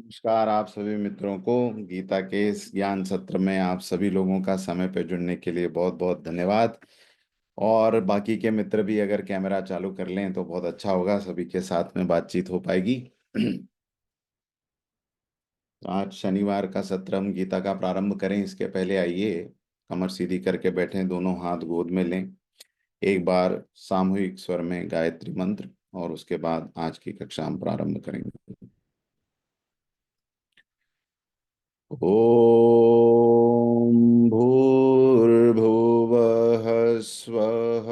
नमस्कार आप सभी मित्रों को। गीता के इस ज्ञान सत्र में आप सभी लोगों का समय पे जुड़ने के लिए बहुत बहुत धन्यवाद। और बाकी के मित्र भी अगर कैमरा चालू कर लें तो बहुत अच्छा होगा, सभी के साथ में बातचीत हो पाएगी। तो आज शनिवार का सत्र हम गीता का प्रारंभ करें इसके पहले आइए कमर सीधी करके बैठें, दोनों हाथ गोद में लें। एक बार सामूहिक स्वर में गायत्री मंत्र और उसके बाद आज की कक्षा हम प्रारंभ करेंगे। ॐ भूर्भुवः स्वः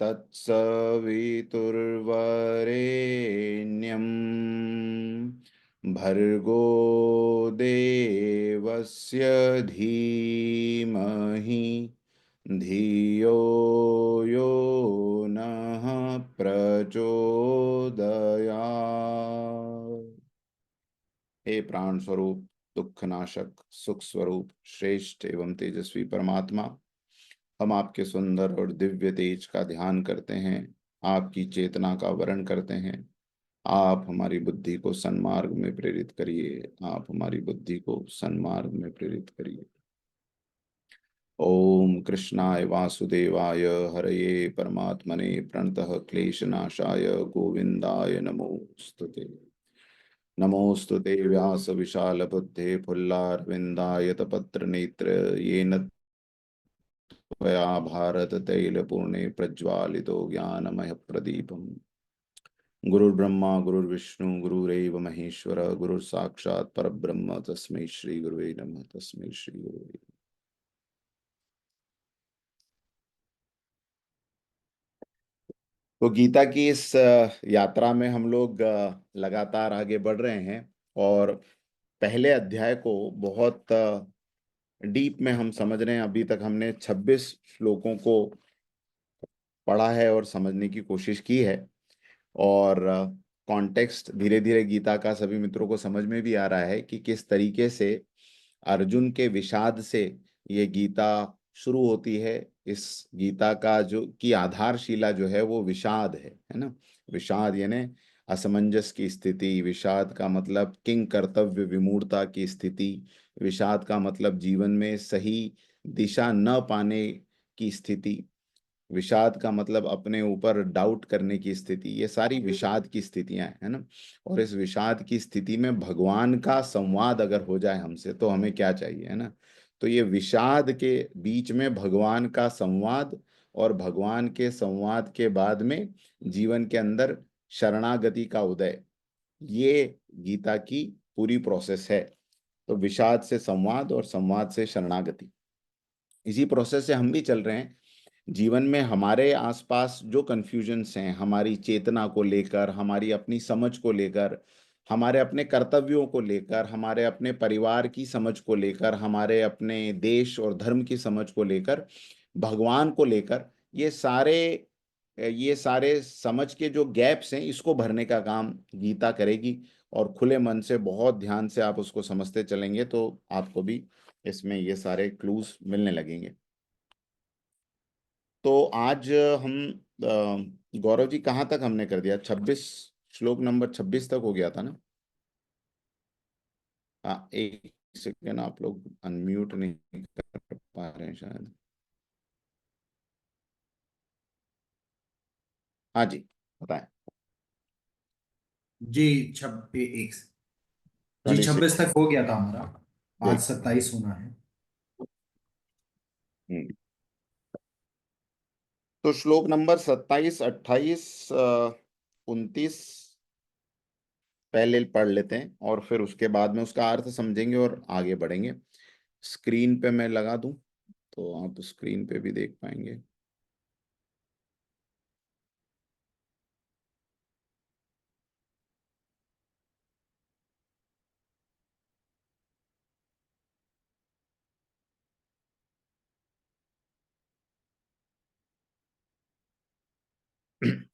तत्सवितुर्वरेण्यं भर्गो देवस्य धीमहि धियो यो नः प्रचोदयात्। हे प्राण स्वरूप, दुख नाशक, सुख स्वरूप, श्रेष्ठ एवं तेजस्वी परमात्मा, हम आपके सुंदर और दिव्य तेज का ध्यान करते हैं, आपकी चेतना का वरण करते हैं। आप हमारी बुद्धि को सन्मार्ग में प्रेरित करिए, आप हमारी बुद्धि को सन्मार्ग में प्रेरित करिए। ओम कृष्णाय वासुदेवाय हरये परमात्मने प्रणतः क्लेशनाशाय गोविंदाय नमोस्तुते। नमोस्तुते व्यास विशाल बुद्धे फुल्लारविंदायत पत्र नेत्र येन त्वया भारत तैल पूर्णे प्रज्वालितो ज्ञानमय प्रदीपम्। गुरुर्ब्रह्मा गुरुर्विष्णु गुरुरेव महेश्वर गुरुः साक्षात् परब्रह्म तस्मै श्री गुरुवे नमः तस्मै श्री गुरुवे। तो गीता की इस यात्रा में हम लोग लगातार आगे बढ़ रहे हैं और पहले अध्याय को बहुत डीप में हम समझ रहे हैं। अभी तक हमने 26 श्लोकों को पढ़ा है और समझने की कोशिश की है। और कॉन्टेक्स्ट धीरे धीरे गीता का सभी मित्रों को समझ में भी आ रहा है कि किस तरीके से अर्जुन के विषाद से ये गीता शुरू होती है। इस गीता का जो की आधारशिला जो है वो विषाद है ना। विषाद यानी असमंजस की स्थिति, विषाद का मतलब किंग कर्तव्य विमूढ़ता की स्थिति, विषाद का मतलब जीवन में सही दिशा न पाने की स्थिति, विषाद का मतलब अपने ऊपर डाउट करने की स्थिति। ये सारी विषाद की स्थितियां हैं, है ना। और इस विषाद की स्थिति में भगवान का संवाद अगर हो जाए हमसे तो हमें क्या चाहिए, है ना। तो ये विषाद के बीच में भगवान का संवाद और भगवान के संवाद के बाद में जीवन के अंदर शरणागति का उदय, ये गीता की पूरी प्रोसेस है। तो विषाद से संवाद और संवाद से शरणागति, इसी प्रोसेस से हम भी चल रहे हैं। जीवन में हमारे आसपास जो कन्फ्यूजन्स हैं, हमारी चेतना को लेकर, हमारी अपनी समझ को लेकर, हमारे अपने कर्तव्यों को लेकर, हमारे अपने परिवार की समझ को लेकर, हमारे अपने देश और धर्म की समझ को लेकर, भगवान को लेकर, ये सारे समझ के जो गैप्स हैं इसको भरने का काम गीता करेगी। और खुले मन से बहुत ध्यान से आप उसको समझते चलेंगे तो आपको भी इसमें ये सारे क्लूज मिलने लगेंगे। तो आज हम गौरव जी कहाँ तक हमने कर दिया? 26, श्लोक नंबर 26 तक हो गया था ना। हाँ, एक सेकेंड, आप लोग अनम्यूट नहीं कर पा रहे हैं शायद। हाँ जी, बताएं। जी 26। जी 26। 26 तक हो गया था हमारा। आज गुड। 27 होना है। हम्म। तो श्लोक नंबर 27, 28, 29 पहले पढ़ लेते हैं और फिर उसके बाद में उसका अर्थ समझेंगे और आगे बढ़ेंगे। स्क्रीन पे मैं लगा दूं तो आप स्क्रीन पे भी देख पाएंगे।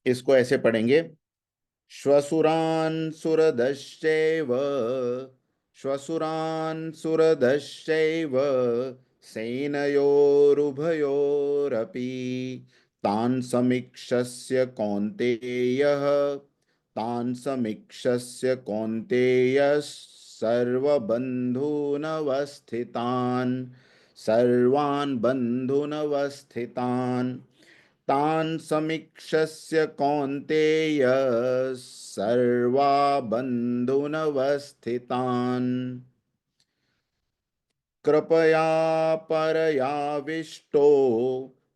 इसको ऐसे पढ़ेंगे। श्वसुरान् सुरदश्चैव, श्वसुरान् सुरदश्चैव सेनयोरुभयोरपि तान् समीक्षस्य कौन्तेयः तान् समीक्षस्य कौन्तेय सर्वबन्धूनवस्थितान् सर्वान् बन्धूनवस्थितान् तान् समीक्षस्य कौन्तेय सर्वा बन्धूनवस्थितान् कृपया परयाविष्टो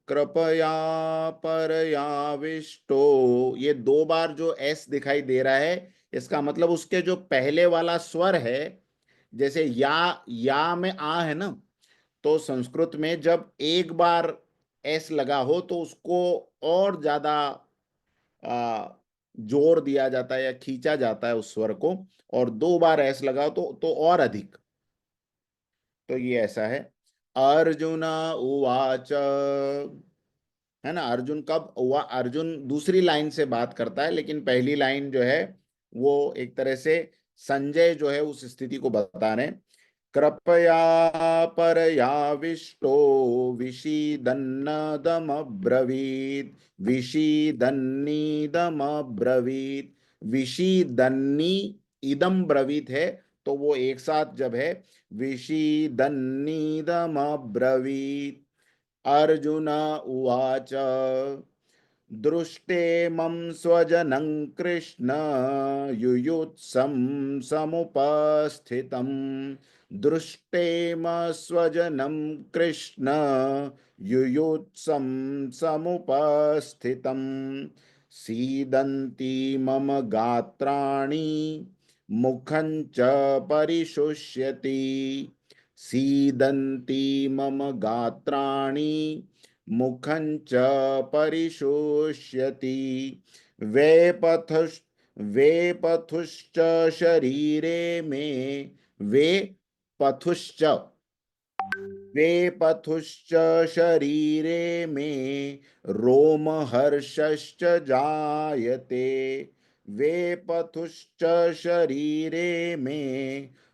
कृपया परयाविष्टो। ये दो बार जो एस दिखाई दे रहा है, इसका मतलब उसके जो पहले वाला स्वर है, जैसे या में आ है ना, तो संस्कृत में जब एक बार एस लगा हो तो उसको और ज्यादा आ, जोर दिया जाता है या खींचा जाता है उस स्वर को, और दो बार एस लगा तो और अधिक। तो ये ऐसा है। अर्जुन उवाच, है ना, अर्जुन कब हुआ, अर्जुन दूसरी लाइन से बात करता है, लेकिन पहली लाइन जो है वो एक तरह से संजय जो है उस स्थिति को बता रहे हैं। कृपया परयाविष्टो विषीदन्नदमब्रवीत् विषीदन्नीदमब्रवीत्। विषीदन्नी इदम ब्रवीत है, तो वो एक साथ जब है विषीदन्नीदमब्रवीत्। अर्जुन उवाच दृष्टेमं स्वजनं कृष्ण युयुत्सं समुपस्थितं दृष्टेम स्वजनं कृष्ण युयुत्सं समुपस्थितं सीदन्ति मम गात्राणि मुखं च परिशुष्यति सीदन्ति मम गात्राणि मुखं च परिशोष्यति वेपथुश्च वेपथुश्च शरीरे मे वेपथुश्च वेपथुश्च शरीरे मे रोमहर्षश्च जायते वेपथुश्च शरीरे मे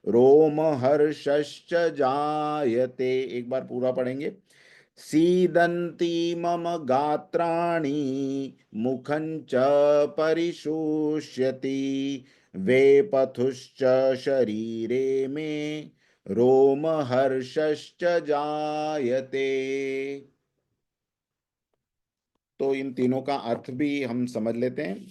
रोमहर्षश्च जायते। एक बार पूरा पढ़ेंगे। सीदन्ति मम गात्राणि मुखं च परिशुष्यति वेपथुश्च शरीरे मे रोमहर्षश्च जायते। तो इन तीनों का अर्थ भी हम समझ लेते हैं।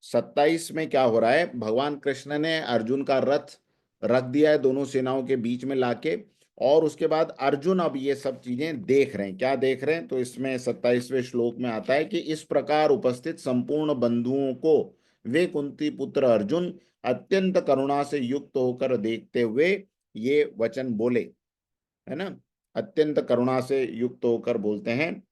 27 में क्या हो रहा है, भगवान कृष्ण ने अर्जुन का रथ रख दिया है दोनों सेनाओं के बीच में लाके, और उसके बाद अर्जुन अब ये सब चीजें देख रहे हैं। क्या देख रहे हैं, तो इसमें 27वें श्लोक में आता है कि इस प्रकार उपस्थित संपूर्ण बंधुओं को वे कुंती पुत्र अर्जुन अत्यंत करुणा से युक्त होकर देखते हुए ये वचन बोले, है ना, अत्यंत करुणा से युक्त होकर बोलते हैं।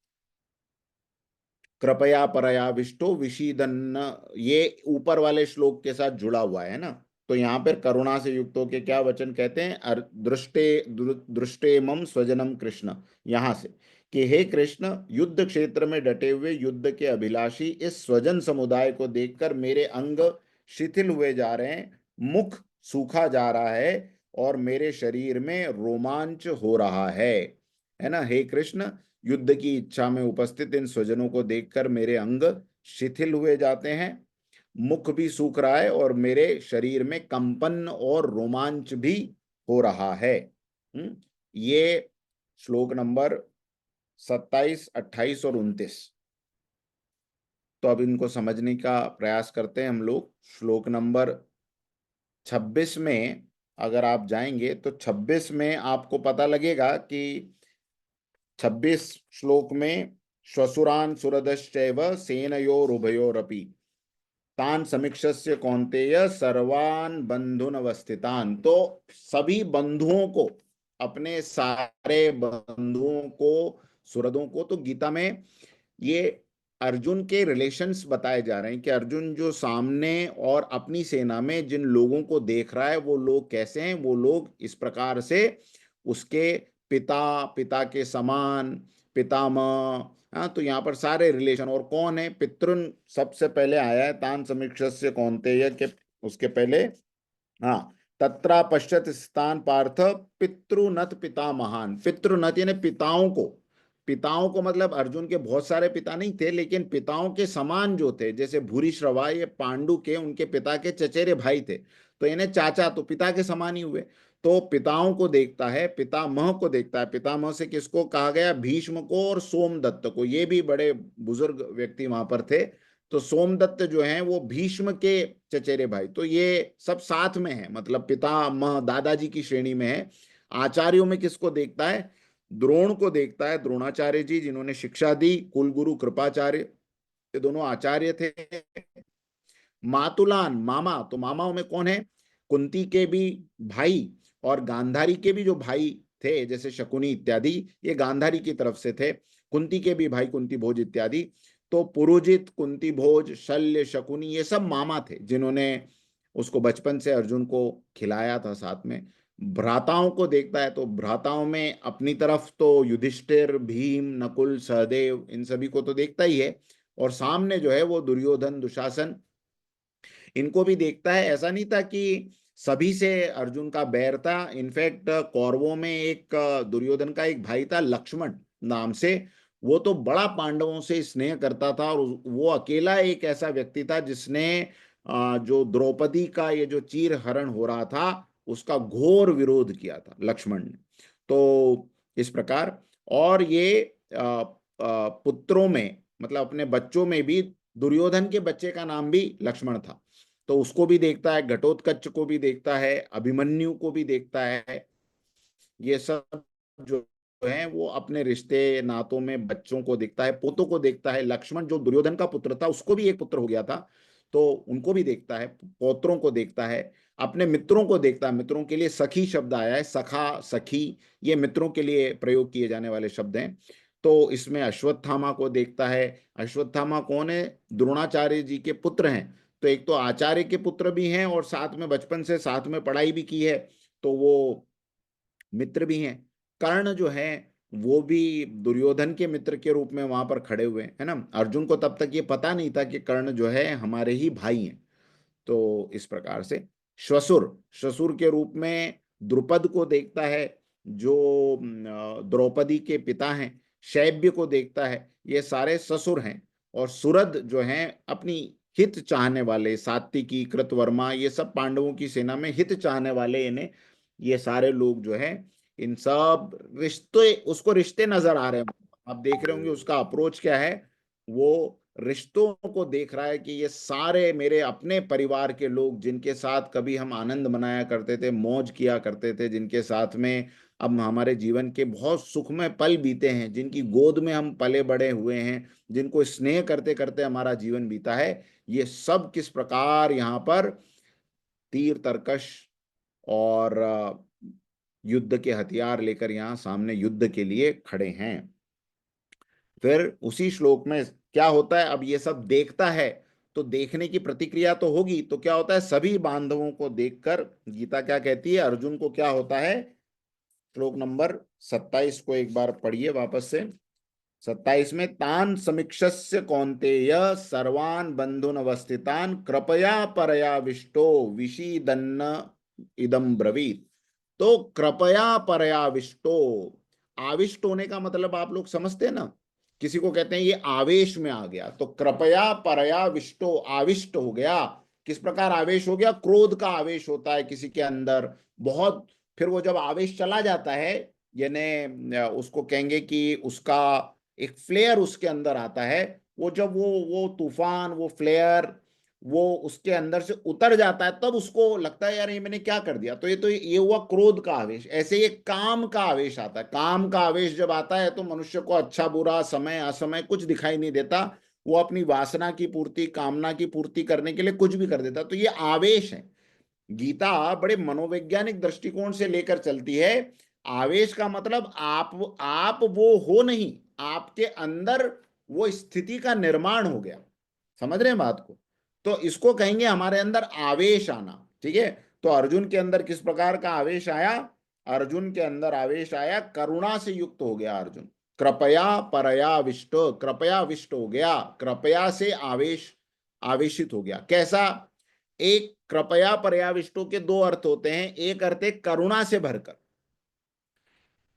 कृपया परयाविष्टो विषीदन्न, ये ऊपर वाले श्लोक के साथ जुड़ा हुआ है ना, तो यहाँ पर करुणा से युक्त होके क्या वचन कहते हैं, दृष्टे मम स्वजनम कृष्ण, यहाँ से कि हे कृष्ण, युद्ध क्षेत्र में डटे हुए युद्ध के अभिलाषी इस स्वजन समुदाय को देखकर मेरे अंग शिथिल हुए जा रहे हैं, मुख सूखा जा रहा है, और मेरे शरीर में रोमांच हो रहा है ना। हे कृष्ण, युद्ध की इच्छा में उपस्थित इन स्वजनों को देखकर मेरे अंग शिथिल हुए जाते हैं, मुख भी सूख रहा है, और मेरे शरीर में कंपन और रोमांच भी हो रहा है। ये श्लोक नंबर 27, 28 और 29। तो अब इनको समझने का प्रयास करते हैं हम लोग। श्लोक नंबर 26 में अगर आप जाएंगे तो 26 में आपको पता लगेगा कि 26 श्लोक में श्वसुरान सुरदश्चैव सेनयोरुभयोरपि तान समीक्षस्य कौन्तेय सर्वान बंधुन अवस्थितान। तो सभी बंधुओं को, अपने सारे बंधुओं को, सुहृदों को, तो गीता में ये अर्जुन के रिलेशंस बताए जा रहे हैं कि अर्जुन जो सामने और अपनी सेना में जिन लोगों को देख रहा है वो लोग कैसे हैं। वो लोग इस प्रकार से उसके पिता, पिता के समान, पितामह। हाँ, तो यहाँ पर सारे रिलेशन, और कौन है, पितृन सबसे पहले आया है, तान समीक्षस्य कौन्तेय के उसके पहले। हाँ, तत्रा पश्चात स्थान पार्थ पितृनत पिता महान। पितृनत यानी पिताओं को, पिताओं को, मतलब अर्जुन के बहुत सारे पिता नहीं थे, लेकिन पिताओं के समान जो थे, जैसे भूरिश्रवा ये पांडु के उनके पिता के चचेरे भाई थे, तो इन्हें चाचा, तो पिता के समान ही हुए। तो पिताओं को देखता है, पितामह को देखता है। पितामह से किसको कहा गया? भीष्म को और सोमदत्त को। ये भी बड़े बुजुर्ग व्यक्ति वहां पर थे। तो सोमदत्त जो हैं वो भीष्म के चचेरे भाई, तो ये सब साथ में है, मतलब पितामह दादाजी की श्रेणी में है। आचार्यों में किसको देखता है? द्रोण को देखता है, द्रोणाचार्य जी जिन्होंने शिक्षा दी, कुलगुरु कृपाचार्य, ये दोनों आचार्य थे। मातुलान मामा, तो मामाओं में कौन है? कुंती के भी भाई और गांधारी के भी जो भाई थे, जैसे शकुनी इत्यादि, ये गांधारी की तरफ से थे। कुंती के भी भाई कुंती भोज इत्यादि। तो पुरोजित, कुंती भोज, शल्य, शकुनी, ये सब मामा थे जिन्होंने उसको बचपन से अर्जुन को खिलाया था साथ में। भ्राताओं को देखता है, तो भ्राताओं में अपनी तरफ तो युधिष्ठिर, भीम, नकुल, सहदेव, इन सभी को तो देखता ही है। और सामने जो है वो दुर्योधन, दुशासन, इनको भी देखता है। ऐसा नहीं था कि सभी से अर्जुन का बैर था। इनफैक्ट कौरवों में एक दुर्योधन का एक भाई था लक्ष्मण नाम से, वो तो बड़ा पांडवों से स्नेह करता था, और वो अकेला एक ऐसा व्यक्ति था जिसने जो द्रौपदी का ये जो चीर हरण हो रहा था उसका घोर विरोध किया था, लक्ष्मण ने। तो इस प्रकार, और ये पुत्रों में, मतलब अपने बच्चों में भी, दुर्योधन के बच्चे का नाम भी लक्ष्मण था। तो उसको भी देखता है, घटोत्कच को भी देखता है, अभिमन्यु को भी देखता है। ये सब जो है वो अपने रिश्ते नातों में बच्चों को देखता है, पोतों को देखता है। लक्ष्मण जो दुर्योधन का पुत्र था, उसको भी एक पुत्र हो गया था, तो उनको भी देखता है, पौत्रों को देखता है। अपने मित्रों को देखता है। मित्रों के लिए सखी शब्द आया है, सखा, सखी, ये मित्रों के लिए प्रयोग किए जाने वाले शब्द हैं। तो इसमें अश्वत्थामा को देखता है। अश्वत्थामा कौन है? द्रोणाचार्य जी के पुत्र हैं। तो एक तो आचार्य के पुत्र भी हैं और साथ में बचपन से साथ में पढ़ाई भी की है, तो वो मित्र भी हैं। कर्ण जो है वो भी दुर्योधन के मित्र के रूप में वहां पर खड़े हुए हैं, है ना। अर्जुन को तब तक ये पता नहीं था कि कर्ण जो है हमारे ही भाई हैं। तो इस प्रकार से श्वशुर, श्वशुर के रूप में द्रुपद को देखता है, जो द्रौपदी के पिता हैं। शैब्य को देखता है, ये सारे ससुर हैं। और सुरद जो हैं अपनी हित चाहने वाले, सात्विकी, कृतवर्मा, ये सब पांडवों की सेना में हित चाहने वाले, इन्हें ये सारे लोग जो हैं, इन सब रिश्ते, उसको रिश्ते नजर आ रहे हैं। आप देख रहे होंगे उसका अप्रोच क्या है। वो रिश्तों को देख रहा है कि ये सारे मेरे अपने परिवार के लोग, जिनके साथ कभी हम आनंद मनाया करते थे, मौज किया करते थे, जिनके साथ में अब हमारे जीवन के बहुत सुखमय पल बीते हैं, जिनकी गोद में हम पले बड़े हुए हैं, जिनको स्नेह करते करते हमारा जीवन बीता है, ये सब किस प्रकार यहाँ पर तीर तर्कश और युद्ध के हथियार लेकर यहाँ सामने युद्ध के लिए खड़े हैं। फिर उसी श्लोक में क्या होता है, अब ये सब देखता है, तो देखने की प्रतिक्रिया तो होगी, तो क्या होता है, सभी बांधवों को देखकर गीता क्या कहती है, अर्जुन को क्या होता है। श्लोक नंबर 27 को एक बार पढ़िए वापस से। 27 में, तान समीक्षस्य कौन्तेय सर्वान् बंधुन अवस्थितान कृपया परयाविष्टो विषीदन्न इदम ब्रवीत। तो कृपया परयाविष्टो, आविष्ट होने का मतलब आप लोग समझते हैं ना, किसी को कहते हैं ये आवेश में आ गया, तो कृपया परयाविष्टो, आविष्ट हो गया। किस प्रकार आवेश हो गया? क्रोध का आवेश होता है किसी के अंदर बहुत, फिर वो जब आवेश चला जाता है, यानी उसको कहेंगे कि उसका एक फ्लेयर उसके अंदर आता है, वो जब वो तूफान, वो फ्लेयर, वो उसके अंदर से उतर जाता है, तब उसको लगता है यार ये मैंने क्या कर दिया। तो ये हुआ क्रोध का आवेश। ऐसे ये काम का आवेश आता है। काम का आवेश जब आता है तो मनुष्य को अच्छा बुरा, समय असमय कुछ दिखाई नहीं देता। वो अपनी वासना की पूर्ति, कामना की पूर्ति करने के लिए कुछ भी कर देता। तो ये आवेश है। गीता बड़े मनोवैज्ञानिक दृष्टिकोण से लेकर चलती है। आवेश का मतलब आप वो हो नहीं, आपके अंदर वो स्थिति का निर्माण हो गया। समझ रहे हैं बात को? तो इसको कहेंगे हमारे अंदर आवेश आना। ठीक है। तो अर्जुन के अंदर किस प्रकार का आवेश आया? अर्जुन के अंदर आवेश आया, करुणा से युक्त हो गया अर्जुन। कृपया परयाविष्ट, कृपया विष्ट हो गया, कृपया से आवेश, आवेशित हो गया। कैसा? एक कृपया पर्याविष्टों के दो अर्थ होते हैं। एक अर्थ है करुणा से भरकर,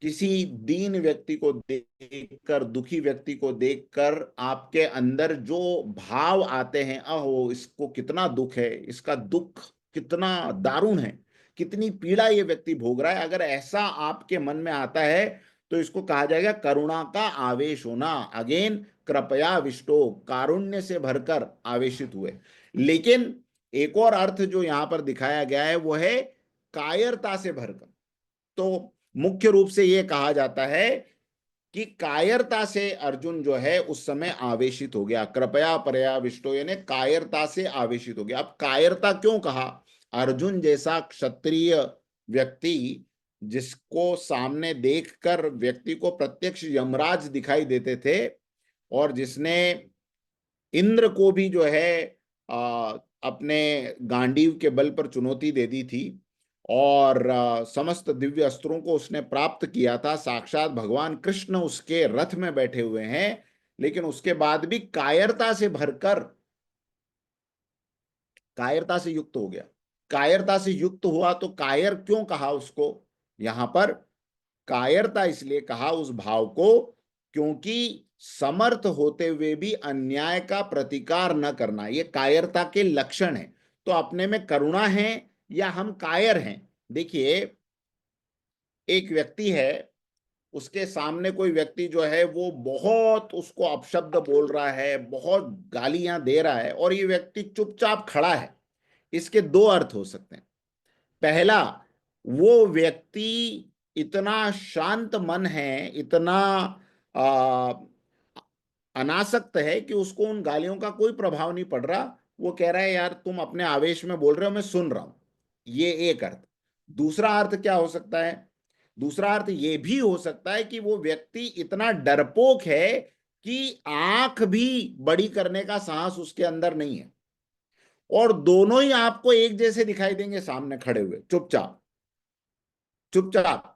किसी दीन व्यक्ति को देखकर, दुखी व्यक्ति को देखकर आपके अंदर जो भाव आते हैं, अहो इसको कितना दुख है, इसका दुख कितना दारुण है, कितनी पीड़ा ये व्यक्ति भोग रहा है, अगर ऐसा आपके मन में आता है तो इसको कहा जाएगा करुणा का आवेश होना। अगेन, कृपया विष्टो, कारुण्य से भरकर आवेशित हुए। लेकिन एक और अर्थ जो यहां पर दिखाया गया है वो है कायरता से भरकर। तो मुख्य रूप से यह कहा जाता है कि कायरता से अर्जुन जो है उस समय आवेशित हो गया, कृपया पर्याविष्टो, यानी कायरता से आवेशित हो गया। अब कायरता क्यों कहा? अर्जुन जैसा क्षत्रिय व्यक्ति, जिसको सामने देखकर व्यक्ति को प्रत्यक्ष यमराज दिखाई देते थे, और जिसने इंद्र को भी जो है अपने गांडीव के बल पर चुनौती दे दी थी, और समस्त दिव्य अस्त्रों को उसने प्राप्त किया था, साक्षात भगवान कृष्ण उसके रथ में बैठे हुए हैं, लेकिन उसके बाद भी कायरता से भरकर, कायरता से युक्त हो गया। कायरता से युक्त हुआ तो कायर क्यों कहा उसको यहां पर? कायरता इसलिए कहा उस भाव को क्योंकि समर्थ होते हुए भी अन्याय का प्रतिकार न करना, ये कायरता के लक्षण है। तो अपने में करुणा है या हम कायर हैं? देखिए, एक व्यक्ति है, उसके सामने कोई व्यक्ति जो है वो बहुत उसको अपशब्द बोल रहा है, बहुत गालियां दे रहा है, और ये व्यक्ति चुपचाप खड़ा है। इसके दो अर्थ हो सकते हैं। पहला, वो व्यक्ति इतना शांत मन है, इतना आ, अनासक्त है कि उसको उन गालियों का कोई प्रभाव नहीं पड़ रहा। वो कह रहा है यार तुम अपने आवेश में बोल रहे हो, मैं सुन रहा हूं। ये एक अर्थ। दूसरा अर्थ क्या हो सकता है? दूसरा अर्थ ये भी हो सकता है कि वो व्यक्ति इतना डरपोक है कि आंख भी बड़ी करने का साहस उसके अंदर नहीं है, और दोनों ही आपको एक जैसे दिखाई देंगे सामने खड़े हुए, चुपचाप चुपचाप।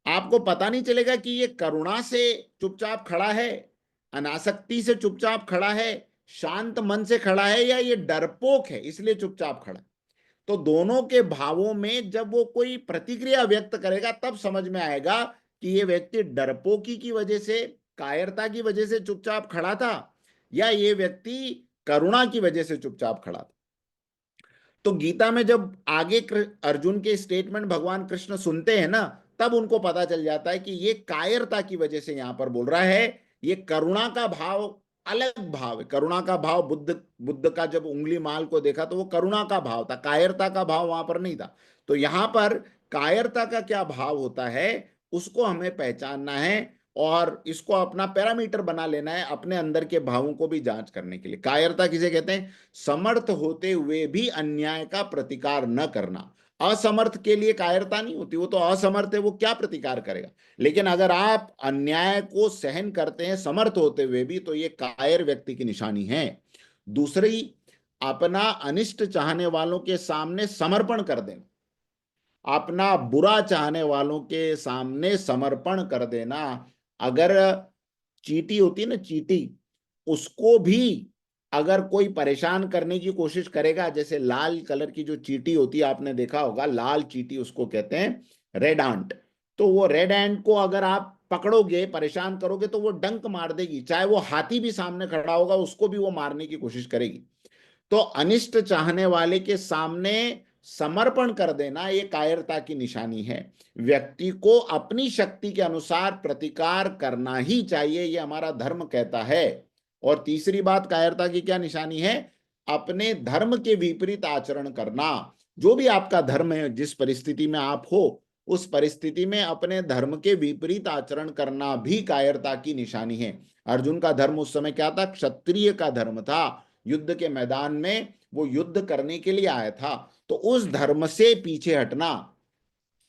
आपको पता नहीं चलेगा कि ये करुणा से चुपचाप खड़ा है, अनासक्ति से चुपचाप खड़ा है, शांत मन से खड़ा है, या ये डरपोक है इसलिए चुपचाप खड़ा है। तो दोनों के भावों में जब वो कोई प्रतिक्रिया व्यक्त करेगा तब समझ में आएगा कि ये व्यक्ति डरपोकी की वजह से, कायरता की वजह से चुपचाप खड़ा था, या ये व्यक्ति करुणा की वजह से चुपचाप खड़ा था। तो गीता में जब आगे अर्जुन के स्टेटमेंट भगवान कृष्ण सुनते हैं ना, तब उनको पता चल जाता है कि ये कायरता की वजह से यहां पर बोल रहा है। ये करुणा का भाव अलग भाव है। करुणा का भाव, बुद्ध बुद्ध का जब उंगली माल को देखा तो वो करुणा का भाव था, कायरता का भाव वहां पर नहीं था। तो यहां पर कायरता का क्या भाव होता है उसको हमें पहचानना है, और इसको अपना पैरामीटर बना लेना है अपने अंदर के भावों को भी जांच करने के लिए। कायरता किसे कहते हैं? समर्थ होते हुए भी अन्याय का प्रतिकार न करना। असमर्थ के लिए कायरता नहीं होती, वो तो असमर्थ है, वो क्या प्रतिकार करेगा। लेकिन अगर आप अन्याय को सहन करते हैं समर्थ होते हुए भी, तो ये कायर व्यक्ति की निशानी है। दूसरी, अपना अनिष्ट चाहने वालों के सामने समर्पण कर देना, अपना बुरा चाहने वालों के सामने समर्पण कर देना। अगर चींटी होती है ना, चींटी, उसको भी अगर कोई परेशान करने की कोशिश करेगा, जैसे लाल कलर की जो चींटी होती है, आपने देखा होगा, लाल चींटी उसको कहते हैं, रेड आंट। तो वो रेड एंट को अगर आप पकड़ोगे, परेशान करोगे, तो वो डंक मार देगी, चाहे वो हाथी भी सामने खड़ा होगा उसको भी वो मारने की कोशिश करेगी। तो अनिष्ट चाहने वाले के सामने समर्पण कर देना ये कायरता की निशानी है। व्यक्ति को अपनी शक्ति के अनुसार प्रतिकार करना ही चाहिए, ये हमारा धर्म कहता है। और तीसरी बात कायरता की क्या निशानी है? अपने धर्म के विपरीत आचरण करना। जो भी आपका धर्म है, जिस परिस्थिति में आप हो, उस परिस्थिति में अपने धर्म के विपरीत आचरण करना भी कायरता की निशानी है। अर्जुन का धर्म उस समय क्या था? क्षत्रिय का धर्म था। युद्ध के मैदान में वो युद्ध करने के लिए आया था, तो उस धर्म से पीछे हटना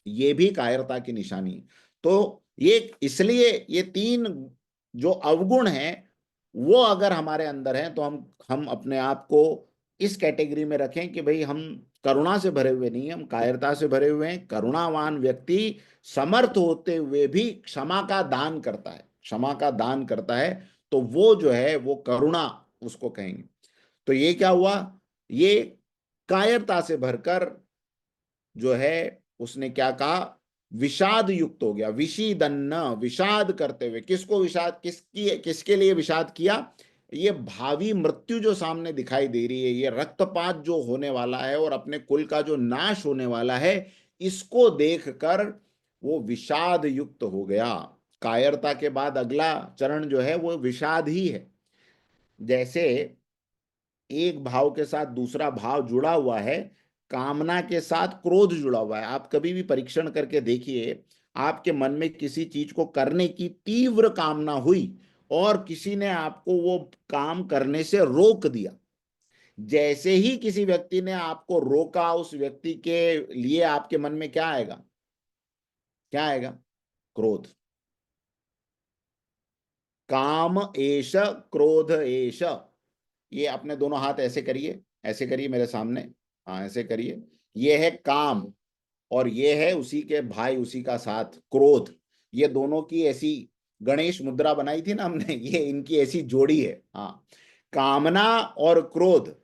ये भी कायरता की निशानी है। तो ये इसलिए ये तीन जो अवगुण हैं वो अगर हमारे अंदर हैं तो हम अपने आप को इस कैटेगरी में रखें कि भाई हम करुणा से भरे हुए नहीं, हम कायरता से भरे हुए हैं। करुणावान व्यक्ति समर्थ होते हुए भी क्षमा का दान करता है, क्षमा का दान करता है, तो वो जो है वो करुणा उसको कहेंगे। तो ये क्या हुआ? ये कायरता से भरकर जो है उसने क्या कहा? विषाद युक्त हो गया, विषीदन्न, विषाद करते हुए। किसको विषाद, किसकी, किसके लिए विषाद किया? ये भावी मृत्यु जो सामने दिखाई दे रही है, ये रक्तपात जो होने वाला है और अपने कुल का जो नाश होने वाला है, इसको देखकर वो विषाद युक्त हो गया। कायरता के बाद अगला चरण जो है वो विषाद ही है। जैसे एक भाव के साथ दूसरा भाव जुड़ा हुआ है, कामना के साथ क्रोध जुड़ा हुआ है। आप कभी भी परीक्षण करके देखिए, आपके मन में किसी चीज को करने की तीव्र कामना हुई और किसी ने आपको वो काम करने से रोक दिया। जैसे ही किसी व्यक्ति ने आपको रोका, उस व्यक्ति के लिए आपके मन में क्या आएगा? क्या आएगा? क्रोध। काम एष, क्रोध एष। ये अपने दोनों हाथ ऐसे करिए, ऐसे करिए मेरे सामने, हाँ ऐसे करिए। ये है काम और ये है उसी के भाई, उसी का साथ क्रोध। ये दोनों की ऐसी गणेश मुद्रा बनाई थी ना हमने, ये इनकी ऐसी जोड़ी है। हाँ, कामना और क्रोध।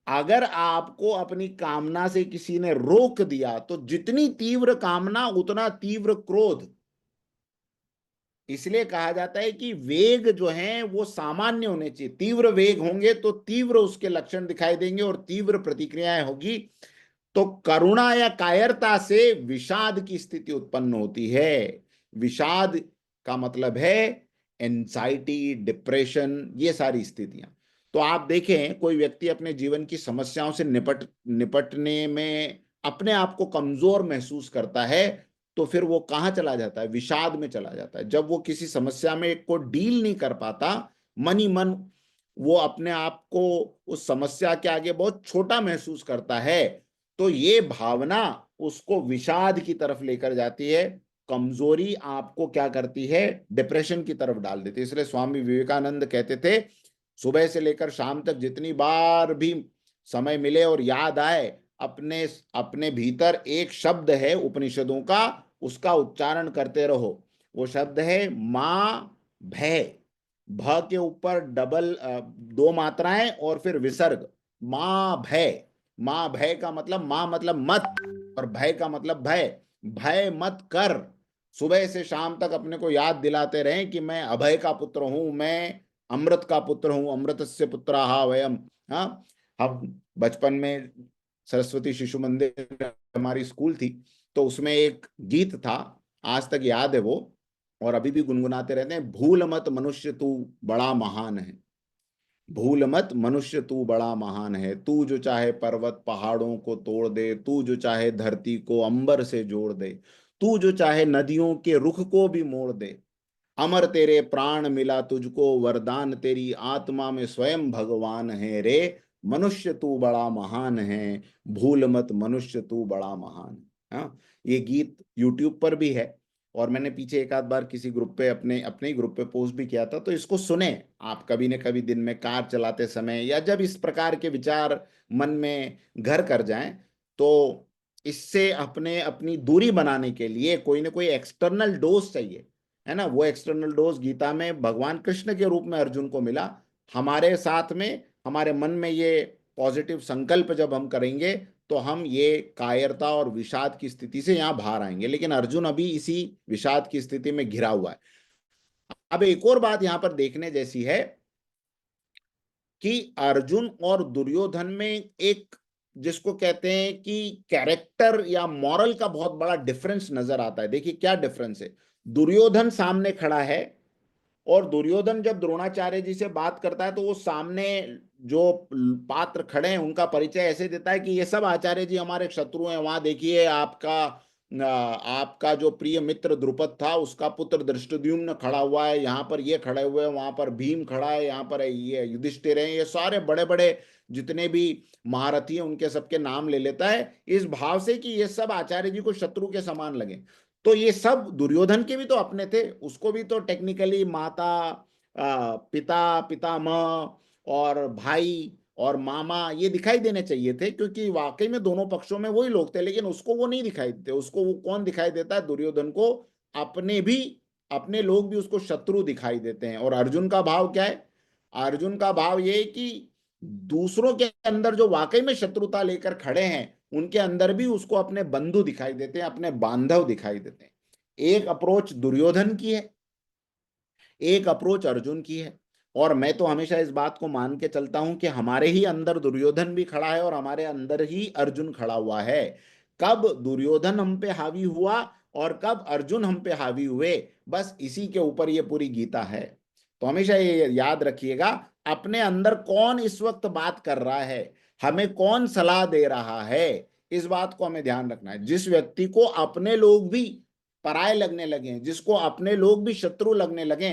अगर आपको अपनी कामना से किसी ने रोक दिया तो जितनी तीव्र कामना उतना तीव्र क्रोध। इसलिए कहा जाता है कि वेग जो है वो सामान्य होने चाहिए। तीव्र वेग होंगे तो तीव्र उसके लक्षण दिखाई देंगे और तीव्र प्रतिक्रियाएं होगी। तो करुणा या कायरता से विषाद की स्थिति उत्पन्न होती है। विषाद का मतलब है एंजाइटी, डिप्रेशन, ये सारी स्थितियां। तो आप देखें, कोई व्यक्ति अपने जीवन की समस्याओं से निपटने में अपने आप को कमजोर महसूस करता है, तो फिर वो कहाँ चला जाता है? विषाद में चला जाता है। जब वो किसी समस्या में को डील नहीं कर पाता, मन ही मन वो अपने आप को उस समस्या के आगे बहुत छोटा महसूस करता है, तो ये भावना उसको विषाद की तरफ लेकर जाती है। कमजोरी आपको क्या करती है? डिप्रेशन की तरफ डाल देती है। इसलिए स्वामी विवेकानंद कहते थे, सुबह से लेकर शाम तक जितनी बार भी समय मिले और याद आए, अपने अपने भीतर एक शब्द है उपनिषदों का, उसका उच्चारण करते रहो। वो शब्द है मां भय। भ के ऊपर डबल दो मात्राएं और फिर विसर्ग, मां भय। मां भय का मतलब, मां मतलब मत और भय का मतलब भय। भय मत कर। सुबह से शाम तक अपने को याद दिलाते रहें कि मैं अभय का पुत्र हूं, मैं अमृत का पुत्र हूं, अमृतस्य पुत्राः वयम। हाँ, हम बचपन में सरस्वती शिशु मंदिर हमारी स्कूल थी, तो उसमें एक गीत था, आज तक याद है वो, और अभी भी गुनगुनाते रहते हैं, भूल मत मनुष्य तू बड़ा महान है। भूल मत मनुष्य तू बड़ा महान है, तू जो चाहे पर्वत पहाड़ों को तोड़ दे, तू जो चाहे धरती को अंबर से जोड़ दे, तू जो चाहे नदियों के रुख को भी मोड़ दे। अमर तेरे प्राण मिला तुझको वरदान, तेरी आत्मा में स्वयं भगवान है रे। मनुष्य तू बड़ा महान है, भूल मत मनुष्य तू बड़ा महान है। हाँ, ये गीत यूट्यूब पर भी है और मैंने पीछे एक आध बार किसी ग्रुप पे, अपने अपने ही ग्रुप पे पोस्ट भी किया था। तो इसको सुने आप कभी न कभी, दिन में कार चलाते समय या जब इस प्रकार के विचार मन में घर कर जाएं, तो इससे अपने अपनी दूरी बनाने के लिए कोई ना कोई एक्सटर्नल डोज चाहिए, है ना। वो एक्सटर्नल डोज गीता में भगवान कृष्ण के रूप में अर्जुन को मिला। हमारे साथ में, हमारे मन में ये पॉजिटिव संकल्प जब हम करेंगे, तो हम ये कायरता और विषाद की स्थिति से यहां बाहर आएंगे। लेकिन अर्जुन अभी इसी विषाद की स्थिति में घिरा हुआ है। अब एक और बात यहां पर देखने जैसी है कि अर्जुन और दुर्योधन में एक, जिसको कहते हैं कि कैरेक्टर या मॉरल का बहुत बड़ा डिफरेंस नजर आता है। देखिए क्या डिफरेंस है। दुर्योधन सामने खड़ा है और दुर्योधन जब द्रोणाचार्य जी से बात करता है, तो वो सामने जो पात्र खड़े हैं उनका परिचय ऐसे देता है कि ये सब आचार्य जी हमारे शत्रु हैं। वहां देखिए आपका आपका जो प्रिय मित्र द्रुपद था, उसका पुत्र धृष्टद्युम्न खड़ा हुआ है, यहाँ पर ये खड़े हुए हैं, वहां पर भीम खड़ा है, यहाँ पर ये युधिष्ठिर हैं। ये सारे बड़े बड़े जितने भी महारथी हैं उनके सबके नाम ले लेता है, इस भाव से कि ये सब आचार्य जी को शत्रु के समान लगे। तो ये सब दुर्योधन के भी तो अपने थे, उसको भी तो टेक्निकली माता, पिता, पितामह और भाई और मामा ये दिखाई देने चाहिए थे, क्योंकि वाकई में दोनों पक्षों में वही लोग थे। लेकिन उसको वो नहीं दिखाई देते। उसको वो कौन दिखाई देता है? दुर्योधन को अपने भी, अपने लोग भी उसको शत्रु दिखाई देते हैं। और अर्जुन का भाव क्या है? अर्जुन का भाव ये है कि दूसरों के अंदर जो वाकई में शत्रुता लेकर खड़े हैं, उनके अंदर भी उसको अपने बंधु दिखाई देते हैं, अपने बांधव दिखाई देते हैं। एक अप्रोच दुर्योधन की है, एक अप्रोच अर्जुन की है। और मैं तो हमेशा इस बात को मान के चलता हूं कि हमारे ही अंदर दुर्योधन भी खड़ा है और हमारे अंदर ही अर्जुन खड़ा हुआ है। कब दुर्योधन हम पे हावी हुआ और कब अर्जुन हम पे हावी हुए, बस इसी के ऊपर ये पूरी गीता है। तो हमेशा ये याद रखिएगा, अपने अंदर कौन इस वक्त बात कर रहा है, हमें कौन सलाह दे रहा है, इस बात को हमें ध्यान रखना है। जिस व्यक्ति को अपने लोग भी पराये लगने लगे, जिसको अपने लोग भी शत्रु लगने लगे,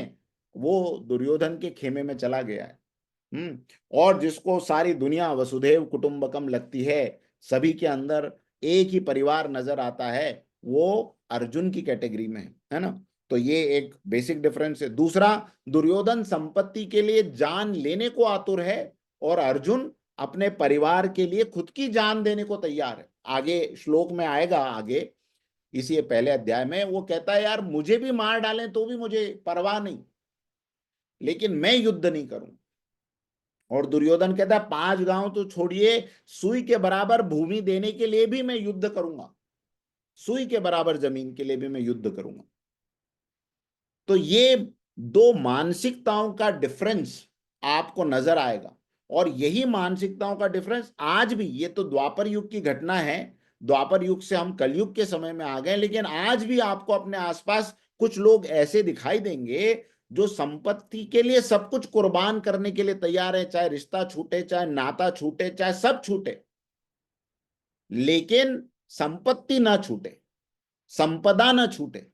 वो दुर्योधन के खेमे में चला गया है। और जिसको सारी दुनिया वसुधैव कुटुंबकम लगती है, सभी के अंदर एक ही परिवार नजर आता है, वो अर्जुन की कैटेगरी में है ना। तो ये एक बेसिक डिफरेंस है। दूसरा, दुर्योधन संपत्ति के लिए जान लेने को आतुर है और अर्जुन अपने परिवार के लिए खुद की जान देने को तैयार है। आगे श्लोक में आएगा, आगे इसी पहले अध्याय में वो कहता है, यार मुझे भी मार डालें तो भी मुझे परवाह नहीं, लेकिन मैं युद्ध नहीं करूं। और दुर्योधन कहता है, 5 गांव तो छोड़िए, सुई के बराबर भूमि देने के लिए भी मैं युद्ध करूंगा, सुई के बराबर जमीन के लिए भी मैं युद्ध करूंगा। तो ये दो मानसिकताओं का डिफरेंस आपको नजर आएगा। और यही मानसिकताओं का डिफरेंस आज भी, ये तो द्वापर युग की घटना है, द्वापर युग से हम कलयुग के समय में आ गए, लेकिन आज भी आपको अपने आसपास कुछ लोग ऐसे दिखाई देंगे जो संपत्ति के लिए सब कुछ कुर्बान करने के लिए तैयार है, चाहे रिश्ता छूटे, चाहे नाता छूटे, चाहे सब छूटे, लेकिन संपत्ति ना छूटे, संपदा ना छूटे।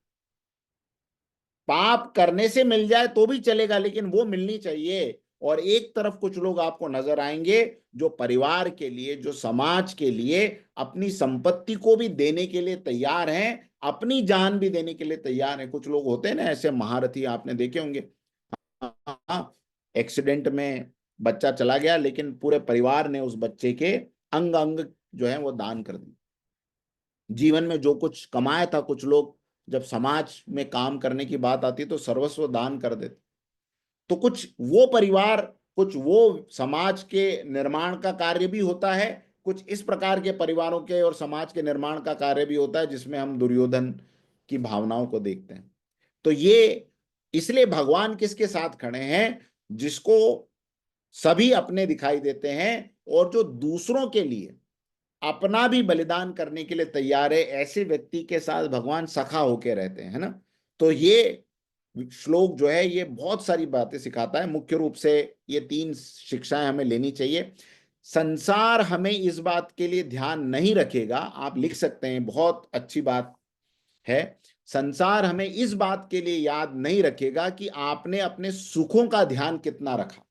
पाप करने से मिल जाए तो भी चलेगा, लेकिन वो मिलनी चाहिए। और एक तरफ कुछ लोग आपको नजर आएंगे जो परिवार के लिए, जो समाज के लिए अपनी संपत्ति को भी देने के लिए तैयार हैं, अपनी जान भी देने के लिए तैयार हैं। कुछ लोग होते हैं ना ऐसे महारथी, आपने देखे होंगे। हाँ, एक्सीडेंट में बच्चा चला गया, लेकिन पूरे परिवार ने उस बच्चे के अंग अंग जो है वो दान कर दिए। जीवन में जो कुछ कमाया था, कुछ लोग जब समाज में काम करने की बात आती तो सर्वस्व दान कर देते। तो कुछ वो परिवार, कुछ वो समाज के निर्माण का कार्य भी होता है, कुछ इस प्रकार के परिवारों के और समाज के निर्माण का कार्य भी होता है जिसमें हम दुर्योधन की भावनाओं को देखते हैं। तो ये इसलिए भगवान किसके साथ खड़े हैं, जिसको सभी अपने दिखाई देते हैं और जो दूसरों के लिए अपना भी बलिदान करने के लिए तैयार है, ऐसे व्यक्ति के साथ भगवान सखा होके रहते हैं, है ना। तो ये श्लोक जो है ये बहुत सारी बातें सिखाता है। मुख्य रूप से ये 3 शिक्षाएं हमें लेनी चाहिए। संसार हमें इस बात के लिए ध्यान नहीं रखेगा, आप लिख सकते हैं, बहुत अच्छी बात है। संसार हमें इस बात के लिए याद नहीं रखेगा कि आपने अपने सुखों का ध्यान कितना रखा।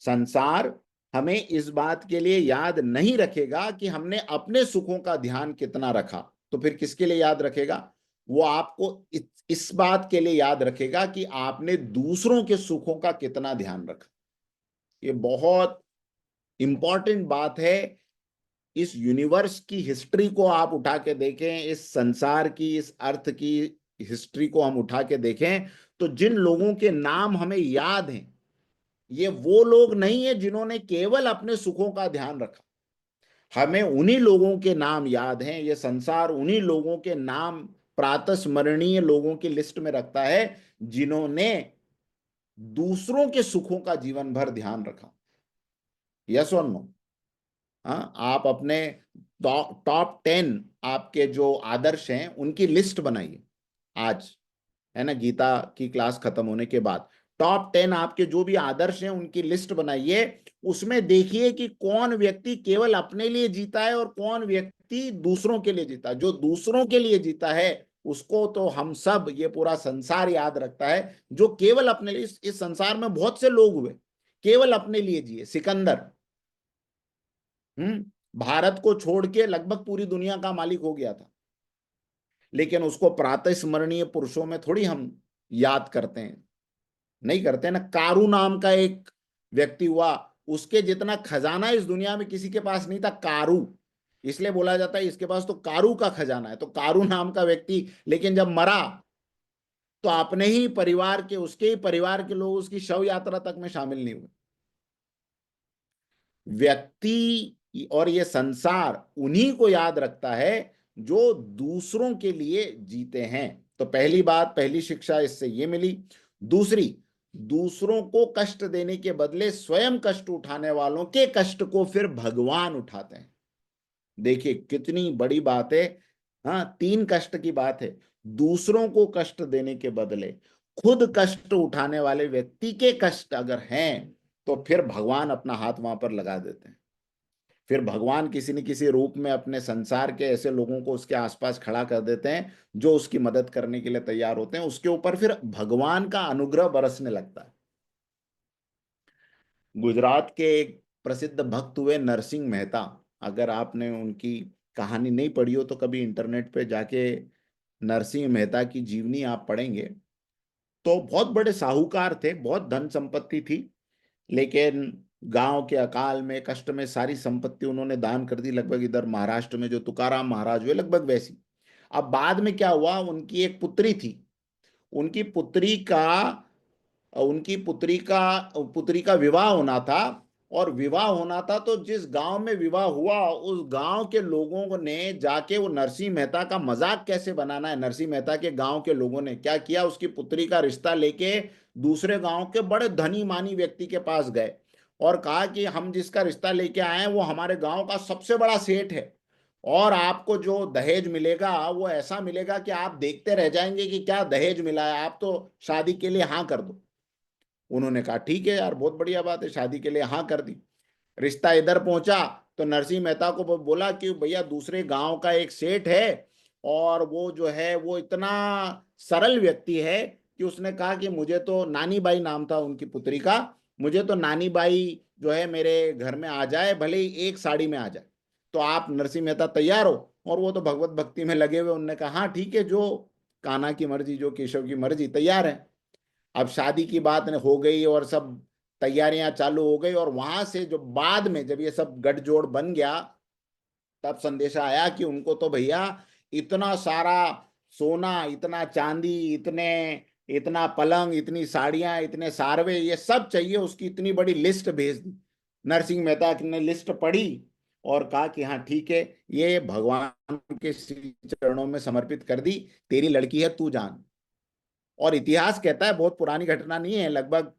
संसार हमें इस बात के लिए याद नहीं रखेगा कि हमने अपने सुखों का ध्यान कितना रखा। तो फिर किसके लिए याद रखेगा? वो आपको इस बात के लिए याद रखेगा कि आपने दूसरों के सुखों का कितना ध्यान रखा। ये बहुत इंपॉर्टेंट बात है। इस यूनिवर्स की हिस्ट्री को आप उठा के देखें, इस संसार की, इस अर्थ की हिस्ट्री को हम उठा के देखें, तो जिन लोगों के नाम हमें याद हैं, ये वो लोग नहीं है जिन्होंने केवल अपने सुखों का ध्यान रखा। हमें उन्हीं लोगों के नाम याद हैं, ये संसार उन्हीं लोगों के नाम, प्रातः स्मरणीय लोगों की लिस्ट में रखता है जिन्होंने दूसरों के सुखों का जीवन भर ध्यान रखा। यस और नो? हाँ, आप अपने टॉप 10 आपके जो आदर्श हैं उनकी लिस्ट बनाइए आज, है ना, गीता की क्लास खत्म होने के बाद टॉप 10 आपके जो भी आदर्श हैं उनकी लिस्ट बनाइए। उसमें देखिए कि कौन व्यक्ति केवल अपने लिए जीता है और कौन व्यक्ति दूसरों के लिए जीता है। जो दूसरों के लिए जीता है उसको तो हम सब, ये पूरा संसार याद रखता है। जो केवल अपने लिए, इस संसार में बहुत से लोग हुए केवल अपने लिए जिए। सिकंदर भारत को छोड़ के लगभग पूरी दुनिया का मालिक हो गया था, लेकिन उसको प्रातः स्मरणीय पुरुषों में थोड़ी हम याद करते हैं, नहीं करते ना। कारू नाम का एक व्यक्ति हुआ, उसके जितना खजाना इस दुनिया में किसी के पास नहीं था। कारू इसलिए बोला जाता है इसके पास तो कारू का खजाना है, तो कारू नाम का व्यक्ति, लेकिन जब मरा तो अपने ही परिवार के, उसके ही परिवार के लोग उसकी शव यात्रा तक में शामिल नहीं हुए। व्यक्ति और ये संसार उन्हीं को याद रखता है जो दूसरों के लिए जीते हैं। तो पहली बात, पहली शिक्षा इससे ये मिली। दूसरी, दूसरों को कष्ट देने के बदले स्वयं कष्ट उठाने वालों के कष्ट को फिर भगवान उठाते हैं। देखिए कितनी बड़ी बात है। हाँ, तीन कष्ट की बात है। दूसरों को कष्ट देने के बदले खुद कष्ट उठाने वाले व्यक्ति के कष्ट अगर हैं तो फिर भगवान अपना हाथ वहां पर लगा देते हैं। फिर भगवान किसी न किसी रूप में अपने संसार के ऐसे लोगों को उसके आसपास खड़ा कर देते हैं जो उसकी मदद करने के लिए तैयार होते हैं। उसके ऊपर फिर भगवान का अनुग्रह बरसने लगता है। गुजरात के एक प्रसिद्ध भक्त हुए नरसिंह मेहता। अगर आपने उनकी कहानी नहीं पढ़ी हो तो कभी इंटरनेट पे जाके नरसिंह मेहता की जीवनी आप पढ़ेंगे। तो बहुत बड़े साहूकार थे, बहुत धन संपत्ति थी, लेकिन गांव के अकाल में, कष्ट में सारी संपत्ति उन्होंने दान कर दी। लगभग इधर महाराष्ट्र में जो तुकाराम महाराज हुए, लगभग वैसी। अब बाद में क्या हुआ, उनकी एक पुत्री थी। उनकी पुत्री का उनकी पुत्री का विवाह होना था। और विवाह होना था तो जिस गांव में विवाह हुआ उस गांव के लोगों ने जाके, वो नरसिंह मेहता का मजाक कैसे बनाना है, नरसिंह मेहता के गांव के लोगों ने क्या किया, उसकी पुत्री का रिश्ता लेके दूसरे गांव के बड़े धनी मानी व्यक्ति के पास गए और कहा कि हम जिसका रिश्ता लेके आए हैं वो हमारे गांव का सबसे बड़ा सेठ है, और आपको जो दहेज मिलेगा वो ऐसा मिलेगा कि आप देखते रह जाएंगे कि क्या दहेज मिला है, आप तो शादी के लिए हाँ कर दो। उन्होंने कहा ठीक है यार, बहुत बढ़िया बात है, शादी के लिए हाँ कर दी। रिश्ता इधर पहुंचा तो नरसिंह मेहता को बोला कि भैया दूसरे गांव का एक सेठ है, और वो जो है वो इतना सरल व्यक्ति है कि उसने कहा कि मुझे तो, नानी बाई नाम था उनकी पुत्री का, मुझे तो नानी बाई जो है मेरे घर में आ जाए, भले ही एक साड़ी में आ जाए, तो आप नरसिंह मेहता तैयार हो। और वो तो भगवत भक्ति में लगे हुए, उन्होंने कहा हाँ ठीक है, जो कान्हा की मर्जी, जो केशव की मर्जी, तैयार है। अब शादी की बात हो गई और सब तैयारियां चालू हो गई, और वहां से जो बाद में जब ये सब गठजोड़ बन गया तब संदेशा आया कि उनको तो भैया इतना सारा सोना, इतना चांदी, इतने इतना पलंग, इतनी साड़ियां, इतने सारवे, ये सब चाहिए। उसकी इतनी बड़ी लिस्ट भेज दी। नरसिंह मेहता ने लिस्ट पढ़ी और कहा कि हाँ ठीक है, ये भगवान के श्री चरणों में समर्पित कर दी, तेरी लड़की है, तू जान। और इतिहास कहता है, बहुत पुरानी घटना नहीं है, लगभग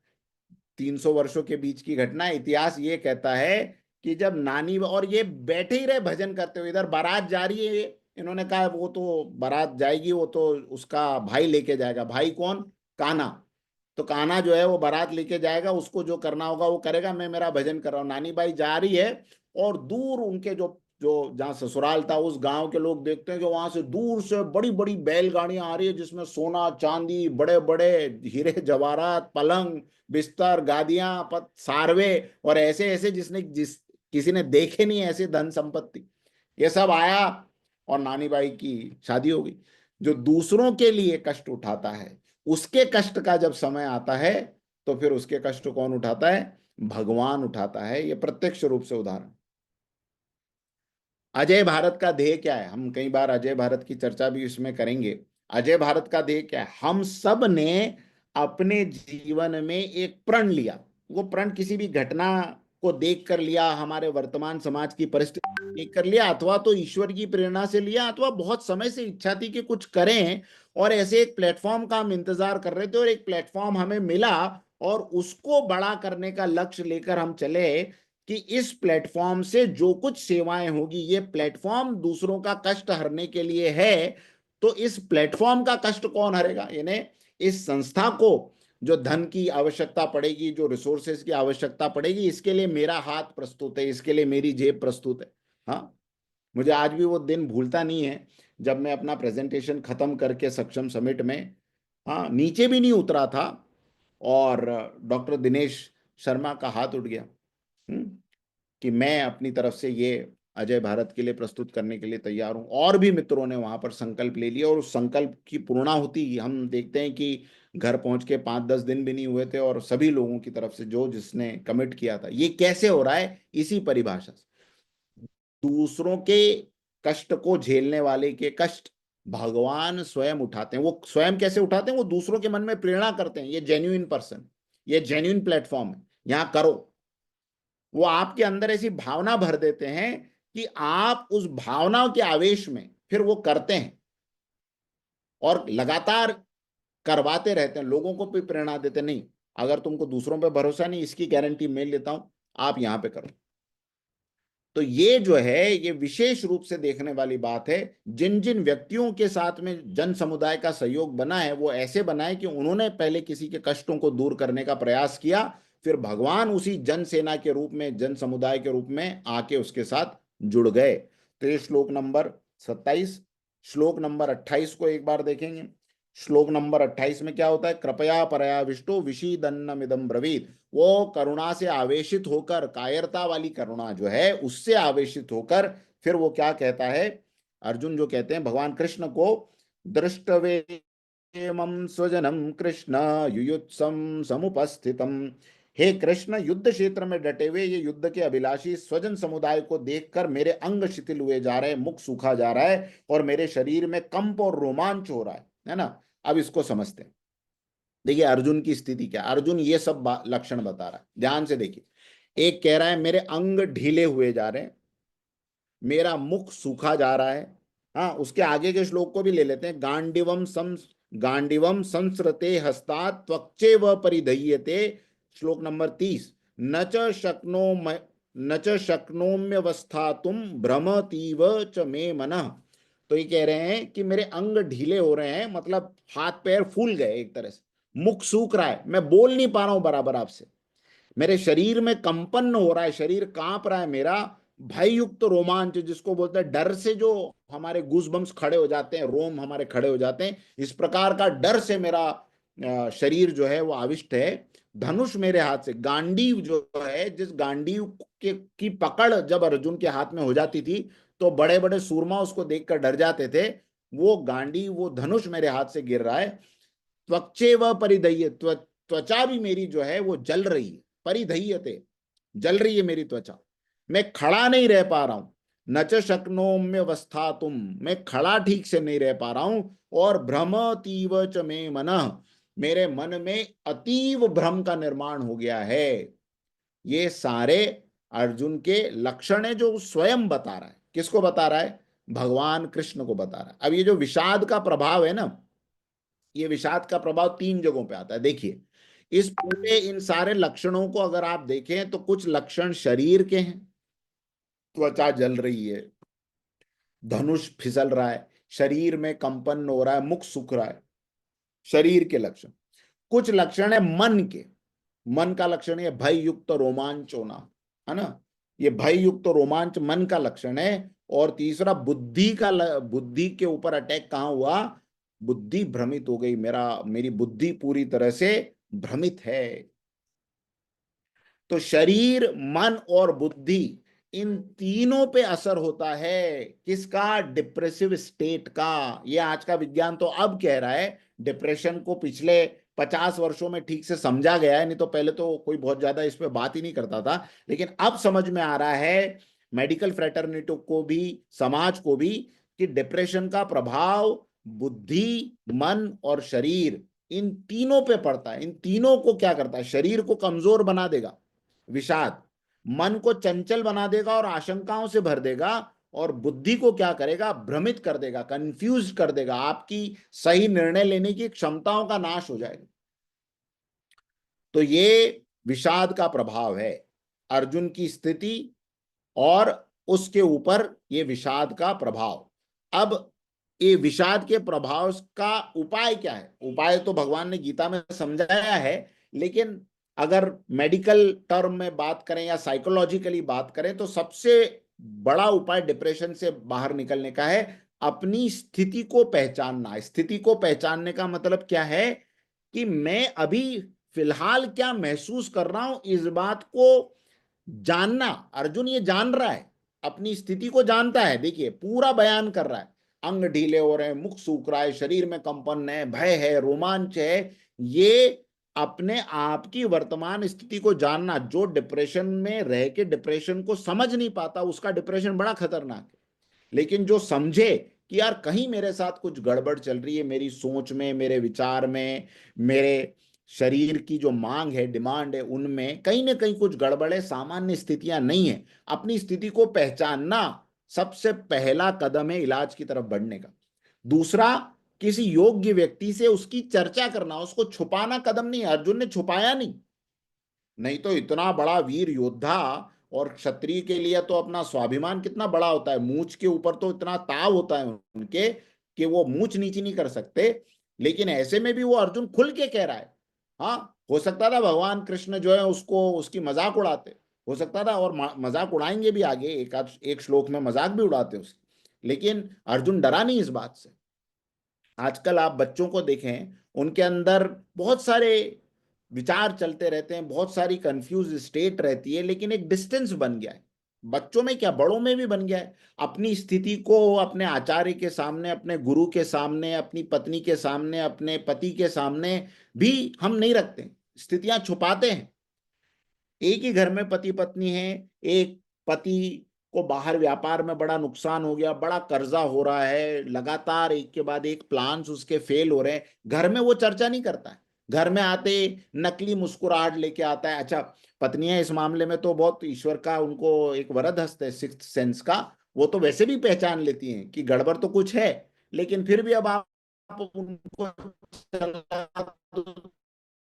300 वर्षों के बीच की घटना है। इतिहास ये कहता है कि जब नानी और ये बैठे ही रहे भजन करते हुए, इधर बारात जा रही है, इन्होंने कहा वो तो बारात जाएगी, वो तो उसका भाई लेके जाएगा। भाई कौन? कान्हा। तो कान्हा जो है वो बारात लेके जाएगा, उसको जो करना होगा वो करेगा, मैं मेरा भजन कर रहा हूँ। नानी बाई जा रही है और दूर उनके जो जो जहाँ ससुराल था उस गांव के लोग देखते हैं कि वहां से दूर से बड़ी बड़ी बैलगाड़ियां आ रही है जिसमें सोना चांदी, बड़े बड़े हीरे जवाहरात, पलंग, बिस्तर, गादियां, सारवे, और ऐसे ऐसे जिस किसी ने देखे नहीं ऐसे धन संपत्ति, ये सब आया और नानी बाई की शादी हो गई। जो दूसरों के लिए कष्ट उठाता है, उसके कष्ट का जब समय आता है तो फिर उसके कष्ट कौन उठाता है? भगवान उठाता है। ये प्रत्यक्ष रूप से उदाहरण। अजय भारत का ध्येय क्या है? हम कई बार अजय भारत की चर्चा भी इसमें करेंगे। अजय भारत का ध्येय क्या है? हम सब ने अपने जीवन में एक प्रण लिया। वो प्रण किसी भी घटना को देख कर लिया, हमारे वर्तमान समाज की परिस्थिति देख कर लिया, अथवा तो ईश्वर की प्रेरणा से लिया, अथवा बहुत समय से इच्छा थी कि कुछ करें, और ऐसे एक प्लेटफॉर्म का हम इंतजार कर रहे थे और एक प्लेटफॉर्म हमें मिला, और उसको बड़ा करने का लक्ष्य लेकर हम चले कि इस प्लेटफॉर्म से जो कुछ सेवाएं होगी, ये प्लेटफॉर्म दूसरों का कष्ट हरने के लिए है, तो इस प्लेटफॉर्म का कष्ट कौन हरेगा? यानी इस संस्था को जो धन की आवश्यकता पड़ेगी, जो रिसोर्सेज की आवश्यकता पड़ेगी, इसके लिए मेरा हाथ प्रस्तुत है, इसके लिए मेरी जेब प्रस्तुत है। हाँ, मुझे आज भी वो दिन भूलता नहीं है जब मैं अपना प्रेजेंटेशन खत्म करके सक्षम समिट में, हाँ, नीचे भी नहीं उतरा था और डॉक्टर दिनेश शर्मा का हाथ उठ गया। कि मैं अपनी तरफ से ये अजय भारत के लिए प्रस्तुत करने के लिए तैयार हूं। और भी मित्रों ने वहां पर संकल्प ले लिया, और उस संकल्प की पूर्णाहुति हम देखते हैं कि घर पहुंच के 5-10 दिन भी नहीं हुए थे, और सभी लोगों की तरफ से जो जिसने कमिट किया था। ये कैसे हो रहा है? इसी परिभाषा से, दूसरों के कष्ट को झेलने वाले के कष्ट भगवान स्वयं उठाते हैं। वो स्वयं कैसे उठाते हैं? वो दूसरों के मन में प्रेरणा करते हैं, ये जेन्युइन पर्सन, ये जेन्युइन प्लेटफॉर्म है, यहाँ करो। वो आपके अंदर ऐसी भावना भर देते हैं कि आप उस भावनाओं के आवेश में फिर वो करते हैं और लगातार करवाते रहते हैं, लोगों को भी प्रेरणा देते नहीं। अगर तुमको दूसरों पे भरोसा नहीं, इसकी गारंटी मैं लेता हूं, आप यहां पे करो। तो ये जो है, ये विशेष रूप से देखने वाली बात है। जिन जिन व्यक्तियों के साथ में जन समुदाय का सहयोग बना है, वो ऐसे बना है कि उन्होंने पहले किसी के कष्टों को दूर करने का प्रयास किया, फिर भगवान उसी जन सेना के रूप में, जन समुदाय के रूप में आके उसके साथ जुड़ गए। तो ये श्लोक नंबर 27। श्लोक नंबर 28 को एक बार देखेंगे। श्लोक नंबर 28 में क्या होता है? कृपया परयाविष्टो विषीदन्नमिदं ब्रवीत। वो करुणा से आवेशित होकर, कायरता वाली करुणा जो है उससे आवेशित होकर फिर वो क्या कहता है? अर्जुन जो कहते हैं भगवान कृष्ण को, दृष्टवे मम स्वजनम कृष्ण युयुत्सम समुपस्थितम। हे कृष्ण, युद्ध क्षेत्र में डटे हुए ये युद्ध के अभिलाषी स्वजन समुदाय को देखकर मेरे अंग शिथिल हुए जा रहे हैं, मुख सूखा जा रहा है और मेरे शरीर में कंप और रोमांच हो रहा है ना। अब इसको समझते हैं। देखिए अर्जुन की स्थिति क्या, अर्जुन ये सब लक्षण बता रहा है, ध्यान से देखिए। एक कह रहा है मेरे अंग ढीले हुए जा रहे हैं, मेरा मुख सूखा जा रहा है। हाँ, उसके आगे के श्लोक को भी ले लेते हैं। गांडीवम संसृते हस्ता त्वचे व परिधय्यते। श्लोक नंबर 30। न च शक्नोम्यवस्था तुम भ्रमतीव च मे मनः। तो ये कह रहे हैं कि मेरे अंग ढीले हो रहे हैं, मतलब हाथ पैर फूल गए एक तरह से, मुख सूख रहा है, मैं बोल नहीं पा रहा हूं बराबर आपसे, मेरे शरीर में कंपन हो रहा है, शरीर कांप रहा है मेरा। भय युक्त रोमांच, जिसको बोलते हैं डर से जो हमारे गूजबम्स खड़े हो जाते हैं, रोम हमारे खड़े हो जाते हैं, इस प्रकार का डर से मेरा शरीर जो है वो आविष्ट है। धनुष मेरे हाथ से, गांडीव जो है, जिस गांडीव के की पकड़ जब अर्जुन के हाथ में हो जाती थी तो बड़े बड़े सूरमा उसको देखकर डर जाते थे, वो गांडीव, वो धनुष मेरे हाथ से गिर रहा है। त्वचे व परिदह्य, त्वचा भी मेरी जो है वो जल रही है, परिधह्यते, जल रही है मेरी त्वचा, मैं खड़ा नहीं रह पा रहा हूं। न च शक्नोम्य अवस्था तुम, मैं खड़ा ठीक से नहीं रह पा रहा हूं। और भ्रमतीव च मे मनः, मेरे मन में अतीव भ्रम का निर्माण हो गया है। ये सारे अर्जुन के लक्षण है जो स्वयं बता रहा है। किसको बता रहा है? भगवान कृष्ण को बता रहा है। अब ये जो विषाद का प्रभाव है ना, ये विषाद का प्रभाव 3 जगहों पे आता है। देखिए, इस पूरे इन सारे लक्षणों को अगर आप देखें तो कुछ लक्षण शरीर के हैं, त्वचा जल रही है, धनुष फिसल रहा है, शरीर में कंपन हो रहा है, मुख सूख रहा है, शरीर के लक्षण। कुछ लक्षण है मन के, मन का लक्षण है भय युक्त रोमांच होना, है ना। ये भय युक्त रोमांच मन का लक्षण है। और तीसरा बुद्धि का बुद्धि के ऊपर अटैक कहाँ हुआ? बुद्धि भ्रमित हो गई, मेरी बुद्धि पूरी तरह से भ्रमित है। तो शरीर, मन और बुद्धि, इन तीनों पे असर होता है। किसका? डिप्रेसिव स्टेट का। ये आज का विज्ञान तो अब कह रहा है। डिप्रेशन को पिछले 50 वर्षों में ठीक से समझा गया है, नहीं तो पहले तो कोई बहुत ज्यादा इस पे बात ही नहीं करता था, लेकिन अब समझ में आ रहा है मेडिकल फ्रेटर्निटी को भी, समाज को भी, कि डिप्रेशन का प्रभाव बुद्धि, मन और शरीर, इन तीनों पे पड़ता है। इन तीनों को क्या करता है? शरीर को कमजोर बना देगा विषाद, मन को चंचल बना देगा और आशंकाओं से भर देगा, और बुद्धि को क्या करेगा? भ्रमित कर देगा, कंफ्यूज कर देगा, आपकी सही निर्णय लेने की क्षमताओं का नाश हो जाएगा। तो ये विषाद का प्रभाव है अर्जुन की स्थिति, और उसके ऊपर ये विषाद का प्रभाव। अब ये विषाद के प्रभाव का उपाय क्या है? उपाय तो भगवान ने गीता में समझाया है, लेकिन अगर मेडिकल टर्म में बात करें या साइकोलॉजिकली बात करें तो सबसे बड़ा उपाय डिप्रेशन से बाहर निकलने का है अपनी स्थिति को पहचानना। स्थिति को पहचानने का मतलब क्या है? कि मैं अभी फिलहाल क्या महसूस कर रहा हूं, इस बात को जानना। अर्जुन ये जान रहा है, अपनी स्थिति को जानता है। देखिए पूरा बयान कर रहा है, अंग ढीले हो रहे हैं, मुख सूख रहा है, शरीर में कंपन है, भय है, रोमांच है। ये अपने आप की वर्तमान स्थिति को जानना। जो डिप्रेशन में रह के डिप्रेशन को समझ नहीं पाता, उसका डिप्रेशन बड़ा खतरनाक है। लेकिन जो समझे कि यार कहीं मेरे साथ कुछ गड़बड़ चल रही है, मेरी सोच में, मेरे विचार में, मेरे शरीर की जो मांग है, डिमांड है, उनमें कहीं ना कहीं कुछ गड़बड़ है, सामान्य स्थितियां नहीं है। अपनी स्थिति को पहचानना सबसे पहला कदम है इलाज की तरफ बढ़ने का। दूसरा, किसी योग्य व्यक्ति से उसकी चर्चा करना, उसको छुपाना कदम नहीं है। अर्जुन ने छुपाया नहीं, नहीं तो इतना बड़ा वीर योद्धा, और क्षत्रिय के लिए तो अपना स्वाभिमान कितना बड़ा होता है, मूंछ के ऊपर तो इतना ताव होता है उनके कि वो मूंछ नीची नहीं कर सकते। लेकिन ऐसे में भी वो अर्जुन खुल के कह रहा है। हाँ, हो सकता था भगवान कृष्ण जो है उसको, उसकी मजाक उड़ाते, हो सकता था, और मजाक उड़ाएंगे भी आगे, एक श्लोक में मजाक भी उड़ाते उसकी, लेकिन अर्जुन डरा नहीं इस बात से। आजकल आप बच्चों को देखें, उनके अंदर बहुत सारे विचार चलते रहते हैं, बहुत सारी कंफ्यूज स्टेट रहती है, लेकिन एक डिस्टेंस बन गया है। बच्चों में क्या, बड़ों में भी बन गया है। अपनी स्थिति को अपने आचार्य के सामने, अपने गुरु के सामने, अपनी पत्नी के सामने, अपने पति के सामने भी हम नहीं रखते, स्थितियां छुपाते हैं। एक ही घर में पति पत्नी है, एक पति को बाहर व्यापार में बड़ा नुकसान हो गया, बड़ा कर्जा हो रहा है, लगातार एक के बाद एक प्लान्स उसके फेल हो रहे हैं, घर में वो चर्चा नहीं करता है। घर में आते नकली मुस्कुराहट लेके आता है। अच्छा, पत्नियां इस मामले में तो बहुत ईश्वर का उनको एक वरद हस्त है, सिक्स्थ सेंस का, वो तो वैसे भी पहचान लेती हैं कि गड़बड़ तो कुछ है। लेकिन फिर भी अब आप उनको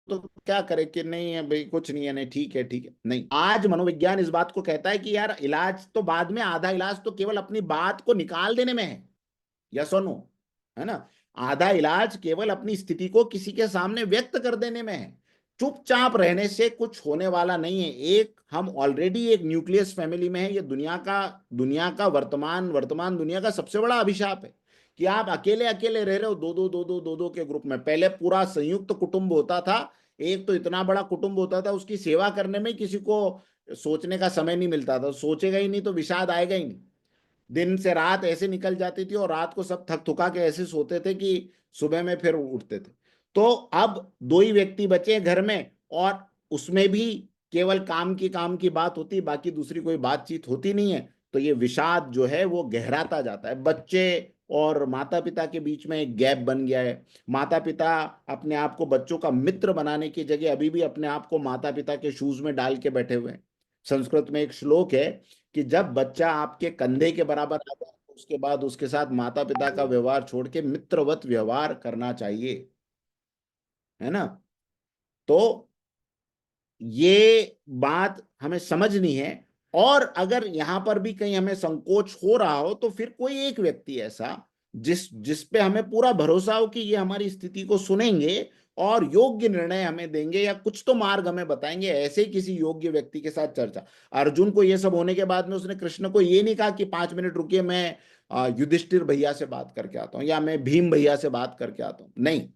तो क्या करे कि नहीं है भाई, कुछ नहीं है, नहीं ठीक है, ठीक है, नहीं। आज मनोविज्ञान इस बात को कहता है कि यार इलाज तो बाद में, आधा इलाज तो केवल अपनी बात को निकाल देने में है। यस और नो, है ना? आधा इलाज केवल अपनी स्थिति को किसी के सामने व्यक्त कर देने में है। चुपचाप रहने से कुछ होने वाला नहीं है। एक हम ऑलरेडी एक न्यूक्लियस फैमिली में है। ये दुनिया का वर्तमान वर्तमान दुनिया का सबसे बड़ा अभिशाप है कि आप अकेले अकेले रह रहे हो, दो दो के ग्रुप में। पहले पूरा संयुक्त कुटुंब होता था, एक तो इतना बड़ा कुटुंब होता था, उसकी सेवा करने में किसी को सोचने का समय नहीं मिलता था। सोचेगा ही नहीं तो विषाद आएगा ही नहीं। दिन से रात ऐसे निकल जाती थी, और रात को सब थक थुका के ऐसे सोते थे कि सुबह में फिर उठते थे। तो अब दो ही व्यक्ति बचे घर में, और उसमें भी केवल काम की बात होती, बाकी दूसरी कोई बातचीत होती नहीं है। तो ये विषाद जो है वो गहराता जाता है। बच्चे और माता पिता के बीच में एक गैप बन गया है। माता पिता अपने आप को बच्चों का मित्र बनाने की जगह अभी भी अपने आप को माता पिता के शूज में डाल के बैठे हुए हैं। संस्कृत में एक श्लोक है कि जब बच्चा आपके कंधे के बराबर आ जाए, तो उसके बाद उसके साथ माता पिता का व्यवहार छोड़ के मित्रवत व्यवहार करना चाहिए, है ना? तो ये बात हमें समझनी है। और अगर यहां पर भी कहीं हमें संकोच हो रहा हो, तो फिर कोई एक व्यक्ति ऐसा जिस जिस पे हमें पूरा भरोसा हो कि ये हमारी स्थिति को सुनेंगे और योग्य निर्णय हमें देंगे, या कुछ तो मार्ग हमें बताएंगे, ऐसे ही किसी योग्य व्यक्ति के साथ चर्चा। अर्जुन को ये सब होने के बाद में उसने कृष्ण को ये नहीं कहा कि 5 मिनट रुकिए, मैं युधिष्ठिर भैया से बात करके आता हूं, या मैं भीम भैया से बात करके आता हूं। नहीं,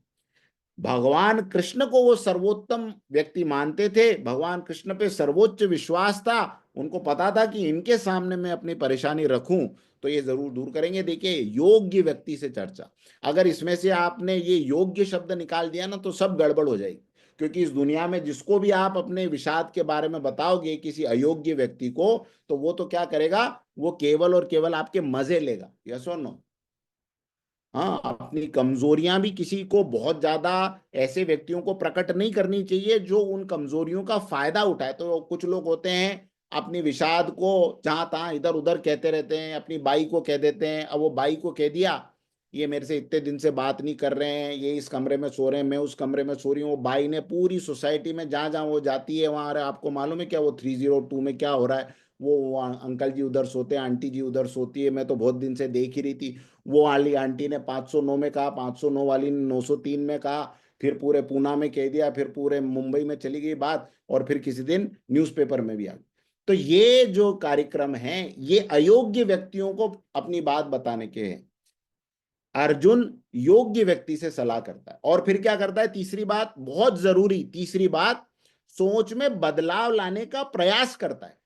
भगवान कृष्ण को वो सर्वोत्तम व्यक्ति मानते थे, भगवान कृष्ण पे सर्वोच्च विश्वास था। उनको पता था कि इनके सामने मैं अपनी परेशानी रखूं तो ये जरूर दूर करेंगे। देखिए, योग्य व्यक्ति से चर्चा, अगर इसमें से आपने ये योग्य शब्द निकाल दिया ना, तो सब गड़बड़ हो जाएगी। क्योंकि इस दुनिया में जिसको भी आप अपने विषाद के बारे में बताओगे किसी अयोग्य व्यक्ति को, तो वो तो क्या करेगा, वो केवल और केवल आपके मजे लेगा। यस और नो? हाँ, अपनी कमजोरियां भी किसी को बहुत ज्यादा, ऐसे व्यक्तियों को प्रकट नहीं करनी चाहिए जो उन कमजोरियों का फायदा उठाए। तो कुछ लोग होते हैं, अपनी विषाद को जहां तहां इधर उधर कहते रहते हैं, अपनी बाई को कह देते हैं। अब वो बाई को कह दिया, ये मेरे से इतने दिन से बात नहीं कर रहे हैं, ये इस कमरे में सो रहे हैं, मैं उस कमरे में सो रही हूँ। वो बाई ने पूरी सोसाइटी में जहां जहां वो जाती है वहां, अरे आपको मालूम है क्या वो 302 में क्या हो रहा है, वो अंकल जी उधर सोते हैं, आंटी जी उधर सोती है, मैं तो बहुत दिन से देख ही रही थी। वो वाली आंटी ने 509 में कहा, 509 वाली ने 903 में कहा, फिर पूरे पूना में कह दिया, फिर पूरे मुंबई में चली गई बात, और फिर किसी दिन न्यूज़पेपर में भी आ गई। तो ये जो कार्यक्रम है, ये अयोग्य व्यक्तियों को अपनी बात बताने के हैं। अर्जुन योग्य व्यक्ति से सलाह करता है, और फिर क्या करता है, तीसरी बात बहुत जरूरी, तीसरी बात, सोच में बदलाव लाने का प्रयास करता है।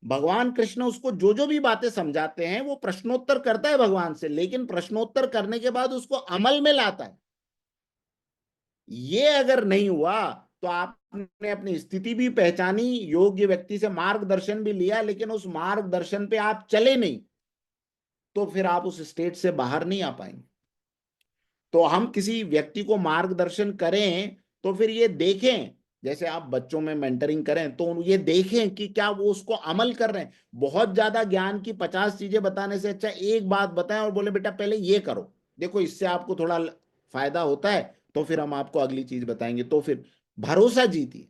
भगवान कृष्ण उसको जो जो भी बातें समझाते हैं वो प्रश्नोत्तर करता है भगवान से, लेकिन प्रश्नोत्तर करने के बाद उसको अमल में लाता है। ये अगर नहीं हुआ तो आपने अपनी स्थिति भी पहचानी, योग्य व्यक्ति से मार्गदर्शन भी लिया, लेकिन उस मार्गदर्शन पे आप चले नहीं, तो फिर आप उस स्टेट से बाहर नहीं आ पाएंगे। तो हम किसी व्यक्ति को मार्गदर्शन करें तो फिर ये देखें, जैसे आप बच्चों में मेंटरिंग करें तो ये देखें कि क्या वो उसको अमल कर रहे हैं। बहुत ज्यादा ज्ञान की 50 चीजें बताने से अच्छा एक बात बताएं और बोले बेटा पहले ये करो, देखो इससे आपको थोड़ा फायदा होता है, तो फिर हम आपको अगली चीज बताएंगे। तो फिर भरोसा जीतिए।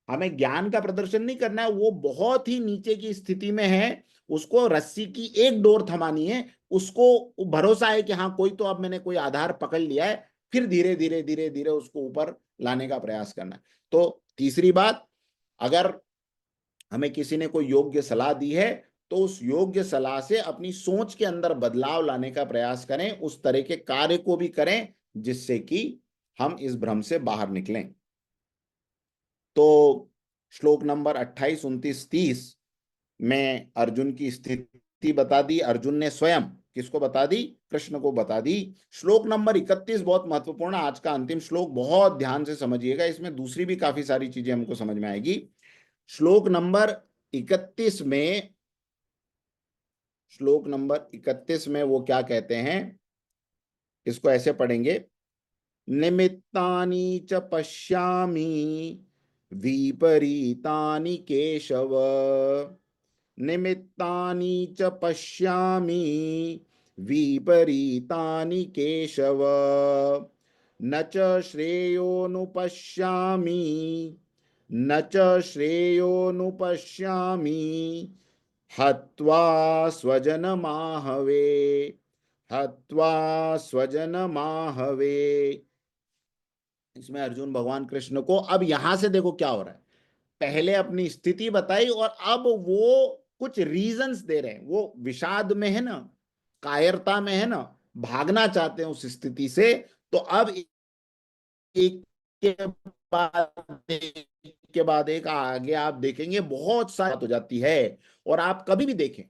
हमें ज्ञान का प्रदर्शन नहीं करना है, वो बहुत ही नीचे की स्थिति में है, उसको रस्सी की एक डोर थमानी है, उसको भरोसा है कि हाँ कोई तो अब मैंने कोई आधार पकड़ लिया है, फिर धीरे धीरे धीरे धीरे उसको ऊपर लाने का प्रयास करना है। तो तीसरी बात, अगर हमें किसी ने कोई योग्य सलाह दी है तो उस योग्य सलाह से अपनी सोच के अंदर बदलाव लाने का प्रयास करें, उस तरह के कार्य को भी करें जिससे कि हम इस भ्रम से बाहर निकलें। तो श्लोक नंबर 28, 29, 30 में अर्जुन की स्थिति बता दी, अर्जुन ने स्वयं किसको बता दी, कृष्ण को बता दी। श्लोक नंबर 31 बहुत महत्वपूर्ण, आज का अंतिम श्लोक, बहुत ध्यान से समझिएगा, इसमें दूसरी भी काफी सारी चीजें हमको समझ में आएगी। श्लोक नंबर 31 में, श्लोक नंबर 31 में वो क्या कहते हैं, इसको ऐसे पढ़ेंगे, निमित्तानि च पश्यामि विपरीतानि केशव, निमित्तानि च पश्यामि विपरीतानि केशव, न च श्रेयोनुपश्यामि, न च श्रेयोनुपश्यामि हत्वा स्वजनमाहवे, हत्वा स्वजनमाहवे। इसमें अर्जुन भगवान कृष्ण को, अब यहां से देखो क्या हो रहा है, पहले अपनी स्थिति बताई और अब वो कुछ रीजंस दे रहे हैं, वो विषाद में है ना, कायरता में है ना, भागना चाहते हैं उस स्थिति से। तो अब एक के बाद एक के बाद एक आगे आप देखेंगे बहुत सारी बात हो जाती है। और आप कभी भी देखें,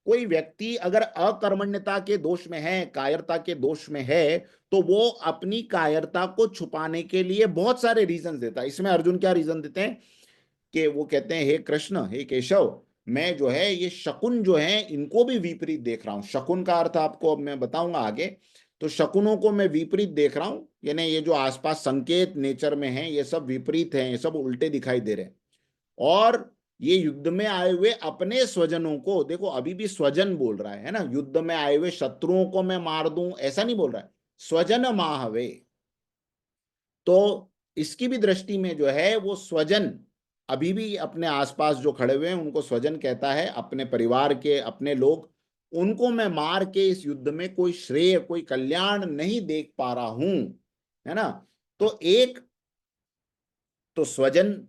कोई व्यक्ति अगर अकर्मण्यता के दोष में है, कायरता के दोष में है, तो वो अपनी कायरता को छुपाने के लिए बहुत सारे रीजन देता है। इसमें अर्जुन क्या रीजन देते हैं कि वो कहते हैं हे कृष्ण, हे केशव, मैं जो है ये शकुन जो है इनको भी विपरीत देख रहा हूं। शकुन का अर्थ आपको अब मैं बताऊंगा आगे। तो शकुनों को मैं विपरीत देख रहा हूं, यानी ये जो आसपास संकेत नेचर में है ये सब विपरीत हैं, ये सब उल्टे दिखाई दे रहे हैं। और ये युद्ध में आए हुए अपने स्वजनों को देखो, अभी भी स्वजन बोल रहा है ना, युद्ध में आए हुए शत्रुओं को मैं मार दूं ऐसा नहीं बोल रहा है, स्वजन माहवे। तो इसकी भी दृष्टि में जो है वो स्वजन, अभी भी अपने आसपास जो खड़े हुए हैं उनको स्वजन कहता है, अपने परिवार के अपने लोग, उनको मैं मार के इस युद्ध में कोई श्रेय कोई कल्याण नहीं देख पा रहा हूं, है ना। तो एक तो स्वजन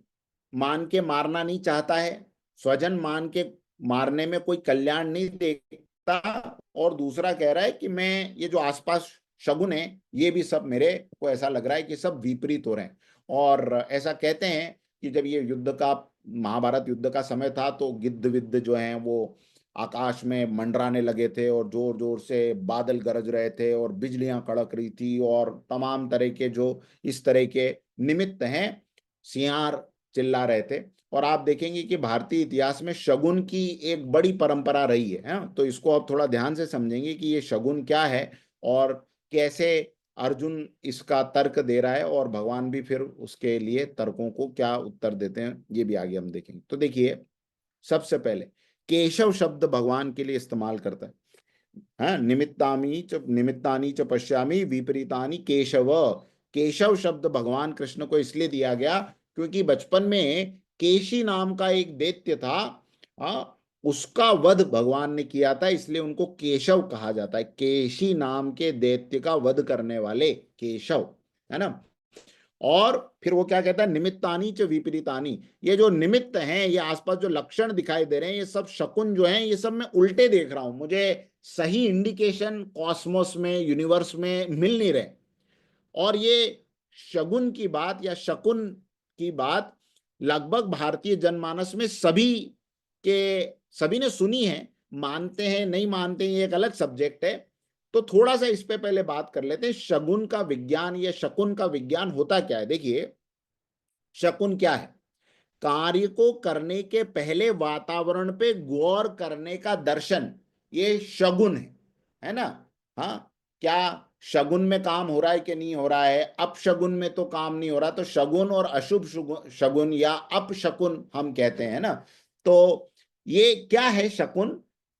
मान के मारना नहीं चाहता है, स्वजन मान के मारने में कोई कल्याण नहीं देखता, और दूसरा कह रहा है कि मैं ये जो आसपास शगुन है ये भी सब मेरे को ऐसा लग रहा है कि सब विपरीत हो रहे हैं। और ऐसा कहते हैं कि जब ये युद्ध का, महाभारत युद्ध का समय था तो गिद्ध विद्ध जो हैं वो आकाश में मंडराने लगे थे और जोर जोर से बादल गरज रहे थे और बिजलियां कड़क रही थी और तमाम तरह के जो इस तरह के निमित्त हैं, सियार चिल्ला रहे थे। और आप देखेंगे कि भारतीय इतिहास में शगुन की एक बड़ी परंपरा रही है। तो इसको आप थोड़ा ध्यान से समझेंगे कि ये शगुन क्या है और कैसे अर्जुन इसका तर्क दे रहा है, और भगवान भी फिर उसके लिए तर्कों को क्या उत्तर देते हैं ये भी आगे हम देखेंगे। तो देखिए, सबसे पहले केशव शब्द भगवान के लिए इस्तेमाल करता है। हाँ, निमित्तानी च पश्यामि विपरीतानि केशव। केशव शब्द भगवान कृष्ण को इसलिए दिया गया क्योंकि बचपन में केशी नाम का एक दैत्य था, उसका वध भगवान ने किया था, इसलिए उनको केशव कहा जाता है। केशी नाम के दैत्य का वध करने वाले केशव, है ना। और फिर वो क्या कहता है, निमित्तानी च विपरीतानी, ये जो निमित्त हैं, ये आसपास जो लक्षण दिखाई दे रहे हैं, ये सब शकुन जो हैं, ये सब मैं उल्टे देख रहा हूं, मुझे सही इंडिकेशन कॉस्मोस में यूनिवर्स में मिल नहीं रहे। और ये शगुन की बात या शकुन की बात लगभग भारतीय जनमानस में सभी ने सुनी है, मानते हैं नहीं मानते हैं ये एक अलग सब्जेक्ट है। तो थोड़ा सा इस पे पहले बात कर लेते हैं, शगुन का विज्ञान या शकुन का विज्ञान होता क्या है। देखिए, शकुन क्या है, कार्य को करने के पहले वातावरण पे गौर करने का दर्शन, ये शगुन है ना। हाँ, क्या शगुन में काम हो रहा है कि नहीं हो रहा है, अपशगुन में तो काम नहीं हो रहा, तो शगुन और अशुभ शगुन या अपशकुन हम कहते हैं ना। तो ये क्या है शकुन?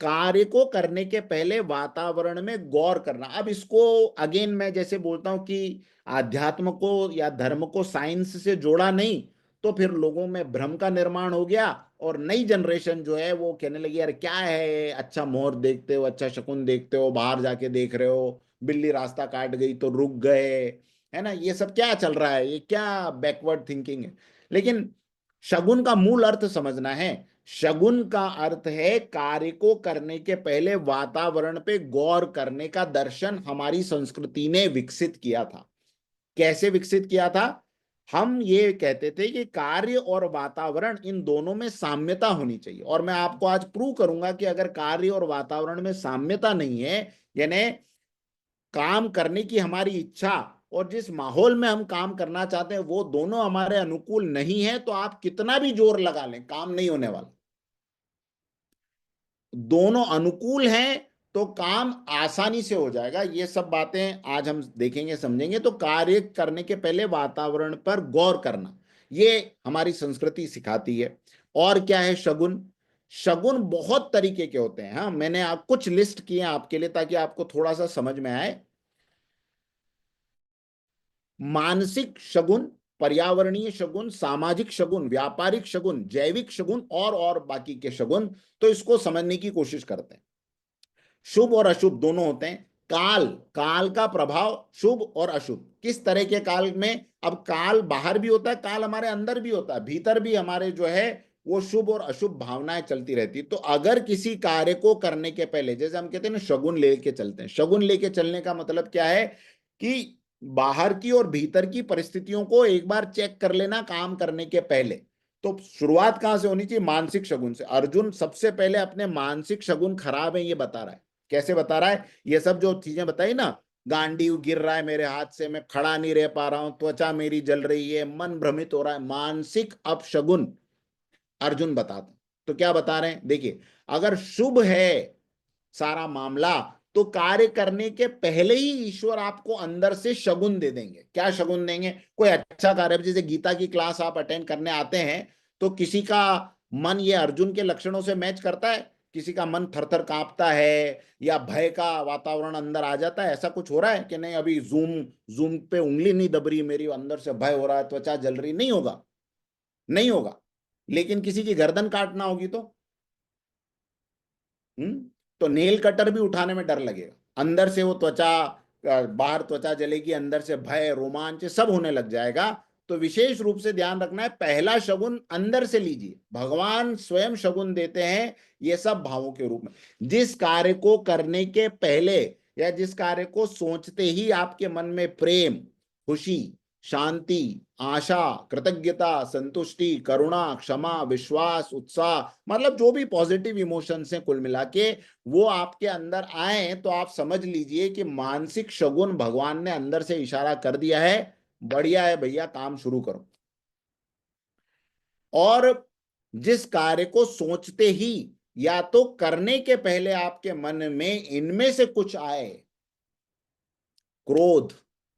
कार्य को करने के पहले वातावरण में गौर करना। अब इसको अगेन मैं जैसे बोलता हूं कि आध्यात्म को या धर्म को साइंस से जोड़ा नहीं, तो फिर लोगों में भ्रम का निर्माण हो गया, और नई जनरेशन जो है वो कहने लगी यार क्या है, अच्छा मोहर देखते हो, अच्छा शकुन देखते हो, बाहर जाके देख रहे हो, बिल्ली रास्ता काट गई तो रुक गए, है ना, ये सब क्या चल रहा है, ये क्या बैकवर्ड थिंकिंग है। लेकिन शगुन का मूल अर्थ समझना है। शगुन का अर्थ है कार्य को करने के पहले वातावरण पे गौर करने का दर्शन हमारी संस्कृति ने विकसित किया था। कैसे विकसित किया था? हम ये कहते थे कि कार्य और वातावरण इन दोनों में साम्यता होनी चाहिए, और मैं आपको आज प्रूव करूंगा कि अगर कार्य और वातावरण में साम्यता नहीं है, यानी काम करने की हमारी इच्छा और जिस माहौल में हम काम करना चाहते हैं वो दोनों हमारे अनुकूल नहीं है, तो आप कितना भी जोर लगा लें काम नहीं होने वाला। दोनों अनुकूल हैं तो काम आसानी से हो जाएगा। ये सब बातें आज हम देखेंगे समझेंगे। तो कार्य करने के पहले वातावरण पर गौर करना, ये हमारी संस्कृति सिखाती है। और क्या है शगुन? शगुन बहुत तरीके के होते हैं। हाँ, मैंने आप कुछ लिस्ट किए आपके लिए ताकि आपको थोड़ा सा समझ में आए। मानसिक शगुन, पर्यावरणीय शगुन, सामाजिक शगुन, व्यापारिक शगुन, जैविक शगुन और बाकी के शगुन। तो इसको समझने की कोशिश करते हैं। शुभ और अशुभ दोनों होते हैं। काल, काल का प्रभाव शुभ और अशुभ। किस तरह के काल में? अब काल बाहर भी होता है, काल हमारे अंदर भी होता है, भीतर भी हमारे जो है वो शुभ और अशुभ भावनाएं चलती रहती। तो अगर किसी कार्य को करने के पहले, जैसे हम कहते हैं ना शगुन लेके चलते हैं, शगुन लेके चलने का मतलब क्या है कि बाहर की और भीतर की परिस्थितियों को एक बार चेक कर लेना काम करने के पहले। तो शुरुआत कहां से होनी चाहिए? मानसिक शगुन से। अर्जुन सबसे पहले अपने मानसिक शगुन खराब है ये बता रहा है। कैसे बता रहा है? ये सब जो चीजें बताई ना, गांडीव गिर रहा है मेरे हाथ से, मैं खड़ा नहीं रह पा रहा हूं, त्वचा मेरी जल रही है, मन भ्रमित हो रहा है, मानसिक अपशगुन अर्जुन बताते। तो क्या बता रहे हैं देखिए, अगर शुभ है सारा मामला, तो कार्य करने के पहले ही ईश्वर आपको अंदर से शगुन दे देंगे। क्या शगुन देंगे? कोई अच्छा कार्य, जैसे गीता की क्लास आप अटेंड करने आते हैं, तो किसी का मन ये अर्जुन के लक्षणों से मैच करता है, किसी का मन थर थर कांपता है या भय का वातावरण अंदर आ जाता है, ऐसा कुछ हो रहा है कि नहीं? अभी जूम जूम पे उंगली नहीं दब रही मेरी, अंदर से भय हो रहा है, त्वचा जल रही, नहीं होगा, नहीं होगा। लेकिन किसी की गर्दन काटना होगी तो तो नेल कटर भी उठाने में डर लगेगा, अंदर से वो त्वचा, बाहर त्वचा जलेगी, अंदर से भय रोमांच सब होने लग जाएगा। तो विशेष रूप से ध्यान रखना है, पहला शगुन अंदर से लीजिए। भगवान स्वयं शगुन देते हैं ये सब भावों के रूप में। जिस कार्य को करने के पहले या जिस कार्य को सोचते ही आपके मन में प्रेम, खुशी, शांति, आशा, कृतज्ञता, संतुष्टि, करुणा, क्षमा, विश्वास, उत्साह, मतलब जो भी पॉजिटिव इमोशंस हैं कुल मिला के, वो आपके अंदर आए, तो आप समझ लीजिए कि मानसिक शगुन भगवान ने अंदर से इशारा कर दिया है, बढ़िया है भैया, काम शुरू करो। और जिस कार्य को सोचते ही या तो करने के पहले आपके मन में इनमें से कुछ आए, क्रोध,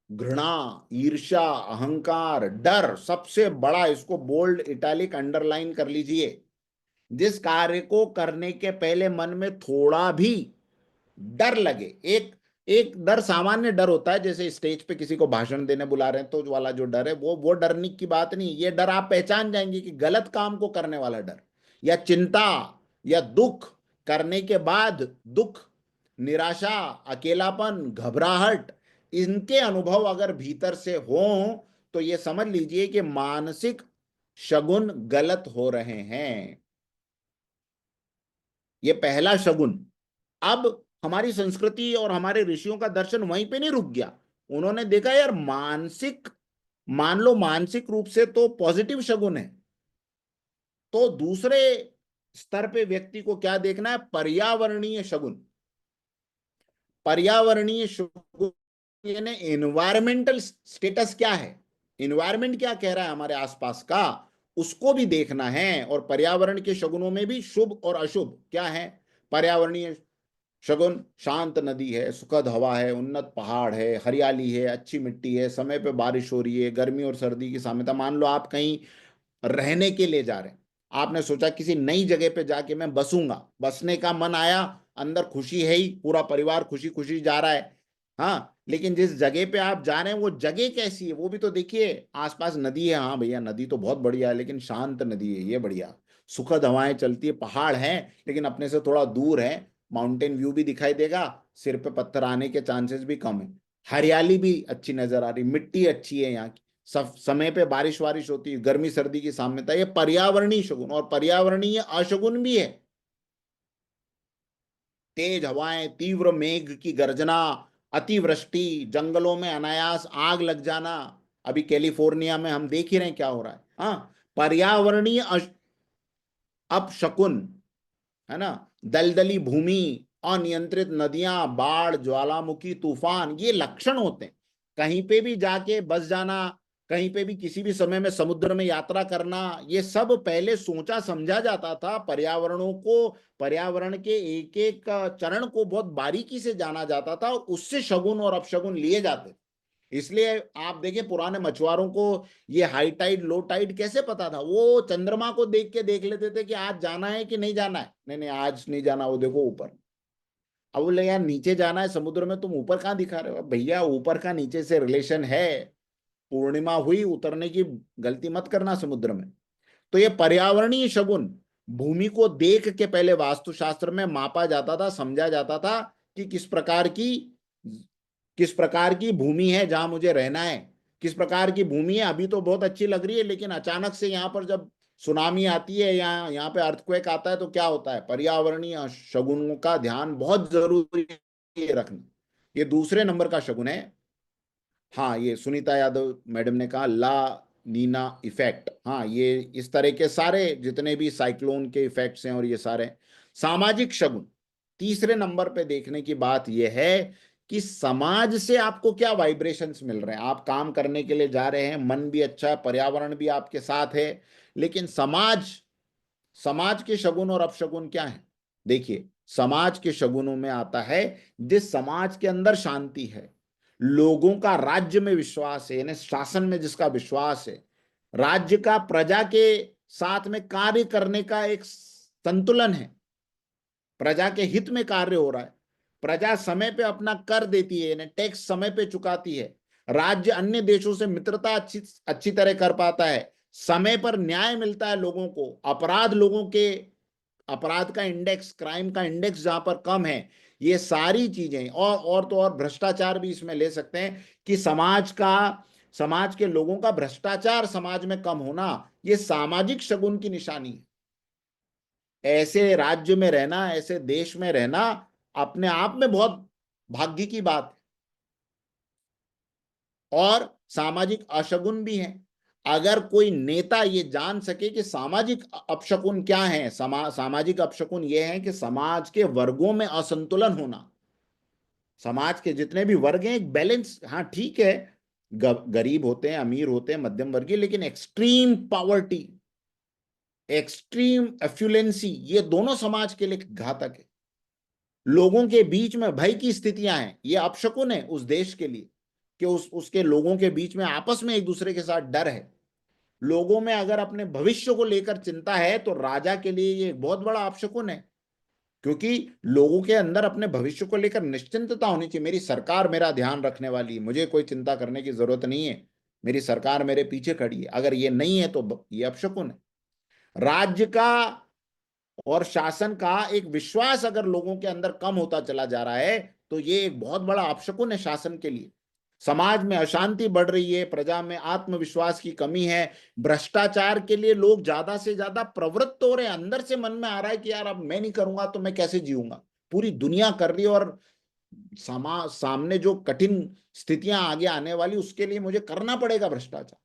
घृणा, ईर्ष्या, अहंकार, डर, सबसे बड़ा, इसको बोल्ड इटैलिक अंडरलाइन कर लीजिए, जिस कार्य को करने के पहले मन में थोड़ा भी डर लगे, एक एक डर सामान्य डर होता है, जैसे स्टेज पे किसी को भाषण देने बुला रहे हैं तो वाला जो डर है, वो डरने की बात नहीं। ये डर आप पहचान जाएंगे कि गलत काम को करने वाला डर, या चिंता, या दुख, करने के बाद दुख, निराशा, अकेलापन, घबराहट, इनके अनुभव अगर भीतर से हो, तो ये समझ लीजिए कि मानसिक शगुन गलत हो रहे हैं। ये पहला शगुन। अब हमारी संस्कृति और हमारे ऋषियों का दर्शन वहीं पे नहीं रुक गया। उन्होंने देखा यार मानसिक, मान लो मानसिक रूप से तो पॉजिटिव शगुन है, तो दूसरे स्तर पे व्यक्ति को क्या देखना है? पर्यावरणीय शगुन। पर्यावरणीय शगुन यानी एनवायरमेंटल स्टेटस क्या है, एनवायरमेंट क्या कह रहा है हमारे आसपास का, उसको भी देखना है। और पर्यावरण के शगुनों में भी शुभ और अशुभ क्या है? पर्यावरणीय शगुन शांत नदी है, सुखद हवा है, उन्नत पहाड़ है, हरियाली है, अच्छी मिट्टी है, समय पे बारिश हो रही है, गर्मी और सर्दी की साम्यता। मान लो आप कहीं रहने के लिए जा रहे हैं, आपने सोचा किसी नई जगह पे जाके मैं बसूंगा, बसने का मन आया, अंदर खुशी है ही, पूरा परिवार खुशी खुशी जा रहा है। हाँ, लेकिन जिस जगह पे आप जा रहे हैं वो जगह कैसी है वो भी तो देखिए। आसपास नदी है, हाँ भैया नदी तो बहुत बढ़िया है, लेकिन शांत नदी है, ये बढ़िया। सुखद हवाएं चलती है, पहाड़ हैं लेकिन अपने से थोड़ा दूर है, माउंटेन व्यू भी दिखाई देगा, सिर पे पत्थर आने के चांसेस भी कम है, हरियाली भी अच्छी नजर आ रही, मिट्टी अच्छी है यहाँ की, सब समय पे बारिश वारिश होती है, गर्मी सर्दी की साम्यता। ये पर्यावरणीय शगुन, और पर्यावरणीय अशगुन भी है। तेज हवाएं, तीव्र मेघ की गर्जना, अतिवृष्टि, जंगलों में अनायास आग लग जाना। अभी कैलिफोर्निया में हम देख ही रहे हैं क्या हो रहा है। हाँ, पर्यावरणीय अपशकुन, है ना। दलदली भूमि, अनियंत्रित नदियां, बाढ़, ज्वालामुखी, तूफान, ये लक्षण होते हैं। कहीं पे भी जाके बस जाना, कहीं पे भी किसी भी समय में समुद्र में यात्रा करना, ये सब पहले सोचा समझा जाता था। पर्यावरणों को, पर्यावरण के एक एक चरण को बहुत बारीकी से जाना जाता था, और उससे शगुन और अपशगुन लिए जाते। इसलिए आप देखें पुराने मछुआरों को ये हाई टाइड लो टाइड कैसे पता था। वो चंद्रमा को देख के देख लेते थे कि आज जाना है कि नहीं जाना है। नहीं नहीं, आज नहीं जाना, वो देखो ऊपर। अब बोले यार नीचे जाना है समुद्र में, तुम ऊपर कहाँ दिखा रहे हो। भैया ऊपर का नीचे से रिलेशन है, पूर्णिमा हुई, उतरने की गलती मत करना समुद्र में। तो ये पर्यावरणीय शगुन, भूमि को देख के पहले वास्तुशास्त्र में मापा जाता था, समझा जाता था कि किस प्रकार की भूमि है जहां मुझे रहना है, किस प्रकार की भूमि है। अभी तो बहुत अच्छी लग रही है, लेकिन अचानक से यहाँ पर जब सुनामी आती है या यहाँ पे अर्थक्वेक आता है तो क्या होता है। पर्यावरणीय शगुनों का ध्यान बहुत जरूरी है रखना। ये दूसरे नंबर का शगुन है। हाँ, ये सुनीता यादव मैडम ने कहा ला नीना इफेक्ट। हाँ, ये इस तरह के सारे जितने भी साइक्लोन के इफेक्ट्स हैं और ये सारे सामाजिक शगुन। तीसरे नंबर पे देखने की बात यह है कि समाज से आपको क्या वाइब्रेशंस मिल रहे हैं। आप काम करने के लिए जा रहे हैं, मन भी अच्छा है, पर्यावरण भी आपके साथ है, लेकिन समाज, समाज के शगुन और अपशगुन क्या है। देखिए, समाज के शगुनों में आता है जिस समाज के अंदर शांति है, लोगों का राज्य में विश्वास है, यानी शासन में जिसका विश्वास है, राज्य का प्रजा के साथ में कार्य करने का एक संतुलन है, प्रजा के हित में कार्य हो रहा है, प्रजा समय पे अपना कर देती है, यानी टैक्स समय पे चुकाती है, राज्य अन्य देशों से मित्रता अच्छी अच्छी तरह कर पाता है, समय पर न्याय मिलता है लोगों को, अपराध लोगों के, अपराध का इंडेक्स, क्राइम का इंडेक्स जहां पर कम है, ये सारी चीजें, और तो और भ्रष्टाचार भी इसमें ले सकते हैं कि समाज के लोगों का भ्रष्टाचार समाज में कम होना, ये सामाजिक शगुन की निशानी है। ऐसे राज्य में रहना, ऐसे देश में रहना अपने आप में बहुत भाग्य की बात है। और सामाजिक अशगुन भी है। अगर कोई नेता ये जान सके कि सामाजिक अपशकुन क्या है, सामाजिक अपशकुन ये है कि समाज के वर्गों में असंतुलन होना, समाज के जितने भी वर्ग हैं एक बैलेंस, हाँ ठीक है, गरीब होते हैं, अमीर होते हैं, मध्यम वर्गीय, लेकिन एक्सट्रीम पावर्टी, एक्सट्रीम एफ्लुएंसी, ये दोनों समाज के लिए घातक है। लोगों के बीच में भय की स्थितियां हैं, ये अपशकुन है उस देश के लिए कि उसके लोगों के बीच में आपस में एक दूसरे के साथ डर है। लोगों में अगर अपने भविष्य को लेकर चिंता है तो राजा के लिए ये एक बहुत बड़ा अपशकुन है, क्योंकि लोगों के अंदर अपने भविष्य को लेकर निश्चिंतता होनी चाहिए। मेरी सरकार मेरा ध्यान रखने वाली है, मुझे कोई चिंता करने की जरूरत नहीं है, मेरी सरकार मेरे पीछे खड़ी है। अगर ये नहीं है तो ये अपशकुन है। राज्य का और शासन का एक विश्वास अगर लोगों के अंदर कम होता चला जा रहा है तो ये एक बहुत बड़ा अपशकुन है शासन के लिए। समाज में अशांति बढ़ रही है, प्रजा में आत्मविश्वास की कमी है, भ्रष्टाचार के लिए लोग ज्यादा से ज्यादा प्रवृत्त हो रहे हैं। अंदर से मन में आ रहा है कि यार अब मैं नहीं करूंगा तो मैं कैसे जीऊंगा, पूरी दुनिया कर रही है, और सामने जो कठिन स्थितियां आगे आने वाली उसके लिए मुझे करना पड़ेगा भ्रष्टाचार।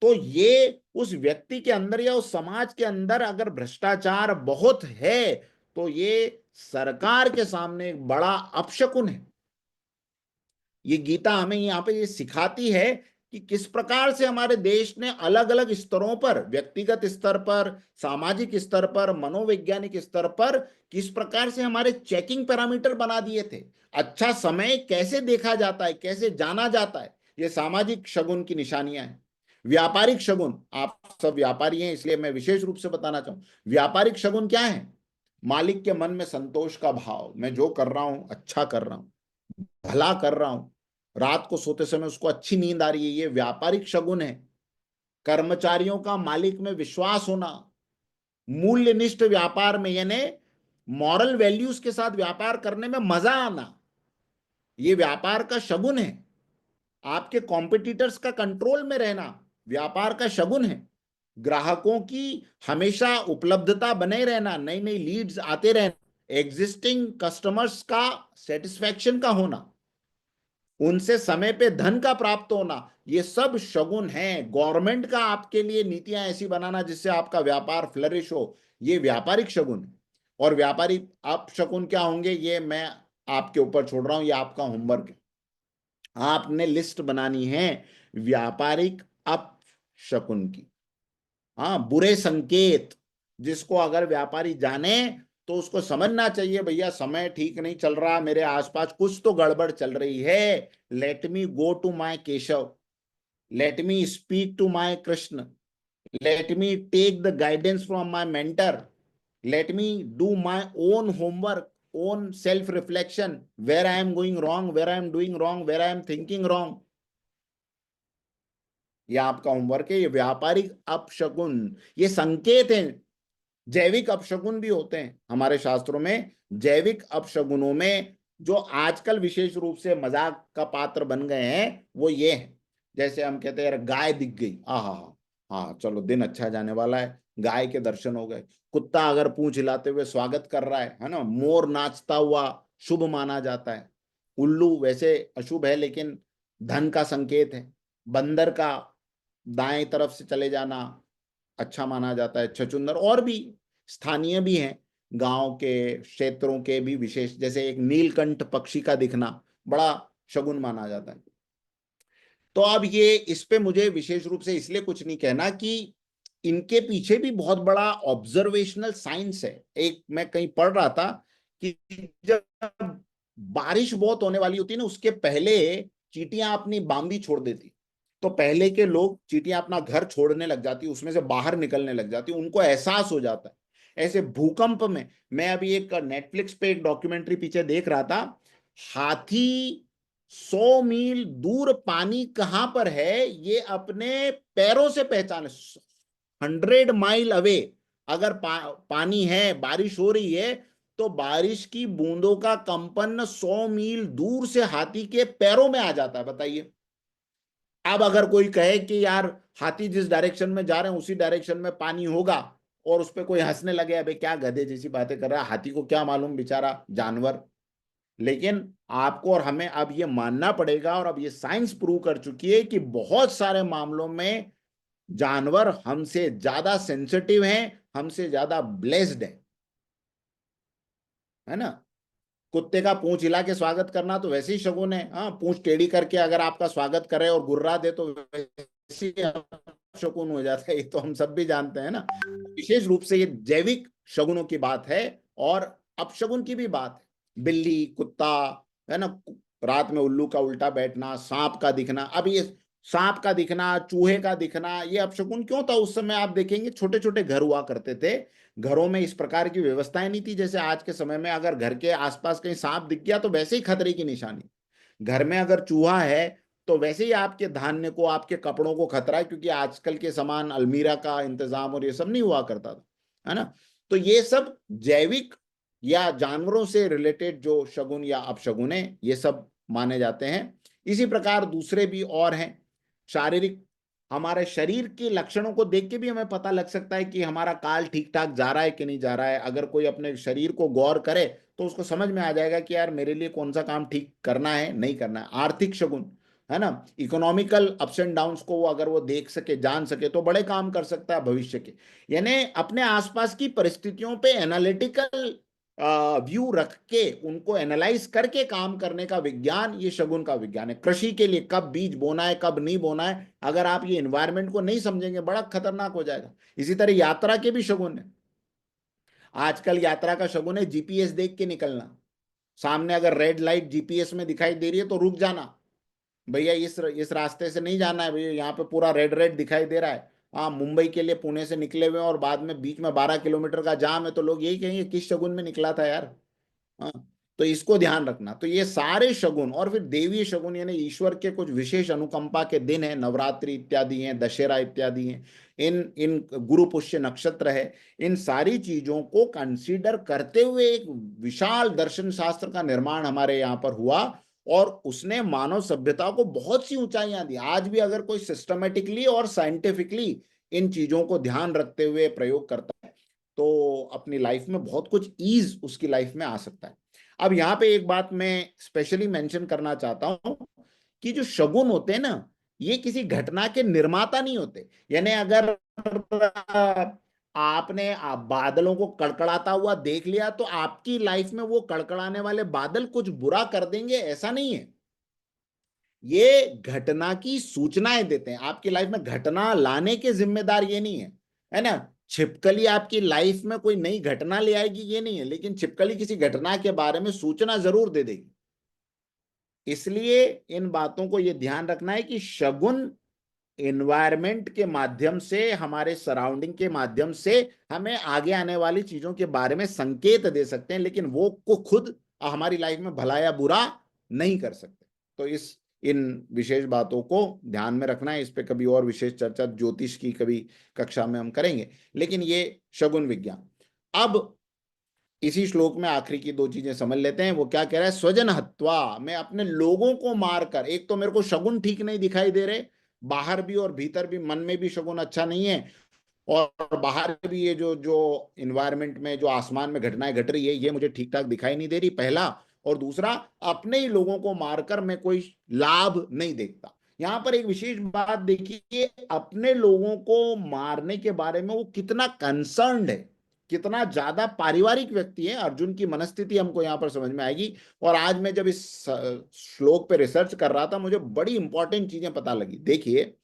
तो ये उस व्यक्ति के अंदर या उस समाज के अंदर अगर भ्रष्टाचार बहुत है तो ये सरकार के सामने एक बड़ा अपशकुन है। ये गीता हमें यहाँ पे ये सिखाती है कि किस प्रकार से हमारे देश ने अलग अलग स्तरों पर, व्यक्तिगत स्तर पर, सामाजिक स्तर पर, मनोवैज्ञानिक स्तर पर, किस प्रकार से हमारे चेकिंग पैरामीटर बना दिए थे। अच्छा समय कैसे देखा जाता है, कैसे जाना जाता है, ये सामाजिक शगुन की निशानियां हैं। व्यापारिक शगुन, आप सब व्यापारी हैं इसलिए मैं विशेष रूप से बताना चाहूं, व्यापारिक शगुन क्या है? मालिक के मन में संतोष का भाव, मैं जो कर रहा हूं अच्छा कर रहा हूं, भला कर रहा हूं, रात को सोते समय उसको अच्छी नींद आ रही है, ये व्यापारिक शगुन है। कर्मचारियों का मालिक में विश्वास होना, मूल्यनिष्ठ व्यापार में यानी मॉरल वैल्यूज के साथ व्यापार करने में मजा आना, ये व्यापार का शगुन है। आपके कॉम्पिटिटर्स का कंट्रोल में रहना व्यापार का शगुन है। ग्राहकों की हमेशा उपलब्धता बने रहना, नई नई लीड्स आते रहना, एग्जिस्टिंग कस्टमर्स का सेटिस्फैक्शन का होना, उनसे समय पे धन का प्राप्त होना, ये सब शगुन है। गवर्नमेंट का आपके लिए नीतियां ऐसी बनाना जिससे आपका व्यापार फ्लरिश हो, ये व्यापारिक शगुन है। और व्यापारिक अपशगुन क्या होंगे ये मैं आपके ऊपर छोड़ रहा हूं, ये आपका होमवर्क है। आपने लिस्ट बनानी है व्यापारिक अपशकुन की। हाँ, बुरे संकेत, जिसको अगर व्यापारी जाने तो उसको समझना चाहिए भैया समय ठीक नहीं चल रहा, मेरे आसपास कुछ तो गड़बड़ चल रही है। Let me go to my Keshav, let me speak to my Krishna, let me take the guidance from my mentor, let me do my own homework, own self reflection, where I am going wrong, where I am doing wrong, where I am thinking wrong। ये आपका homework है। ये व्यापारिक अपशकुन, ये संकेत हैं। जैविक अपशकुन भी होते हैं हमारे शास्त्रों में। जैविक अपशकुनों में जो आजकल विशेष रूप से मजाक का पात्र बन गए हैं वो ये है, जैसे हम कहते हैं यार गाय दिख गई, आहा हा, हाँ चलो दिन अच्छा जाने वाला है, गाय के दर्शन हो गए। कुत्ता अगर पूंछ हिलाते हुए स्वागत कर रहा है ना, मोर नाचता हुआ शुभ माना जाता है। उल्लू वैसे अशुभ है लेकिन धन का संकेत है। बंदर का दाएं तरफ से चले जाना अच्छा माना जाता है। छछूंदर और भी स्थानीय भी हैं, गांव के क्षेत्रों के भी विशेष, जैसे एक नीलकंठ पक्षी का दिखना बड़ा शगुन माना जाता है। तो अब ये इस पे मुझे विशेष रूप से इसलिए कुछ नहीं कहना कि इनके पीछे भी बहुत बड़ा ऑब्जर्वेशनल साइंस है। एक मैं कहीं पढ़ रहा था कि जब बारिश बहुत होने वाली होती है ना, उसके पहले चींटियां अपनी बांबी छोड़ देती। तो पहले के लोग चींटियां अपना घर छोड़ने लग जाती, उसमें से बाहर निकलने लग जाती, उनको एहसास हो जाता है। ऐसे भूकंप में, मैं अभी एक नेटफ्लिक्स पे एक डॉक्यूमेंट्री पीछे देख रहा था, हाथी 100 मील दूर पानी कहां पर है ये अपने पैरों से पहचाने। 100 माइल अवे अगर पानी है, बारिश हो रही है, तो बारिश की बूंदों का कंपन 100 मील दूर से हाथी के पैरों में आ जाता है। बताइए, अब अगर कोई कहे कि यार हाथी जिस डायरेक्शन में जा रहे हैं उसी डायरेक्शन में पानी होगा, और उस पर कोई हंसने लगे, अबे क्या गधे जैसी बातें कर रहा है, हाथी को क्या मालूम, बेचारा जानवर। लेकिन आपको और हमें अब ये मानना पड़ेगा, और अब ये साइंस प्रूव कर चुकी है कि बहुत सारे मामलों में जानवर हमसे ज्यादा सेंसिटिव हैं, हमसे ज्यादा ब्लेस्ड हैं, है ना। कुत्ते का पूंछ हिला के स्वागत करना तो वैसे ही शगुन है। हाँ, पूंछ टेढ़ी करके अगर आपका स्वागत करे और गुर्रा दे तो वैसे ही शगुन हो जाता है, ये तो हम सब भी जानते हैं ना। विशेष रूप से ये जैविक शगुनों की बात है, और अपशगुन की भी बात है। बिल्ली, कुत्ता, है ना, रात में उल्लू का उल्टा बैठना, सांप का दिखना। अब ये सांप का दिखना, चूहे का दिखना, ये अपशगुन क्यों था? उस समय आप देखेंगे छोटे छोटे घर हुआ करते थे, घरों में इस प्रकार की व्यवस्थाएं नहीं थी जैसे आज के समय में। अगर घर के आसपास कहीं सांप दिख गया तो वैसे ही खतरे की निशानी। घर में अगर चूहा है तो वैसे ही आपके धान्य को, आपके कपड़ों को खतरा है, क्योंकि आजकल के समान अलमीरा का इंतजाम और ये सब नहीं हुआ करता था, है ना। तो ये सब जैविक या जानवरों से रिलेटेड जो शगुन या अपशगुन है, ये सब माने जाते हैं। इसी प्रकार दूसरे भी और हैं। शारीरिक, हमारे शरीर के लक्षणों को देख के भी हमें पता लग सकता है कि हमारा काल ठीक ठाक जा रहा है कि नहीं जा रहा है। अगर कोई अपने शरीर को गौर करे तो उसको समझ में आ जाएगा कि यार मेरे लिए कौन सा काम ठीक करना है, नहीं करना है। आर्थिक शगुन, है ना, इकोनॉमिकल अप्स एंड डाउन्स को वो अगर वो देख सके, जान सके, तो बड़े काम कर सकता है भविष्य के। यानी अपने आसपास की परिस्थितियों पे एनालिटिकल व्यू रख के उनको एनालाइज करके काम करने का विज्ञान ये शगुन का विज्ञान है। कृषि के लिए कब बीज बोना है, कब नहीं बोना है, अगर आप ये एनवायरमेंट को नहीं समझेंगे बड़ा खतरनाक हो जाएगा। इसी तरह यात्रा के भी शगुन है। आजकल यात्रा का शगुन है जीपीएस देख के निकलना। सामने अगर रेड लाइट जीपीएस में दिखाई दे रही है तो रुक जाना, भैया इस रास्ते से नहीं जाना है भैया, यहाँ पे पूरा रेड रेड दिखाई दे रहा है। हाँ, मुंबई के लिए पुणे से निकले हुए हैं और बाद में बीच में 12 किलोमीटर का जाम है, तो लोग यही कहेंगे किस शगुन में निकला था यार। हाँ, तो इसको ध्यान रखना। तो ये सारे शगुन और फिर देवीय शगुन यानी ईश्वर के कुछ विशेष अनुकंपा के दिन है, नवरात्रि इत्यादि हैं, दशहरा इत्यादि हैं, इन इन गुरु पुष्य नक्षत्र है, इन सारी चीजों को कंसीडर करते हुए एक विशाल दर्शन शास्त्र का निर्माण हमारे यहाँ पर हुआ और उसने मानव सभ्यता को बहुत सी ऊंचाइयां दी। आज भी अगर कोई सिस्टमेटिकली और साइंटिफिकली इन चीजों को ध्यान रखते हुए प्रयोग करता है तो अपनी लाइफ में बहुत कुछ ईज उसकी लाइफ में आ सकता है। अब यहाँ पे एक बात मैं स्पेशली मेंशन करना चाहता हूं कि जो शगुन होते हैं ना, ये किसी घटना के निर्माता नहीं होते। यानी अगर आपने बादलों को कड़कड़ाता हुआ देख लिया तो आपकी लाइफ में वो कड़कड़ाने वाले बादल कुछ बुरा कर देंगे, ऐसा नहीं है। ये घटना की सूचनाएं देते हैं, आपकी लाइफ में घटना लाने के जिम्मेदार ये नहीं है ना। छिपकली आपकी लाइफ में कोई नई घटना ले आएगी ये नहीं है, लेकिन छिपकली किसी घटना के बारे में सूचना जरूर दे देगी। इसलिए इन बातों को ये ध्यान रखना है कि शगुन एनवायरमेंट के माध्यम से, हमारे सराउंडिंग के माध्यम से हमें आगे आने वाली चीजों के बारे में संकेत दे सकते हैं, लेकिन वो को खुद हमारी लाइफ में भला या बुरा नहीं कर सकते। तो इन विशेष बातों को ध्यान में रखना है। इस पे कभी और विशेष चर्चा ज्योतिष की कभी कक्षा में हम करेंगे, लेकिन ये शगुन विज्ञान। अब इसी श्लोक में आखिरी की दो चीजें समझ लेते हैं। वो क्या कह रहा है, स्वजन हत्वा, मैं अपने लोगों को मारकर, एक तो मेरे को शगुन ठीक नहीं दिखाई दे रहे, बाहर भी और भीतर भी, मन में भी शगुन अच्छा नहीं है, और बाहर भी ये जो जो इन्वायरमेंट में जो आसमान में घटनाएं घट रही है ये मुझे ठीक ठाक दिखाई नहीं दे रही, पहला। और दूसरा, अपने ही लोगों को मारकर मैं कोई लाभ नहीं देखता। यहां पर एक विशेष बात देखिए, अपने लोगों को मारने के बारे में वो कितना कंसर्न्ड है, कितना ज्यादा पारिवारिक व्यक्ति है। अर्जुन की मनस्थिति हमको यहां पर समझ में आएगी। और आज मैं जब इस श्लोक पे रिसर्च कर रहा था मुझे बड़ी इंपॉर्टेंट चीजें पता लगी। देखिए,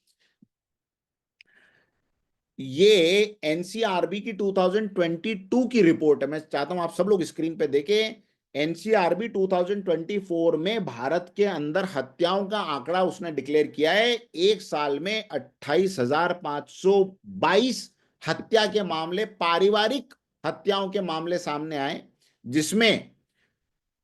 ये एनसीआरबी की 2022 की रिपोर्ट है, मैं चाहता हूं आप सब लोग स्क्रीन पे देखें। एनसीआरबी 2024 में भारत के अंदर हत्याओं का आंकड़ा उसने डिक्लेयर किया है। एक साल में 28,522 हत्या के मामले, पारिवारिक हत्याओं के मामले सामने आए, जिसमें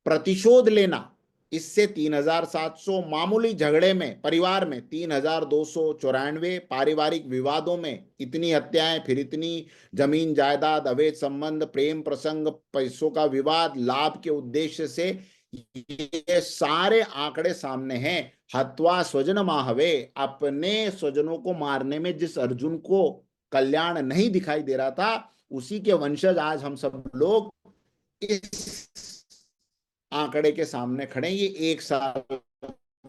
प्रतिशोध लेना इससे 3,700, मामूली झगड़े में परिवार में 3,294, पारिवारिक विवादों में इतनी हत्याएं, फिर इतनी जमीन जायदाद, अवैध संबंध, प्रेम प्रसंग, पैसों का विवाद, लाभ के उद्देश्य से, ये सारे आंकड़े सामने हैं। हत्वा स्वजन माहवे, अपने स्वजनों को मारने में जिस अर्जुन को कल्याण नहीं दिखाई दे रहा था, उसी के वंशज आज हम सब लोग इस आंकड़े के सामने खड़े। ये एक साल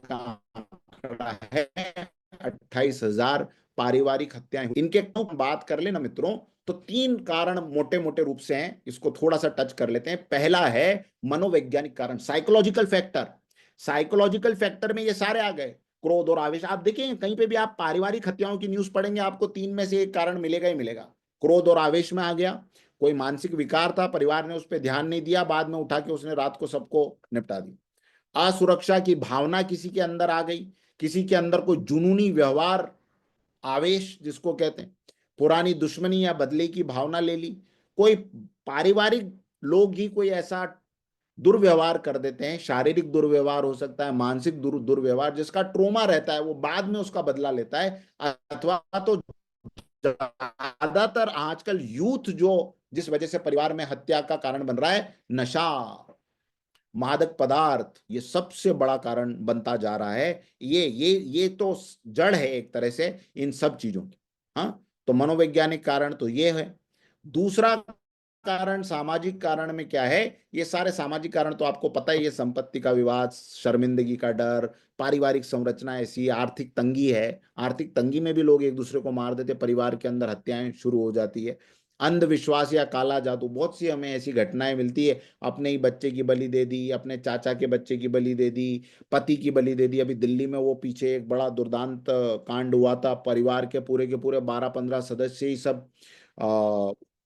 का आंकड़ा है, 28,000 पारिवारिक हत्याएं हुई। इनके बात कर लेना मित्रों, तो तीन कारण मोटे मोटे रूप से हैं, इसको थोड़ा सा टच कर लेते हैं। पहला है मनोवैज्ञानिक कारण, साइकोलॉजिकल फैक्टर। साइकोलॉजिकल फैक्टर में ये सारे आ गए, क्रोध और आवेश। आप देखें कहीं पे भी आप पारिवारिक हत्याओं की न्यूज पढ़ेंगे, आपको तीन में से एक कारण मिलेगा ही मिलेगा। क्रोध और आवेश में आ गया, कोई मानसिक विकार था, परिवार ने उस पर ध्यान नहीं दिया, बाद में उठा के उसने रात को सबको निपटा दी। असुरक्षा की भावना किसी के अंदर आ गई, किसी के अंदर कोई जुनूनी व्यवहार, आवेश जिसको कहते हैं, पुरानी दुश्मनी या बदले की भावना ले ली, कोई पारिवारिक लोग ही कोई ऐसा दुर्व्यवहार कर देते हैं, शारीरिक दुर्व्यवहार हो सकता है, मानसिक दुर्व्यवहार, जिसका ट्रोमा रहता है, वो बाद में उसका बदला लेता है। अथवा तो ज्यादातर आजकल यूथ जो जिस वजह से परिवार में हत्या का कारण बन रहा है, नशा, मादक पदार्थ, ये सबसे बड़ा कारण बनता जा रहा है। ये तो जड़ है एक तरह से इन सब चीजों की। हाँ, तो मनोवैज्ञानिक कारण तो ये है। दूसरा कारण सामाजिक कारण में क्या है, ये सारे सामाजिक कारण तो आपको पता है, ये संपत्ति का विवाद, शर्मिंदगी का डर, पारिवारिक संरचना ऐसी, आर्थिक तंगी है, आर्थिक तंगी में भी लोग एक दूसरे को मार देते, परिवार के अंदर हत्याएं शुरू हो जाती है। अंधविश्वास या काला जादू, बहुत सी हमें ऐसी घटनाएं मिलती है। अपने ही बच्चे की बलि दे दी, अपने चाचा के बच्चे की बलि दे दी, पति की बलि दे दी। अभी दिल्ली में वो पीछे एक बड़ा दुर्दांत कांड हुआ था, परिवार के पूरे 12-15 सदस्य ही सब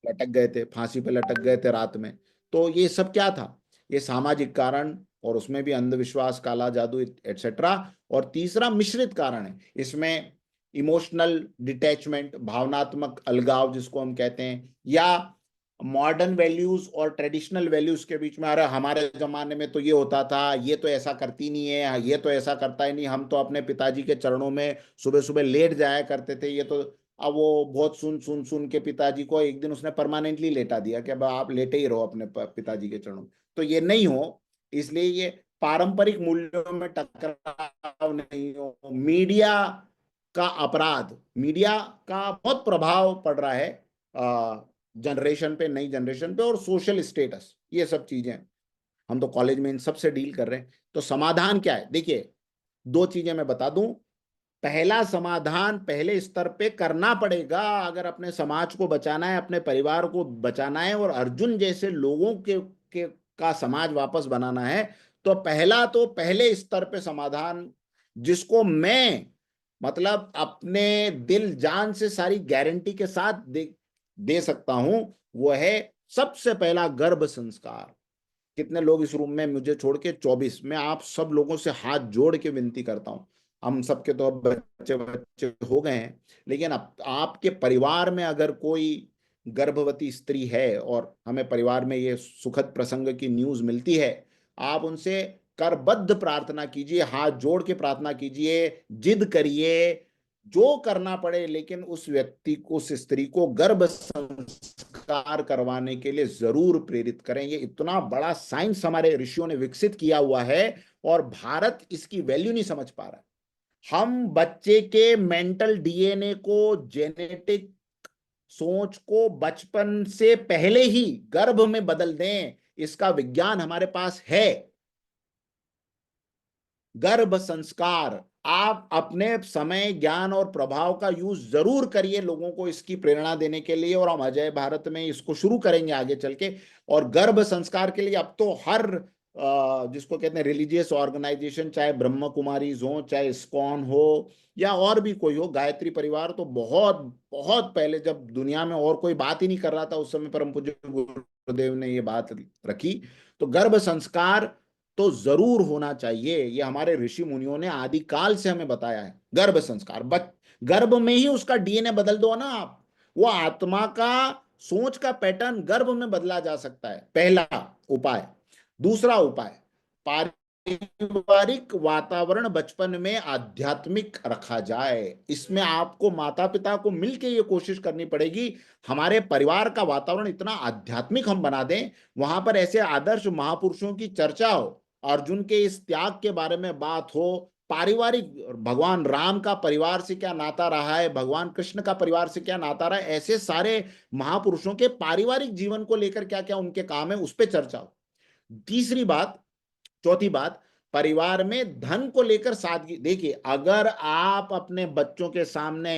लटक गए थे, फांसी पे लटक गए थे रात में। तो ये सब क्या था? ये सामाजिक कारण, और उसमें भी अंधविश्वास, काला जादू, एटसेट्रा। और तीसरा मिश्रित कारण है इसमें, इमोशनल डिटैचमेंट, भावनात्मक अलगाव जिसको हम कहते हैं, या मॉडर्न वैल्यूज और ट्रेडिशनल वैल्यूज के बीच में। अरे हमारे जमाने में तो ये होता था, ये तो ऐसा करती नहीं है, ये तो ऐसा करता ही नहीं, हम तो अपने पिताजी के चरणों में सुबह सुबह लेट जाया करते थे, ये तो। अब वो बहुत सुन सुन सुन के पिताजी को एक दिन उसने परमानेंटली लेटा दिया कि अब आप लेटे ही रहो अपने पिताजी के चरणों में। तो ये नहीं हो, इसलिए ये पारंपरिक मूल्यों में टकराव नहीं हो। मीडिया का अपराध, मीडिया का बहुत प्रभाव पड़ रहा है जनरेशन पे, नई जनरेशन पे, और सोशल स्टेटस, ये सब चीजें हम तो कॉलेज में इन सब से डील कर रहे हैं। तो समाधान क्या है? देखिए, दो चीजें मैं बता दूं। पहला समाधान पहले स्तर पे करना पड़ेगा, अगर अपने समाज को बचाना है, अपने परिवार को बचाना है, और अर्जुन जैसे लोगों के का समाज वापस बनाना है। तो पहला तो पहले स्तर पे समाधान, जिसको मैं मतलब अपने दिल जान से सारी गारंटी के साथ दे सकता हूं, वो है सबसे पहला गर्भ संस्कार। कितने लोग इस रूम में मुझे छोड़ के 24, मैं आप सब लोगों से हाथ जोड़ के विनती करता हूं, हम सबके तो अब बच्चे बच्चे हो गए हैं, लेकिन अब आपके परिवार में अगर कोई गर्भवती स्त्री है, और हमें परिवार में ये सुखद प्रसंग की न्यूज मिलती है, आप उनसे करबद्ध प्रार्थना कीजिए, हाथ जोड़ के प्रार्थना कीजिए, जिद करिए, जो करना पड़े, लेकिन उस व्यक्ति को, उस स्त्री को गर्भ संस्कार करवाने के लिए जरूर प्रेरित करें। ये इतना बड़ा साइंस हमारे ऋषियों ने विकसित किया हुआ है, और भारत इसकी वैल्यू नहीं समझ पा रहा है। हम बच्चे के मेंटल डीएनए को, जेनेटिक सोच को बचपन से पहले ही गर्भ में बदल दें, इसका विज्ञान हमारे पास है। गर्भ संस्कार, आप अपने समय, ज्ञान और प्रभाव का यूज जरूर करिए लोगों को इसकी प्रेरणा देने के लिए, और हम अजय भारत में इसको शुरू करेंगे आगे चल के। और गर्भ संस्कार के लिए अब तो हर जिसको कहते हैं रिलीजियस ऑर्गेनाइजेशन, चाहे ब्रह्म कुमारीज हो, चाहे इस्कॉन हो, या और भी कोई हो, गायत्री परिवार, तो बहुत बहुत पहले जब दुनिया में और कोई बात ही नहीं कर रहा था, उस समय परम पूज्य गुरुदेव ने ये बात रखी। तो गर्भ संस्कार तो जरूर होना चाहिए, ये हमारे ऋषि मुनियों ने आदि काल से हमें बताया है। गर्भ संस्कार, गर्भ में ही उसका डीएनए बदल दो ना आप, वो आत्मा का, सोच का पैटर्न गर्भ में बदला जा सकता है, पहला उपाय। दूसरा उपाय, पारिवारिक वातावरण बचपन में आध्यात्मिक रखा जाए। इसमें आपको माता पिता को मिलकर ये कोशिश करनी पड़ेगी, हमारे परिवार का वातावरण इतना आध्यात्मिक हम बना दें, वहां पर ऐसे आदर्श महापुरुषों की चर्चा हो, अर्जुन के इस त्याग के बारे में बात हो, पारिवारिक, भगवान राम का परिवार से क्या नाता रहा है, भगवान कृष्ण का परिवार से क्या नाता रहा है, ऐसे सारे महापुरुषों के पारिवारिक जीवन को लेकर क्या क्या उनके काम है, उस पर चर्चा हो। तीसरी बात, चौथी बात, परिवार में धन को लेकर सादगी। देखिए, अगर आप अपने बच्चों के सामने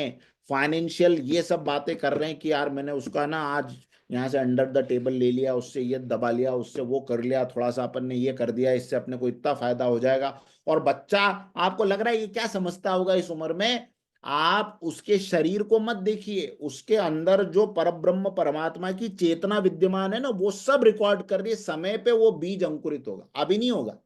फाइनेंशियल ये सब बातें कर रहे हैं कि यार मैंने उसका ना आज यहाँ से अंडर द टेबल ले लिया, उससे ये दबा लिया, उससे वो कर लिया, थोड़ा सा अपन ने ये कर दिया, इससे अपने को इतना फायदा हो जाएगा, और बच्चा, आपको लग रहा है ये क्या समझता होगा इस उम्र में, आप उसके शरीर को मत देखिए, उसके अंदर जो परब्रह्म परमात्मा की चेतना विद्यमान है ना, वो सब रिकॉर्ड कर रही है, समय पे वो बीज अंकुरित होगा, अभी नहीं होगा।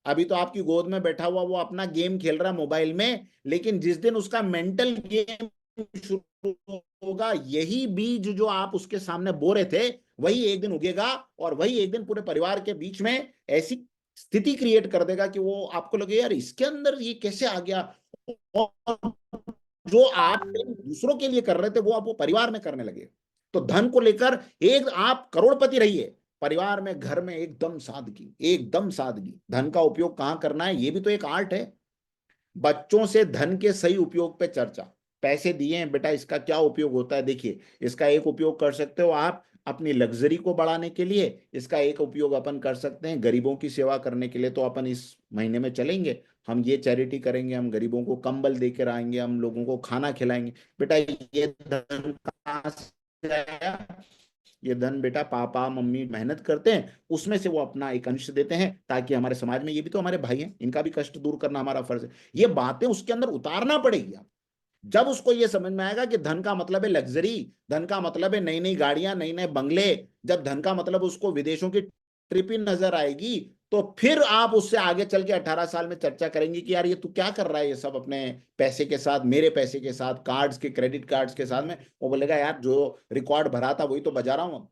अभी तो आपकी गोद में बैठा हुआ वो अपना गेम खेल रहा है मोबाइल में, लेकिन जिस दिन उसका मेंटल गेम शुरू होगा, यही बीज जो आप उसके सामने बो रहे थे, वही एक दिन उगेगा, और वही एक दिन पूरे परिवार के बीच में ऐसी स्थिति क्रिएट कर देगा कि वो आपको लगे यार इसके अंदर ये कैसे आ गया। और जो आप दूसरों के लिए कर रहे थे, वो आप वो परिवार में करने लगे। तो धन को लेकर एक आप करोड़पति रहिए, परिवार में, घर में एकदम सादगी, एकदम सादगी। धन का उपयोग कहाँ करना है, ये भी तो एक आर्ट है। बच्चों से धन के सही उपयोग पे चर्चा, पैसे दिए हैं बेटा, इसका क्या उपयोग होता है, देखिए इसका एक उपयोग कर सकते हो आप अपनी लग्जरी को बढ़ाने के लिए, इसका एक उपयोग अपन कर सकते हैं गरीबों की सेवा करने के लिए। तो अपन इस महीने में चलेंगे, हम ये चैरिटी करेंगे, हम गरीबों को कंबल दे कर आएंगे, हम लोगों को खाना खिलाएंगे। बेटा ये धन कहाँ जाएगा। ये धन बेटा पापा मम्मी मेहनत करते हैं, उसमें से वो अपना एक अंश देते हैं, ताकि हमारे समाज में, ये भी तो हमारे भाई हैं, इनका भी कष्ट दूर करना हमारा फर्ज है। ये बातें उसके अंदर उतारना पड़ेगी। जब उसको ये समझ में आएगा कि धन का मतलब है लग्जरी, धन का मतलब है नई नई गाड़ियां, नई नए बंगले, जब धन का मतलब उसको विदेशों की ट्रिप ही नजर आएगी, तो फिर आप उससे आगे चल के 18 साल में चर्चा करेंगे कि यार ये तू क्या कर रहा है ये सब अपने पैसे के साथ, मेरे पैसे के साथ, कार्ड्स के, क्रेडिट कार्ड्स के साथ में। वो बोलेगा यार जो रिकॉर्ड भरा था वही तो बजा रहा हूं।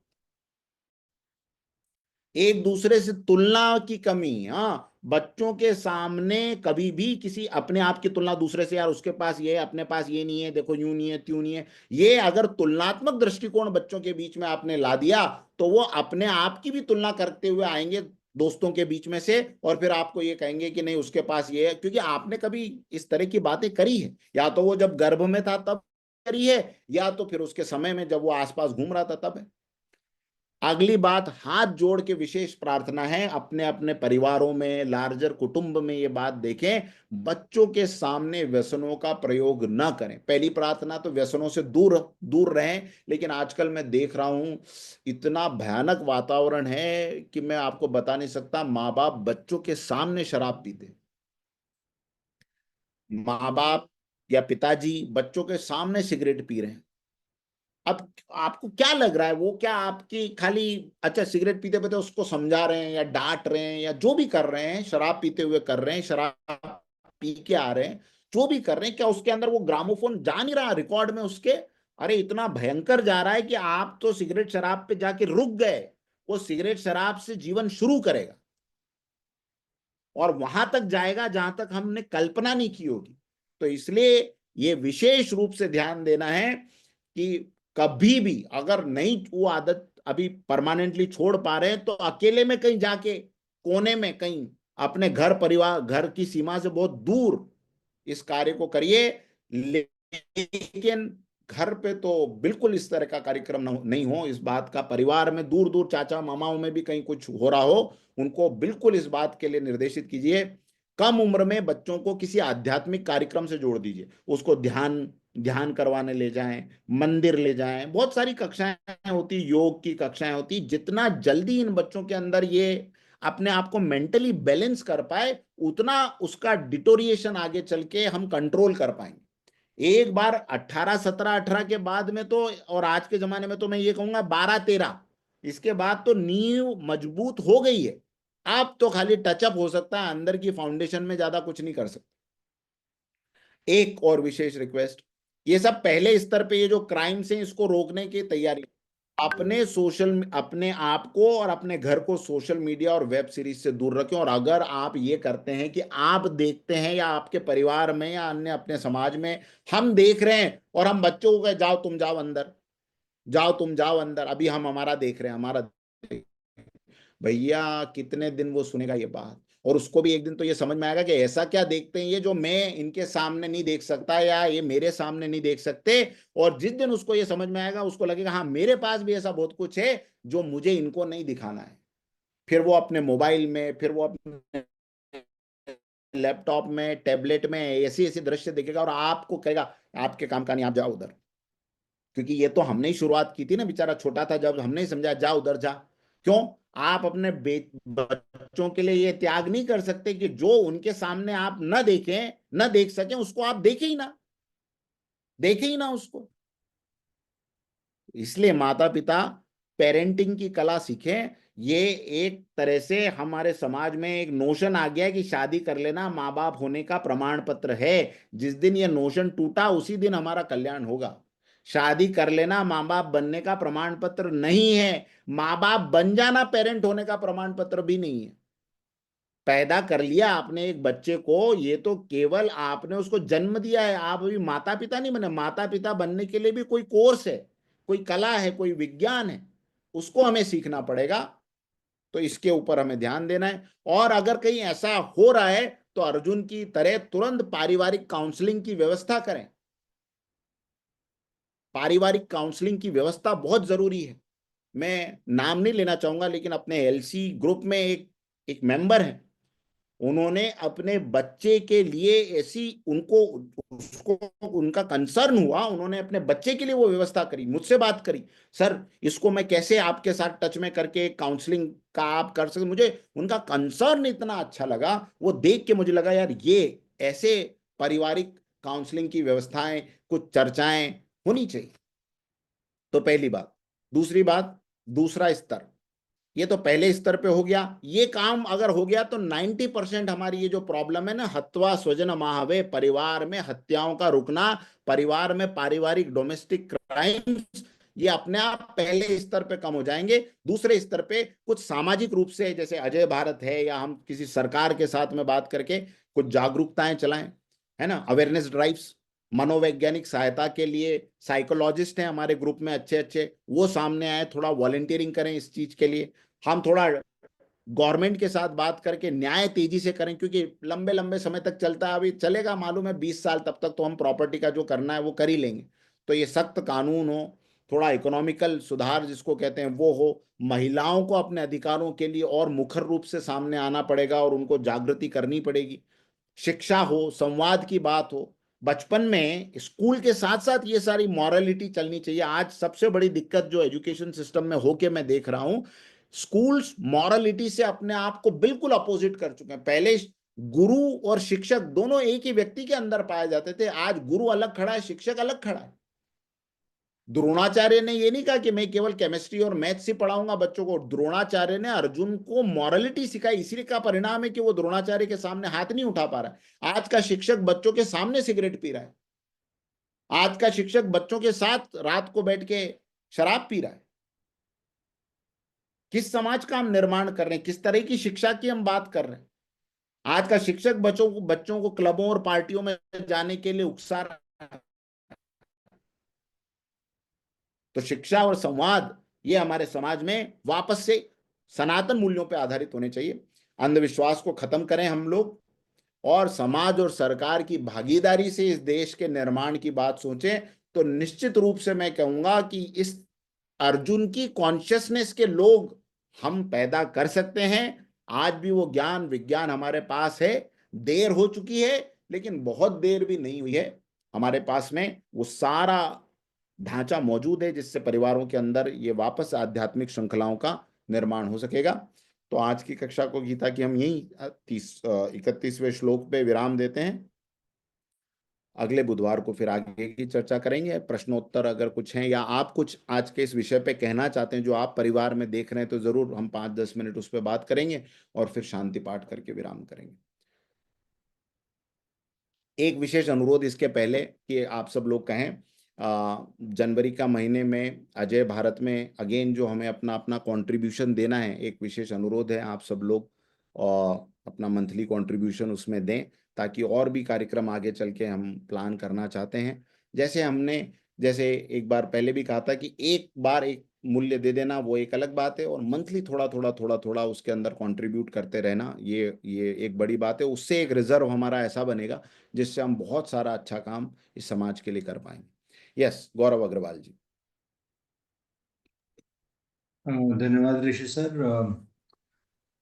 एक दूसरे से तुलना की कमी, हाँ, बच्चों के सामने कभी भी किसी अपने आप की तुलना दूसरे से, यार उसके पास ये है, अपने पास ये नहीं है, देखो यूं नहीं है त्यों नहीं है, ये अगर तुलनात्मक दृष्टिकोण बच्चों के बीच में आपने ला दिया, तो वो अपने आप की भी तुलना करते हुए आएंगे दोस्तों के बीच में से, और फिर आपको ये कहेंगे कि नहीं उसके पास ये है, क्योंकि आपने कभी इस तरह की बातें करी है, या तो वो जब गर्भ में था तब करी है, या तो फिर उसके समय में जब वो आसपास घूम रहा था तब है। अगली बात, हाथ जोड़ के विशेष प्रार्थना है, अपने अपने परिवारों में, लार्जर कुटुंब में ये बात देखें, बच्चों के सामने व्यसनों का प्रयोग ना करें। पहली प्रार्थना तो व्यसनों से दूर दूर रहें, लेकिन आजकल मैं देख रहा हूं इतना भयानक वातावरण है कि मैं आपको बता नहीं सकता। माँ बाप बच्चों के सामने शराब पीते, माँ बाप या पिताजी बच्चों के सामने सिगरेट पी रहे हैं। अब आपको क्या लग रहा है, वो क्या आपकी खाली, अच्छा सिगरेट पीते पीते उसको समझा रहे हैं या डांट रहे हैं या जो भी कर रहे हैं, शराब पीते हुए कर रहे हैं, शराब पी के आ रहे हैं, जो भी कर रहे हैं, क्या उसके अंदर वो ग्रामोफोन जा नहीं रहा रिकॉर्ड में उसके? अरे इतना भयंकर जा रहा है कि आप तो सिगरेट शराब पे जाके रुक गए, वो सिगरेट शराब से जीवन शुरू करेगा और वहां तक जाएगा जहां तक हमने कल्पना नहीं की होगी। तो इसलिए ये विशेष रूप से ध्यान देना है कि कभी भी अगर नहीं वो आदत अभी परमानेंटली छोड़ पा रहे हैं, तो अकेले में कहीं जाके कोने में कहीं अपने घर परिवार, घर की सीमा से बहुत दूर इस कार्य को करिए। लेकिन घर पे तो बिल्कुल इस तरह का कार्यक्रम नहीं हो, इस बात का परिवार में दूर दूर चाचा मामाओं में भी कहीं कुछ हो रहा हो, उनको बिल्कुल इस बात के लिए निर्देशित कीजिए। कम उम्र में बच्चों को किसी आध्यात्मिक कार्यक्रम से जोड़ दीजिए, उसको ध्यान ध्यान करवाने ले जाएं, मंदिर ले जाएं, बहुत सारी कक्षाएं होती, योग की कक्षाएं होती। जितना जल्दी इन बच्चों के अंदर ये अपने आप को मेंटली बैलेंस कर पाए, उतना उसका डिटोरिएशन आगे चल के हम कंट्रोल कर पाएंगे। एक बार 18 17 18 के बाद में तो, और आज के जमाने में तो मैं ये कहूंगा 12 13, इसके बाद तो नींव मजबूत हो गई है। आप तो खाली टचअप हो सकता है, अंदर की फाउंडेशन में ज्यादा कुछ नहीं कर सकते। एक और विशेष रिक्वेस्ट, ये सब पहले स्तर पे ये जो क्राइम्स हैं इसको रोकने की तैयारी, अपने आप को और अपने घर को सोशल मीडिया और वेब सीरीज से दूर रखें। और अगर आप ये करते हैं कि आप देखते हैं या आपके परिवार में या अन्य अपने समाज में हम देख रहे हैं और हम बच्चों को कहे जाओ तुम जाओ अंदर, जाओ तुम जाओ अंदर, अभी हम हमारा देख रहे हैं, हमारा भैया कितने दिन वो सुनेगा ये बात? और उसको भी एक दिन तो ये समझ में आएगा कि ऐसा क्या देखते हैं ये जो मैं इनके सामने नहीं देख सकता या ये मेरे सामने नहीं देख सकते। और जिस दिन उसको ये समझ में आएगा, उसको लगेगा हाँ मेरे पास भी ऐसा बहुत कुछ है जो मुझे इनको नहीं दिखाना है। फिर वो अपने मोबाइल में, फिर वो अपने लैपटॉप में, टैबलेट में ऐसे ऐसे दृश्य देखेगा और आपको कहेगा आपके काम का नहीं, आप जाओ उधर। क्योंकि ये तो हमने ही शुरुआत की थी ना, बेचारा छोटा था जब हमने ही समझा जा उधर जा। क्यों? आप अपने बच्चों के लिए ये त्याग नहीं कर सकते कि जो उनके सामने आप न देखें, न देख सकें, उसको आप देखें ही ना, देखें ही ना उसको। इसलिए माता पिता पेरेंटिंग की कला सीखें। ये एक तरह से हमारे समाज में एक नोशन आ गया है कि शादी कर लेना माँ बाप होने का प्रमाण पत्र है। जिस दिन ये नोशन टूटा उसी दिन हमारा कल्याण होगा। शादी कर लेना माँ बाप बनने का प्रमाण पत्र नहीं है, माँ बाप बन जाना पेरेंट होने का प्रमाण पत्र भी नहीं है। पैदा कर लिया आपने एक बच्चे को, ये तो केवल आपने उसको जन्म दिया है, आप अभी माता पिता नहीं बने। माता पिता बनने के लिए भी कोई कोर्स है, कोई कला है, कोई विज्ञान है, उसको हमें सीखना पड़ेगा। तो इसके ऊपर हमें ध्यान देना है। और अगर कहीं ऐसा हो रहा है तो अर्जुन की तरह तुरंत पारिवारिक काउंसलिंग की व्यवस्था करें। पारिवारिक काउंसलिंग की व्यवस्था बहुत जरूरी है। मैं नाम नहीं लेना चाहूंगा, लेकिन अपने एलसी ग्रुप में एक एक मेंबर है, उन्होंने अपने बच्चे के लिए ऐसी उनको उसको उनका कंसर्न हुआ, उन्होंने अपने बच्चे के लिए वो व्यवस्था करी, मुझसे बात करी, सर इसको मैं कैसे आपके साथ टच में करके काउंसलिंग का आप कर सकते। मुझे उनका कंसर्न इतना अच्छा लगा, वो देख के मुझे लगा यार ये ऐसे पारिवारिक काउंसलिंग की व्यवस्थाएं, कुछ चर्चाएं होनी चाहिए। तो पहली बात। दूसरी बात, दूसरा स्तर, ये तो पहले स्तर पे हो गया। ये काम अगर हो गया तो 90% हमारी ये जो प्रॉब्लम है ना, हत्वा स्वजन महावे, परिवार में हत्याओं का रुकना, परिवार में पारिवारिक डोमेस्टिक क्राइम्स, ये अपने आप पहले स्तर पे कम हो जाएंगे। दूसरे स्तर पे कुछ सामाजिक रूप से, जैसे अजय भारत है, या हम किसी सरकार के साथ में बात करके कुछ जागरूकताएं चलाएं, है ना, अवेयरनेस ड्राइव्स। मनोवैज्ञानिक सहायता के लिए साइकोलॉजिस्ट हैं हमारे ग्रुप में अच्छे अच्छे, वो सामने आए, थोड़ा वॉलंटियरिंग करें इस चीज के लिए। हम थोड़ा गवर्नमेंट के साथ बात करके न्याय तेजी से करें, क्योंकि लंबे लंबे समय तक चलता है, अभी चलेगा मालूम है 20 साल, तब तक तो हम प्रॉपर्टी का जो करना है वो कर ही लेंगे। तो ये सख्त कानून हो, थोड़ा इकोनॉमिकल सुधार जिसको कहते हैं वो हो, महिलाओं को अपने अधिकारों के लिए और मुखर रूप से सामने आना पड़ेगा और उनको जागृति करनी पड़ेगी। शिक्षा हो, संवाद की बात हो, बचपन में स्कूल के साथ साथ ये सारी मॉरलिटी चलनी चाहिए। आज सबसे बड़ी दिक्कत जो एजुकेशन सिस्टम में होके मैं देख रहा हूं, स्कूल्स मॉरलिटी से अपने आप को बिल्कुल अपोजिट कर चुके हैं। पहले गुरु और शिक्षक दोनों एक ही व्यक्ति के अंदर पाए जाते थे, आज गुरु अलग खड़ा है, शिक्षक अलग खड़ा है। द्रोणाचार्य ने ये नहीं कहा कि मैं केवल केमिस्ट्री और मैथ्स ही पढ़ाऊंगा बच्चों को, द्रोणाचार्य ने अर्जुन को मॉरलिटी सिखाई, इसी का परिणाम है कि वो द्रोणाचार्य के सामने हाथ नहीं उठा पा रहा है। आज का शिक्षक बच्चों के सामने सिगरेट पी रहा है, आज का शिक्षक बच्चों के साथ रात को बैठ के शराब पी रहा है। किस समाज का हम निर्माण कर रहे हैं, किस तरह की शिक्षा की हम बात कर रहे हैं। आज का शिक्षक बच्चों को क्लबों और पार्टियों में जाने के लिए उकसा रहा है। तो शिक्षा और संवाद ये हमारे समाज में वापस से सनातन मूल्यों पर आधारित होने चाहिए। अंधविश्वास को खत्म करें हम लोग, और समाज और सरकार की भागीदारी से इस देश के निर्माण की बात सोचें, तो निश्चित रूप से मैं कहूंगा कि इस अर्जुन की कॉन्शियसनेस के लोग हम पैदा कर सकते हैं। आज भी वो ज्ञान विज्ञान हमारे पास है, देर हो चुकी है लेकिन बहुत देर भी नहीं हुई है। हमारे पास में वो सारा ढांचा मौजूद है जिससे परिवारों के अंदर ये वापस आध्यात्मिक श्रृंखलाओं का निर्माण हो सकेगा। तो आज की कक्षा को गीता की हम यही 31वें श्लोक पे विराम देते हैं। अगले बुधवार को फिर आगे की चर्चा करेंगे। प्रश्नोत्तर अगर कुछ हैं, या आप कुछ आज के इस विषय पे कहना चाहते हैं जो आप परिवार में देख रहे हैं, तो जरूर हम 5-10 मिनट उस पर बात करेंगे और फिर शांति पाठ करके विराम करेंगे। एक विशेष अनुरोध इसके पहले कि आप सब लोग कहें, जनवरी का महीने में अजय भारत में अगेन जो हमें अपना अपना कंट्रीब्यूशन देना है, एक विशेष अनुरोध है, आप सब लोग अपना मंथली कंट्रीब्यूशन उसमें दें, ताकि और भी कार्यक्रम आगे चल के हम प्लान करना चाहते हैं। जैसे एक बार पहले भी कहा था कि एक बार एक मूल्य दे देना वो एक अलग बात है, और मंथली थोड़ा थोड़ा थोड़ा थोड़ा उसके अंदर कंट्रीब्यूट करते रहना, ये एक बड़ी बात है। उससे एक रिजर्व हमारा ऐसा बनेगा जिससे हम बहुत सारा अच्छा काम इस समाज के लिए कर पाएंगे। यस, गौरव अग्रवाल जी। धन्यवाद ऋषि सर।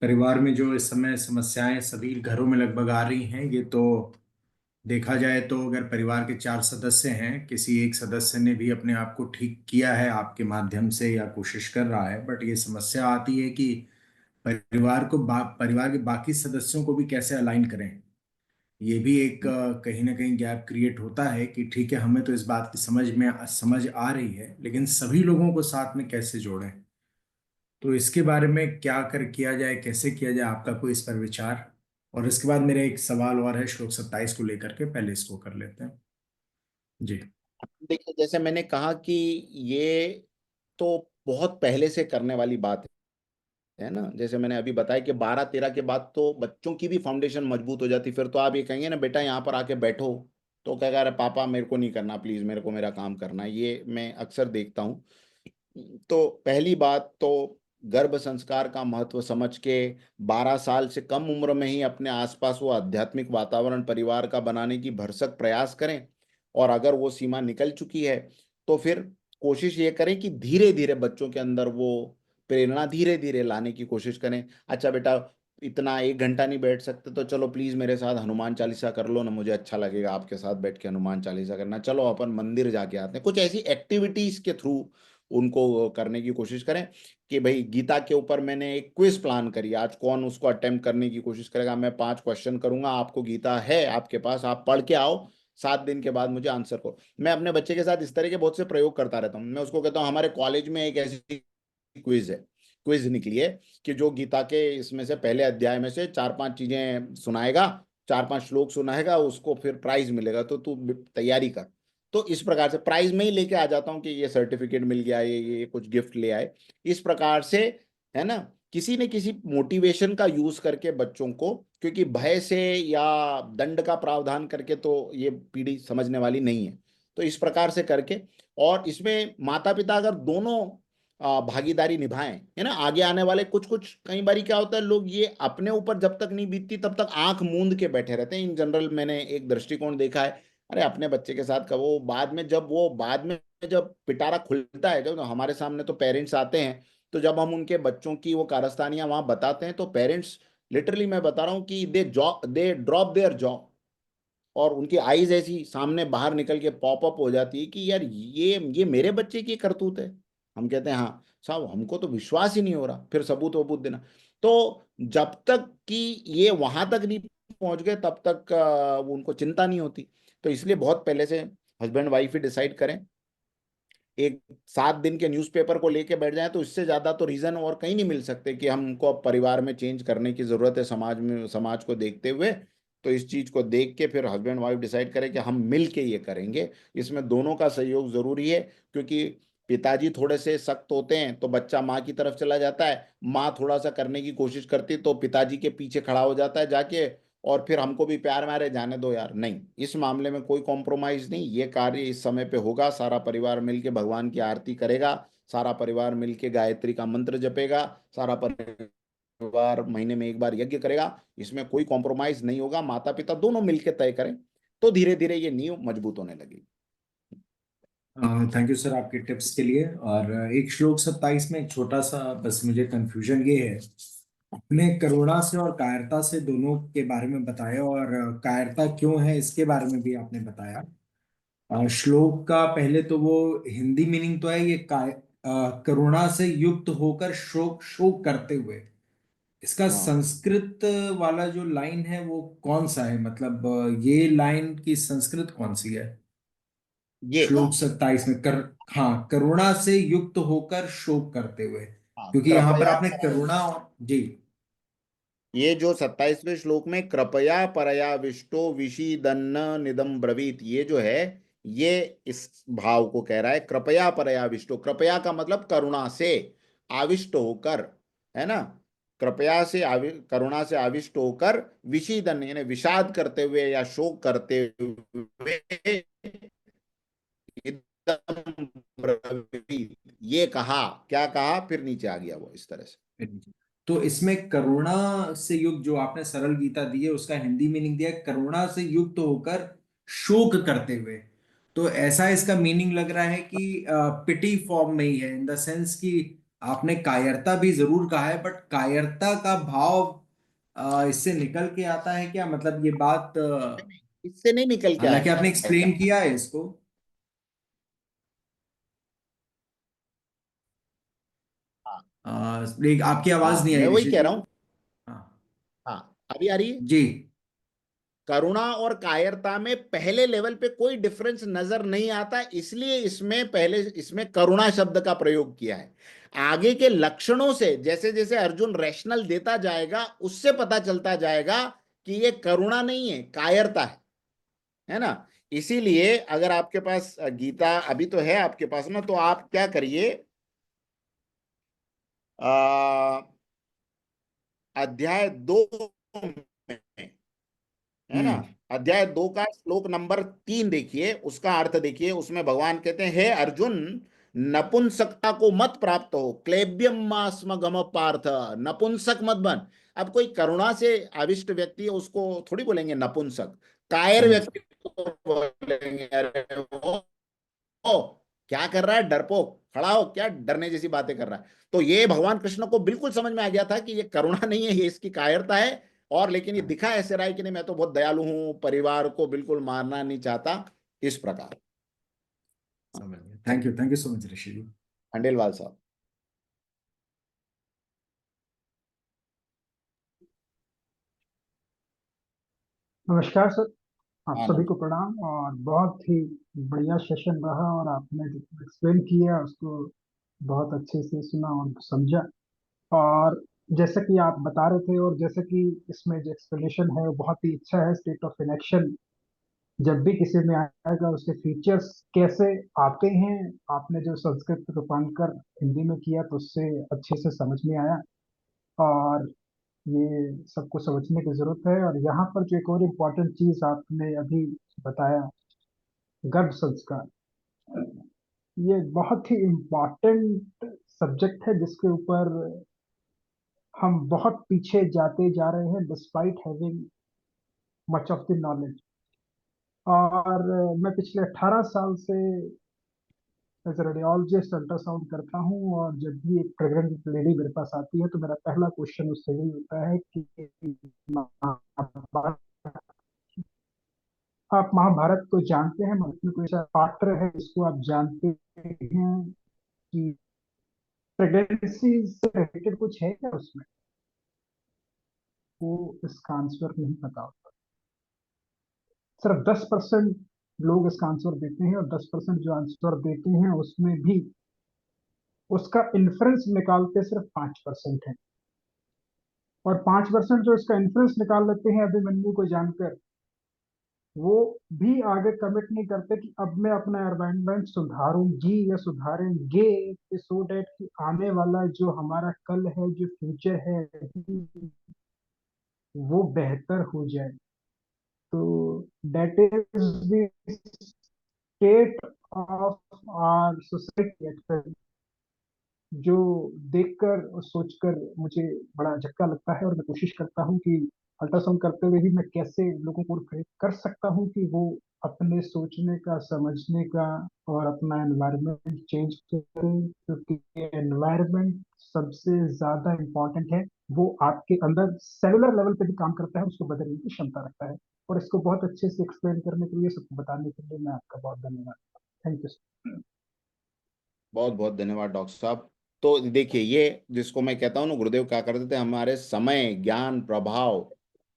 परिवार में जो इस समय समस्याएं सभी घरों में लगभग आ रही हैं, ये तो देखा जाए तो अगर परिवार के 4 सदस्य हैं, किसी एक सदस्य ने भी अपने आप को ठीक किया है आपके माध्यम से या कोशिश कर रहा है, बट ये समस्या आती है कि परिवार के बाकी सदस्यों को भी कैसे अलाइन करें। ये भी एक कहीं ना कहीं गैप क्रिएट होता है कि ठीक है, हमें तो इस बात की समझ आ रही है, लेकिन सभी लोगों को साथ में कैसे जोड़ें। तो इसके बारे में क्या कर किया जाए, कैसे किया जाए, आपका कोई इस पर विचार। और इसके बाद मेरा एक सवाल और है श्लोक 27 को लेकर के, पहले इसको कर लेते हैं जी। देखिए, जैसे मैंने कहा कि ये तो बहुत पहले से करने वाली बात है ना। जैसे मैंने अभी बताया कि 12-13 के बाद तो बच्चों की भी फाउंडेशन मजबूत हो जाती, फिर तो आप ये कहेंगे ना बेटा यहाँ पर आके बैठो, तो कहेगा अरे पापा मेरे को नहीं करना, प्लीज मेरे को मेरा काम करना है। ये मैं अक्सर देखता हूँ। तो पहली बात तो गर्भ संस्कार का महत्व समझ के 12 साल से कम उम्र में ही अपने आसपास वो आध्यात्मिक वातावरण परिवार का बनाने की भरसक प्रयास करें। और अगर वो सीमा निकल चुकी है तो फिर कोशिश ये करें कि धीरे धीरे बच्चों के अंदर वो प्रेरणा धीरे धीरे लाने की कोशिश करें। अच्छा बेटा, इतना 1 घंटा नहीं बैठ सकते तो चलो प्लीज मेरे साथ हनुमान चालीसा कर लो ना, मुझे अच्छा लगेगा आपके साथ बैठ के हनुमान चालीसा करना, चलो अपन मंदिर जाके आते हैं। कुछ ऐसी एक्टिविटीज के थ्रू उनको करने की कोशिश करें कि भाई गीता के ऊपर मैंने एक क्विज प्लान करी, आज कौन उसको अटेम्प्ट करने की कोशिश करेगा, मैं 5 क्वेश्चन करूंगा, आपको गीता है आपके पास, आप पढ़ के आओ, 7 दिन के बाद मुझे आंसर करो। मैं अपने बच्चे के साथ इस तरह के बहुत से प्रयोग करता रहता हूँ। मैं उसको कहता हूँ हमारे कॉलेज में एक ऐसी क्विज है, क्विज निकली है कि जो गीता के इसमें से पहले अध्याय में से 4-5 चीजें सुनाएगा, 4-5 श्लोक सुनाएगा, उसको फिर प्राइज मिलेगा, तो तू तैयारी कर। तो इस प्रकार से प्राइज में ही लेके आ जाता हूँ कि ये सर्टिफिकेट मिल गया, ये कुछ गिफ्ट ले आए, इस प्रकार से, है ना, किसी न किसी मोटिवेशन का यूज करके बच्चों को, क्योंकि भय से या दंड का प्रावधान करके तो ये पीढ़ी समझने वाली नहीं है। तो इस प्रकार से करके, और इसमें माता पिता अगर दोनों भागीदारी निभाएं, है ना, आगे आने वाले कुछ कुछ कई बार क्या होता है, लोग ये अपने ऊपर जब तक नहीं बीतती तब तक आंख मूंद के बैठे रहते हैं। इन जनरल मैंने एक दृष्टिकोण देखा है, अरे अपने बच्चे के साथ का वो बाद में जब पिटारा खुलता है, जब हमारे सामने तो पेरेंट्स आते हैं, तो जब हम उनके बच्चों की वो कारस्तानियां वहां बताते हैं तो पेरेंट्स, लिटरली मैं बता रहा हूँ कि दे ड्रॉप देयर जॉ, और उनकी आईज ऐसी सामने बाहर निकल के पॉप अप हो जाती है कि यार ये मेरे बच्चे की करतूत है। हम कहते हैं हाँ साहब, हमको तो विश्वास ही नहीं हो रहा, फिर सबूत वबूत देना। तो जब तक कि ये वहां तक नहीं पहुंच गए तब तक वो उनको चिंता नहीं होती। तो इसलिए बहुत पहले से हस्बैंड वाइफ ही डिसाइड करें, एक 7 दिन के न्यूज़पेपर को लेके बैठ जाएं तो इससे ज्यादा तो रीजन और कहीं नहीं मिल सकते कि हमको अब परिवार में चेंज करने की जरूरत है, समाज में, समाज को देखते हुए। तो इस चीज को देख के फिर हस्बैंड वाइफ डिसाइड करें कि हम मिल के ये करेंगे। इसमें दोनों का सहयोग जरूरी है, क्योंकि पिताजी थोड़े से सख्त होते हैं तो बच्चा माँ की तरफ चला जाता है, माँ थोड़ा सा करने की कोशिश करती तो पिताजी के पीछे खड़ा हो जाता है जाके, और फिर हमको भी प्यार मारे जाने दो यार, नहीं, इस मामले में कोई कॉम्प्रोमाइज नहीं, ये कार्य इस समय पे होगा, सारा परिवार मिलके भगवान की आरती करेगा, सारा परिवार मिलके गायत्री का मंत्र जपेगा, सारा परिवार महीने में एक बार यज्ञ करेगा, इसमें कोई कॉम्प्रोमाइज नहीं होगा, माता पिता दोनों मिलके तय करें, तो धीरे धीरे ये नींव मजबूत होने लगेगी। थैंक यू सर आपके टिप्स के लिए। और एक श्लोक 27 में एक छोटा सा बस मुझे कंफ्यूजन ये है, आपने करुणा से और कायरता से दोनों के बारे में बताया, और कायरता क्यों है इसके बारे में भी आपने बताया। श्लोक का पहले तो वो हिंदी मीनिंग तो है ये करुणा से युक्त होकर शोक शोक करते हुए, इसका हाँ, संस्कृत वाला जो लाइन है वो कौन सा है, मतलब ये लाइन की संस्कृत कौन सी है। ये श्लोक 27 में हाँ, करुणा से युक्त होकर शोक करते हुए, हाँ, क्योंकि यहां पर कृपया, आपने करुणा जी। ये जो 27वें श्लोक में कृपया परयाविष्टो विषीदन्न निदम ब्रवीत, ये जो है, ये इस भाव को कह रहा है, कृपया परयाविष्टो, कृपया का मतलब करुणा से आविष्ट होकर, है ना, कृपया से करुणा से आविष्ट होकर, विषीदन यानी विषाद करते हुए या शोक करते हुए, इदम ब्रवीत, ये कहा, क्या कहा, फिर नीचे आ गया वो इस तरह से। तो इसमें करुणा से युक्त जो आपने सरल गीता दी है उसका हिंदी मीनिंग दिया है, करुणा से युक्त होकर शोक करते हुए। तो ऐसा इसका मीनिंग लग रहा है कि पिटी फॉर्म में ही है, इन द सेंस कि आपने कायरता भी जरूर कहा है, बट कायरता का भाव इससे निकल के आता है क्या, मतलब ये बात इससे नहीं निकल के हालांकि आता आपने है क्या। एक्सप्लेन किया है इसको। हाँ, आपकी आवाज हाँ, नहीं मैं आई वही ऋषि कह जी। रहा हूँ। हाँ हाँ, अभी आ रही है। जी। करुणा और कायरता में पहले लेवल पे कोई डिफरेंस नजर नहीं आता, इसलिए इसमें पहले इसमें करुणा शब्द का प्रयोग किया है। आगे के लक्षणों से जैसे जैसे अर्जुन रैशनल देता जाएगा उससे पता चलता जाएगा कि ये करुणा नहीं है, कायरता है ना। इसीलिए अगर आपके पास गीता अभी तो है आपके पास ना, तो आप क्या करिए, आ, अध्याय 2 में, है ना, हम्म। अध्याय 2 का श्लोक नंबर 3 देखिए, उसका अर्थ देखिए, उसमें भगवान कहते हैं हे अर्जुन, नपुंसकता को मत प्राप्त हो, क्लेब्यम मास्म गम पार्थ, नपुंसक मत बन। अब कोई करुणा से आविष्ट व्यक्ति है उसको थोड़ी बोलेंगे नपुंसक, कायर समझ व्यक्ति को बोलेंगे अरे वो क्या कर रहा है डरपोक, खड़ा हो, क्या डरने जैसी बातें कर रहा है। तो ये भगवान कृष्ण को बिल्कुल समझ में आ गया था कि ये करुणा नहीं है, ये इसकी कायरता है। और लेकिन ये दिखा ऐसे रहा है कि नहीं, मैं तो बहुत दयालु हूं, परिवार को बिल्कुल मारना नहीं चाहता, इस प्रकार। समझ गया। थैंक यू सो मच ऋषि जी। खंडेलवाल साहब। नमस्कार सर। आप हाँ सभी को नमस्कार। प्रणाम। और बहुत ही बढ़िया सेशन रहा और आपने जो एक्सप्लेन किया उसको बहुत अच्छे से सुना और समझा। और जैसा कि आप बता रहे थे और जैसा कि इसमें जो एक्सप्लेनेशन है वो बहुत ही अच्छा है। स्टेट ऑफ इनेक्शन जब भी किसी में आएगा उसके फीचर्स कैसे आते हैं, आपने जो संस्कृत रूपांतर हिंदी में किया तो उससे अच्छे से समझ में आया। और ये सबको समझने की जरूरत है। और यहाँ पर जो एक और इम्पोर्टेंट चीज आपने अभी बताया, गर्भ संस्कार, ये बहुत ही इम्पोर्टेंट सब्जेक्ट है जिसके ऊपर हम बहुत पीछे जाते जा रहे हैं despite having much of the knowledge. और मैं पिछले 18 साल से एज रेडियोलॉजिस्ट अल्ट्रासाउंड करता हूँ। और जब भी एक प्रेग्नेंट लेडी मेरे पास आती है तो मेरा पहला क्वेश्चन उससे यही होता है कि आप महाभारत को जानते हैं, मतलब में कोई ऐसा पात्र है जिसको आप जानते हैं कि प्रेगनेंसी से रिलेटेड कुछ है क्या उसमें? वो इसका आंसर नहीं पता होता। सिर्फ 10% लोग इसका आंसर देते हैं। और 10% जो आंसर देते हैं उसमें भी उसका इन्फ्रेंस निकालते सिर्फ 5% है। और 5% जो इसका इन्फ्रेंस निकाल लेते हैं अभिमन्यु को जानकर, वो भी आगे कमिट नहीं करते कि अब मैं अपना एनवायरनमेंट सुधारूंगी या सुधारेंगे, सो डेट कि आने वाला जो हमारा कल है, जो फ्यूचर है, वो बेहतर हो जाए। तो that is the state of our society, जो देखकर और सोचकर मुझे बड़ा झटका लगता है। और मैं कोशिश करता हूँ कि अल्ट्रासाउंड करते हुए भी मैं कैसे लोगों को प्रेरित कर सकता हूँ कि वो अपने सोचने का, समझने का और अपना एनवायरनमेंट चेंज करें। क्योंकि एनवायरनमेंट सबसे ज्यादा इम्पोर्टेंट है। वो आपके अंदर सेलुलर लेवल पे भी काम करता है, उसको बदलने की क्षमता रखता है। और इसको बहुत अच्छे से एक्सप्लेन करने के लिए, सबको बताने के लिए मैं आपका बहुत धन्यवाद। Thank you. बहुत बहुत धन्यवाद डॉक्टर साहब। तो देखिए, ये जिसको मैं कहता हूँ ना, गुरुदेव क्या करते थे, हमारे समय, ज्ञान, प्रभाव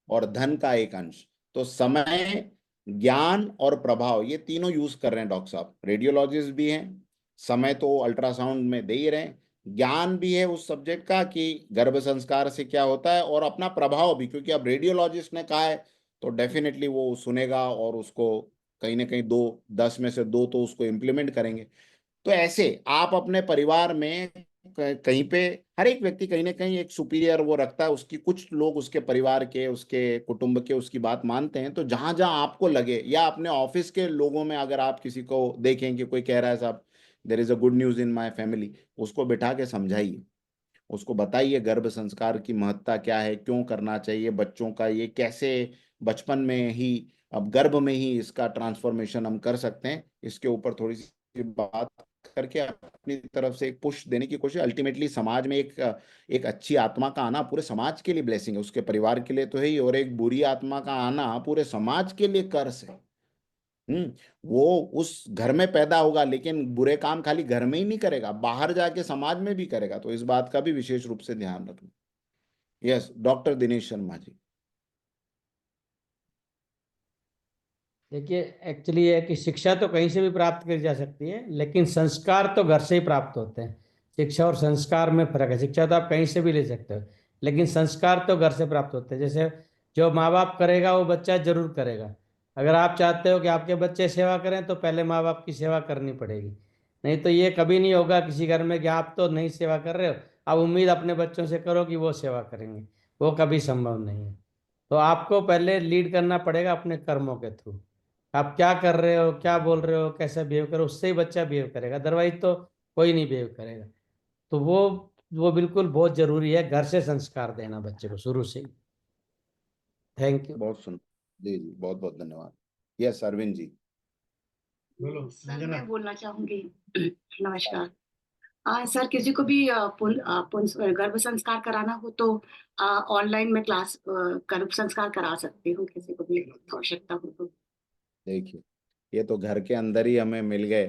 और धन का एक अंश। तो समय, ज्ञान और प्रभाव, ये तीनों यूज कर रहे हैं डॉक्टर साहब। रेडियोलॉजिस्ट भी हैं, समय तो अल्ट्रासाउंड में दे ही रहे हैं, ज्ञान भी है उस सब्जेक्ट का कि गर्भ संस्कार से क्या होता है, और अपना प्रभाव भी, क्योंकि अब रेडियोलॉजिस्ट ने कहा है तो डेफिनेटली वो सुनेगा और उसको कहीं ना कहीं 2 10 में से 2 तो उसको इम्प्लीमेंट करेंगे। तो ऐसे आप अपने परिवार में कहीं पे, हर एक व्यक्ति कहीं ना कहीं एक सुपीरियर वो रखता है, उसकी कुछ लोग उसके परिवार के, उसके कुटुंब के उसकी बात मानते हैं। तो जहां जहां आपको लगे, या अपने ऑफिस के लोगों में अगर आप किसी को देखें कि कोई कह रहा है साहब there is a good news in my family, उसको बिठा के समझाइए, उसको बताइए गर्भ संस्कार की महत्ता क्या है, क्यों करना चाहिए, बच्चों का ये कैसे बचपन में ही, अब गर्भ में ही इसका ट्रांसफॉर्मेशन हम कर सकते हैं। इसके ऊपर थोड़ी सी बात करके अपनी तरफ से एक पुश देने की कोशिश। अल्टीमेटली समाज में एक एक अच्छी आत्मा का आना पूरे समाज के लिए ब्लेसिंग है, उसके परिवार के लिए तो है ही, और एक बुरी आत्मा का आना पूरे समाज के लिए कर्स है। हम्म। वो उस घर में पैदा होगा लेकिन बुरे काम खाली घर में ही नहीं करेगा, बाहर जाके समाज में भी करेगा। तो इस बात का भी विशेष रूप से ध्यान रखना। Yes, doctor Dinesh Sharma ji. देखिए, एक्चुअली ये है कि शिक्षा तो कहीं से भी प्राप्त करी जा सकती है, लेकिन संस्कार तो घर से ही प्राप्त होते हैं। शिक्षा और संस्कार में फर्क है। शिक्षा तो आप कहीं से भी ले सकते हो, लेकिन संस्कार तो घर से प्राप्त होते हैं। जैसे जो माँ बाप करेगा वो बच्चा जरूर करेगा। अगर आप चाहते हो कि आपके बच्चे सेवा करें तो पहले माँ बाप की सेवा करनी पड़ेगी। नहीं तो ये कभी नहीं होगा किसी घर में कि आप तो नहीं सेवा कर रहे हो, अब उम्मीद अपने बच्चों से करो कि वो सेवा करेंगे। वो कभी संभव नहीं है। तो आपको पहले लीड करना पड़ेगा अपने कर्मों के थ्रू। आप क्या कर रहे हो, क्या बोल रहे हो, कैसे बिहेव करो, उससे ही बच्चा बिहेव करेगा, अदरवाइज तो कोई नहीं बिहेव करेगा। तो वो बिल्कुल बहुत जरूरी है घर से संस्कार देना बच्चे को शुरू से ही। Thank you. बहुत सुन। जी जी, बहुत बहुत धन्यवाद। यस अरविंद जी। सर मैं बोलना चाहूंगी। नमस्कार। सर किसी को भी गर्भ संस्कार कराना हो तो ऑनलाइन में क्लास गर्भ संस्कार करा सकती हूँ, किसी को भी आवश्यकता हो तो। देखिए, ये तो घर के अंदर ही हमें मिल गए।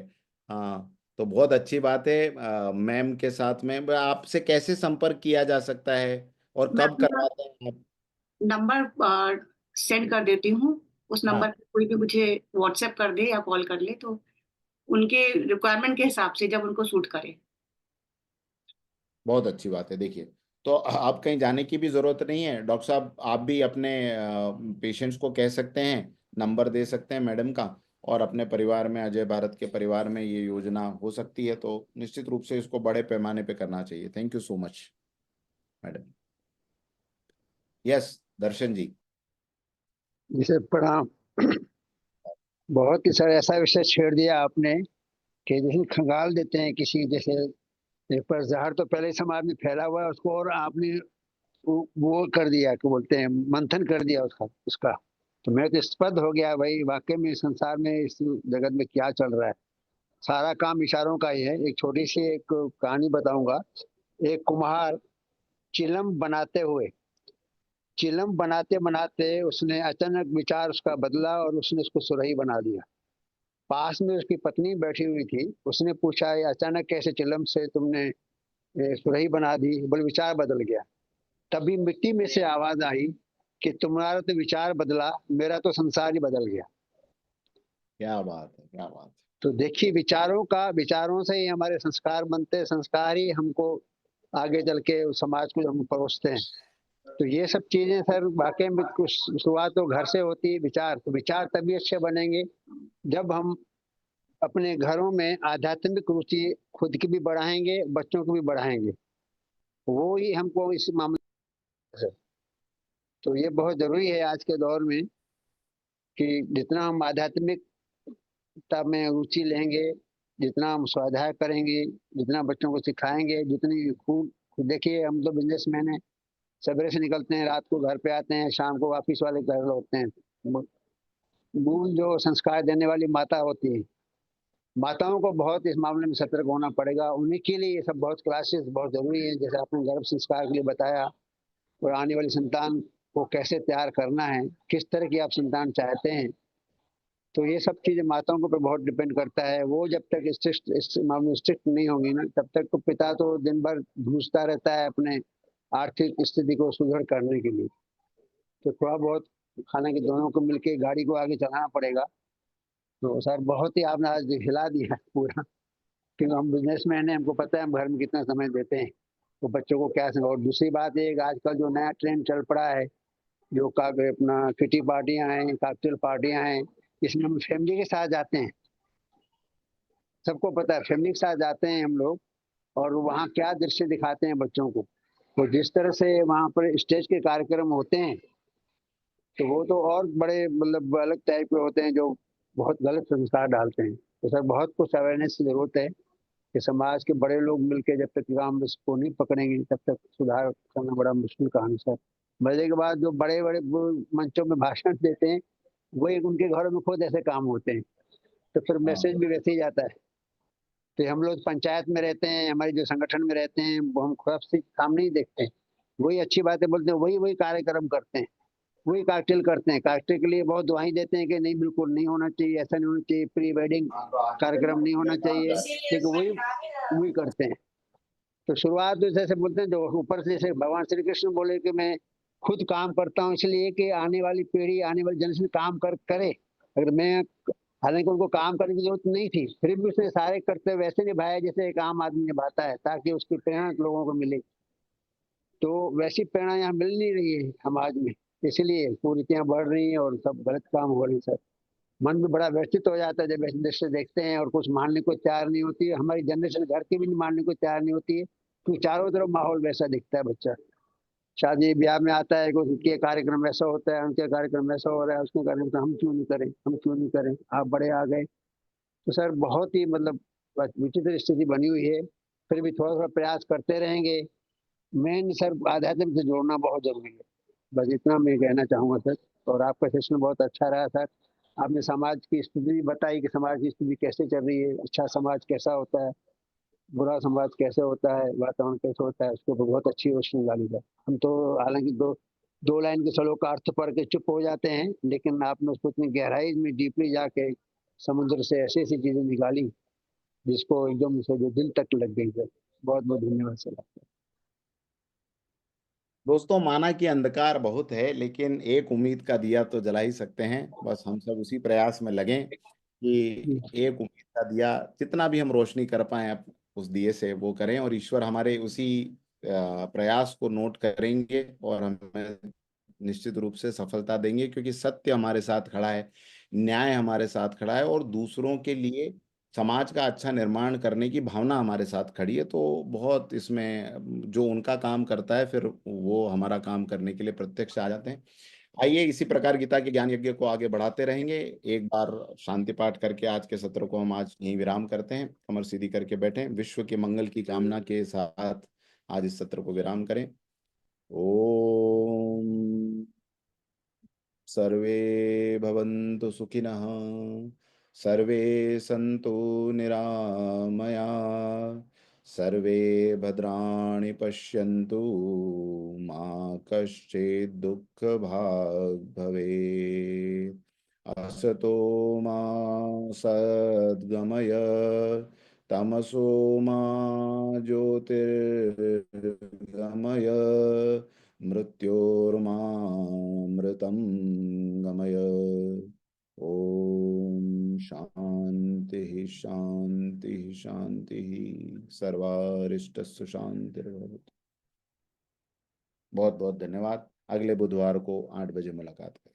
हाँ, तो बहुत अच्छी बात है। मैम के साथ में आपसे कैसे संपर्क किया जा सकता है और मैं कब अपना करवाते हैं आप? नंबर सेंड कर देती हूँ। उस हाँ, नंबर पे कोई भी मुझे व्हाट्सएप कर दे या कॉल कर ले, तो उनके रिक्वायरमेंट के हिसाब से जब उनको सूट करे। बहुत अच्छी बात है। देखिए, तो आप कहीं जाने की भी जरूरत नहीं है डॉक्टर साहब। आप भी अपने पेशेंट्स को कह सकते हैं, नंबर दे सकते हैं मैडम का, और अपने परिवार में, अजय भारत के परिवार में ये योजना हो सकती है। तो निश्चित रूप से इसको बड़े पैमाने पे करना चाहिए। Thank you so much madam. Yes, Darshan ji. जिसे प्रणाम। बहुत ही सर ऐसा विषय छेड़ दिया आपने कि जैसे खंगाल देते हैं किसी, जैसे एक पर जहर तो पहले ही समाज में फैला हुआ है, उसको और आपने वो कर दिया, कि बोलते हैं मंथन कर दिया उसका उसका तो मैं तो स्तब्ध हो गया भाई, वाकई में इस संसार में, इस जगत में क्या चल रहा है। सारा काम इशारों का ही है। एक छोटी सी एक कहानी बताऊंगा। एक कुम्हार चिलम बनाते हुए, चिलम बनाते बनाते उसने अचानक विचार उसका बदला और उसने उसको सुरही बना दिया। पास में उसकी पत्नी बैठी हुई थी। उसने पूछा, ये अचानक कैसे चिलम से तुमने सुरही बना दी? बोले, विचार बदल गया। तभी मिट्टी में से आवाज आई कि तुम्हारा तो विचार बदला, मेरा तो संसार ही बदल गया। क्या बात है, क्या बात है। तो देखिए, विचारों से ही हमारे संस्कार बनते हैं, संस्कार ही हमको आगे चल के उस समाज को हम परोसते हैं। तो ये सब चीजें सर वाकई में कुछ शुरुआत तो घर से होती है। विचार तो विचार तभी अच्छे बनेंगे जब हम अपने घरों में आध्यात्मिक रुचि खुद की भी बढ़ाएंगे, बच्चों की भी बढ़ाएंगे। वो ही हमको इस मामले से, तो ये बहुत जरूरी है आज के दौर में कि जितना हम आध्यात्मिकता में रुचि लेंगे, जितना हम स्वाध्याय करेंगे, जितना बच्चों को सिखाएंगे, जितनी खूब, देखिए हम तो बिजनेसमैन हैं, सवेरे से निकलते हैं, रात को घर पे आते हैं, शाम को ऑफिस वाले घर लौटते हैं। मूल जो संस्कार देने वाली माता होती है, माताओं को बहुत इस मामले में सतर्क होना पड़ेगा। उन्हीं के लिए ये सब बहुत क्लासेस बहुत जरूरी है। जैसे आपने गर्भ संस्कार के लिए बताया, और आने वाली संतान को कैसे तैयार करना है, किस तरह की आप संतान चाहते हैं, तो ये सब चीजें माताओं के ऊपर बहुत डिपेंड करता है। वो जब तक स्ट्रिक्ट इस मामले में स्ट्रिक्ट नहीं होंगी ना, तब तक तो पिता तो दिन भर घूसता रहता है अपने आर्थिक स्थिति को सुदृढ़ करने के लिए। तो थोड़ा बहुत, हालांकि दोनों को मिलकर गाड़ी को आगे चलाना पड़ेगा। तो सर बहुत ही आपने आज हिला दिया पूरा, क्योंकि हम बिजनेसमैन हैं, हमको पता है हम घर में कितना समय देते हैं, तो बच्चों को क्या समझ। और दूसरी बात ये, आजकल जो नया ट्रेंड चल पड़ा है, जो का अपना किटी पार्टियां हैं, कॉकटेल पार्टियां हैं, इसमें हम फैमिली के साथ जाते हैं। सबको पता है फैमिली के साथ जाते हैं हम लोग, और वहाँ क्या दृश्य दिखाते हैं बच्चों को। तो जिस तरह से वहाँ पर स्टेज के कार्यक्रम होते हैं, तो वो तो और बड़े मतलब अलग टाइप के होते हैं, जो बहुत गलत संस्कार डालते हैं। तो सर बहुत कुछ अवेयरनेस की जरूरत है कि समाज के बड़े लोग मिलकर जब तक काम इसको नहीं पकड़ेंगे, तब तक सुधार करना बड़ा मुश्किल कहानी सर। मजे के बाद जो बड़े बड़े मंचों में भाषण देते हैं, वही उनके घरों में खुद ऐसे काम होते हैं, तो फिर हाँ, मैसेज भी वैसे ही जाता है। तो हम लोग पंचायत में रहते हैं, हमारे जो संगठन में रहते हैं, वो हम खुद से काम नहीं देखते हैं, वही अच्छी बातें बोलते हैं, वही वही कार्यक्रम करते हैं, वही काकटेल करते हैं। काकटेल के लिए बहुत दुआई देते हैं कि नहीं, बिल्कुल नहीं होना चाहिए, ऐसा नहीं होना चाहिए, प्री वेडिंग कार्यक्रम नहीं होना चाहिए, लेकिन वही वही करते हैं। तो शुरुआत तो जैसे बोलते हैं, जो ऊपर से जैसे भगवान श्री कृष्ण बोले कि मैं खुद काम करता हूँ इसलिए कि आने वाली पीढ़ी, आने वाली जनरेशन काम करे। अगर मैं, हालांकि उनको काम करने की जरूरत नहीं थी, फिर भी उसने सारे कर्तव्य वैसे निभाया जैसे एक आम आदमी निभाता है, ताकि उसकी प्रेरणा लोगों को मिले। तो वैसी प्रेरणा यहाँ मिल नहीं रही है समाज में, इसलिए कुरीतियां बढ़ रही हैं और सब गलत काम हो रहे हैं सर। मन भी बड़ा व्यथित हो जाता है जब ऐसे दृश्य देखते हैं, और कुछ मानने को तैयार नहीं होती है। हमारी जनरेशन घर की भी नहीं मानने को तैयार नहीं होती है, क्योंकि चारों तरफ माहौल वैसा दिखता है। बच्चा शादी ब्याह में आता है, कोई उनके कार्यक्रम वैसा होता है, उनके कार्यक्रम वैसा हो रहा है, उसके कार्यक्रम तो हम क्यों नहीं करें, हम क्यों नहीं करें, आप बड़े आ गए। तो सर बहुत ही मतलब विचित्र स्थिति बनी हुई है। फिर भी थोड़ा थोड़ा प्रयास करते रहेंगे। मेन सर आध्यात्म से जोड़ना बहुत जरूरी है। बस इतना मैं कहना चाहूंगा सर। और आपका सेशन बहुत अच्छा रहा सर, आपने समाज की स्थिति भी बताई कि समाज की स्थिति कैसे चल रही है, अच्छा समाज कैसा होता है, बुरा समाज कैसे होता है, वातावरण कैसे होता है, उसके ऊपर बहुत अच्छी रोशनी डाली है। हम तो हालांकि दो लाइन के श्लोक का अर्थ पढ़ के चुप हो जाते हैं, लेकिन आपने उसको इतनी गहराई में डीपली जाके समुद्र से ऐसी ऐसी चीजें निकाली जिसको एकदम से जो दिल तक लग गई है। बहुत बहुत धन्यवाद सर। दोस्तों, माना कि अंधकार बहुत है, लेकिन एक उम्मीद का दिया तो जला ही सकते हैं। बस हम सब उसी प्रयास में लगें कि एक उम्मीद का दिया जितना भी हम रोशनी कर पाए उस दिए से वो करें, और ईश्वर हमारे उसी प्रयास को नोट करेंगे और हमें निश्चित रूप से सफलता देंगे, क्योंकि सत्य हमारे साथ खड़ा है, न्याय हमारे साथ खड़ा है, और दूसरों के लिए समाज का अच्छा निर्माण करने की भावना हमारे साथ खड़ी है। तो बहुत इसमें जो उनका काम करता है, फिर वो हमारा काम करने के लिए प्रत्यक्ष आ जाते हैं। आइए इसी प्रकार गीता के ज्ञान यज्ञ को आगे बढ़ाते रहेंगे। एक बार शांति पाठ करके आज के सत्र को हम आज यहीं विराम करते हैं। कमर सीधी करके बैठें, विश्व के मंगल की कामना के साथ आज इस सत्र को विराम करें। ओम सर्वे भवन्तु सुखिनः, सर्वे सन्तु निरामया, सर्वे भद्राणि पश्यन्तु, मा कश्चित् दुःखभाग् भवेत्। असतो मा सद्गमय, तमसो मा ज्योतिर्गमय, मृत्योर्मामृतं गमय। ओम शांति शांति शांति, सर्वारिष्टस्य शांतिर्भवतु। बहुत बहुत धन्यवाद। अगले बुधवार को 8 बजे मुलाकात करें।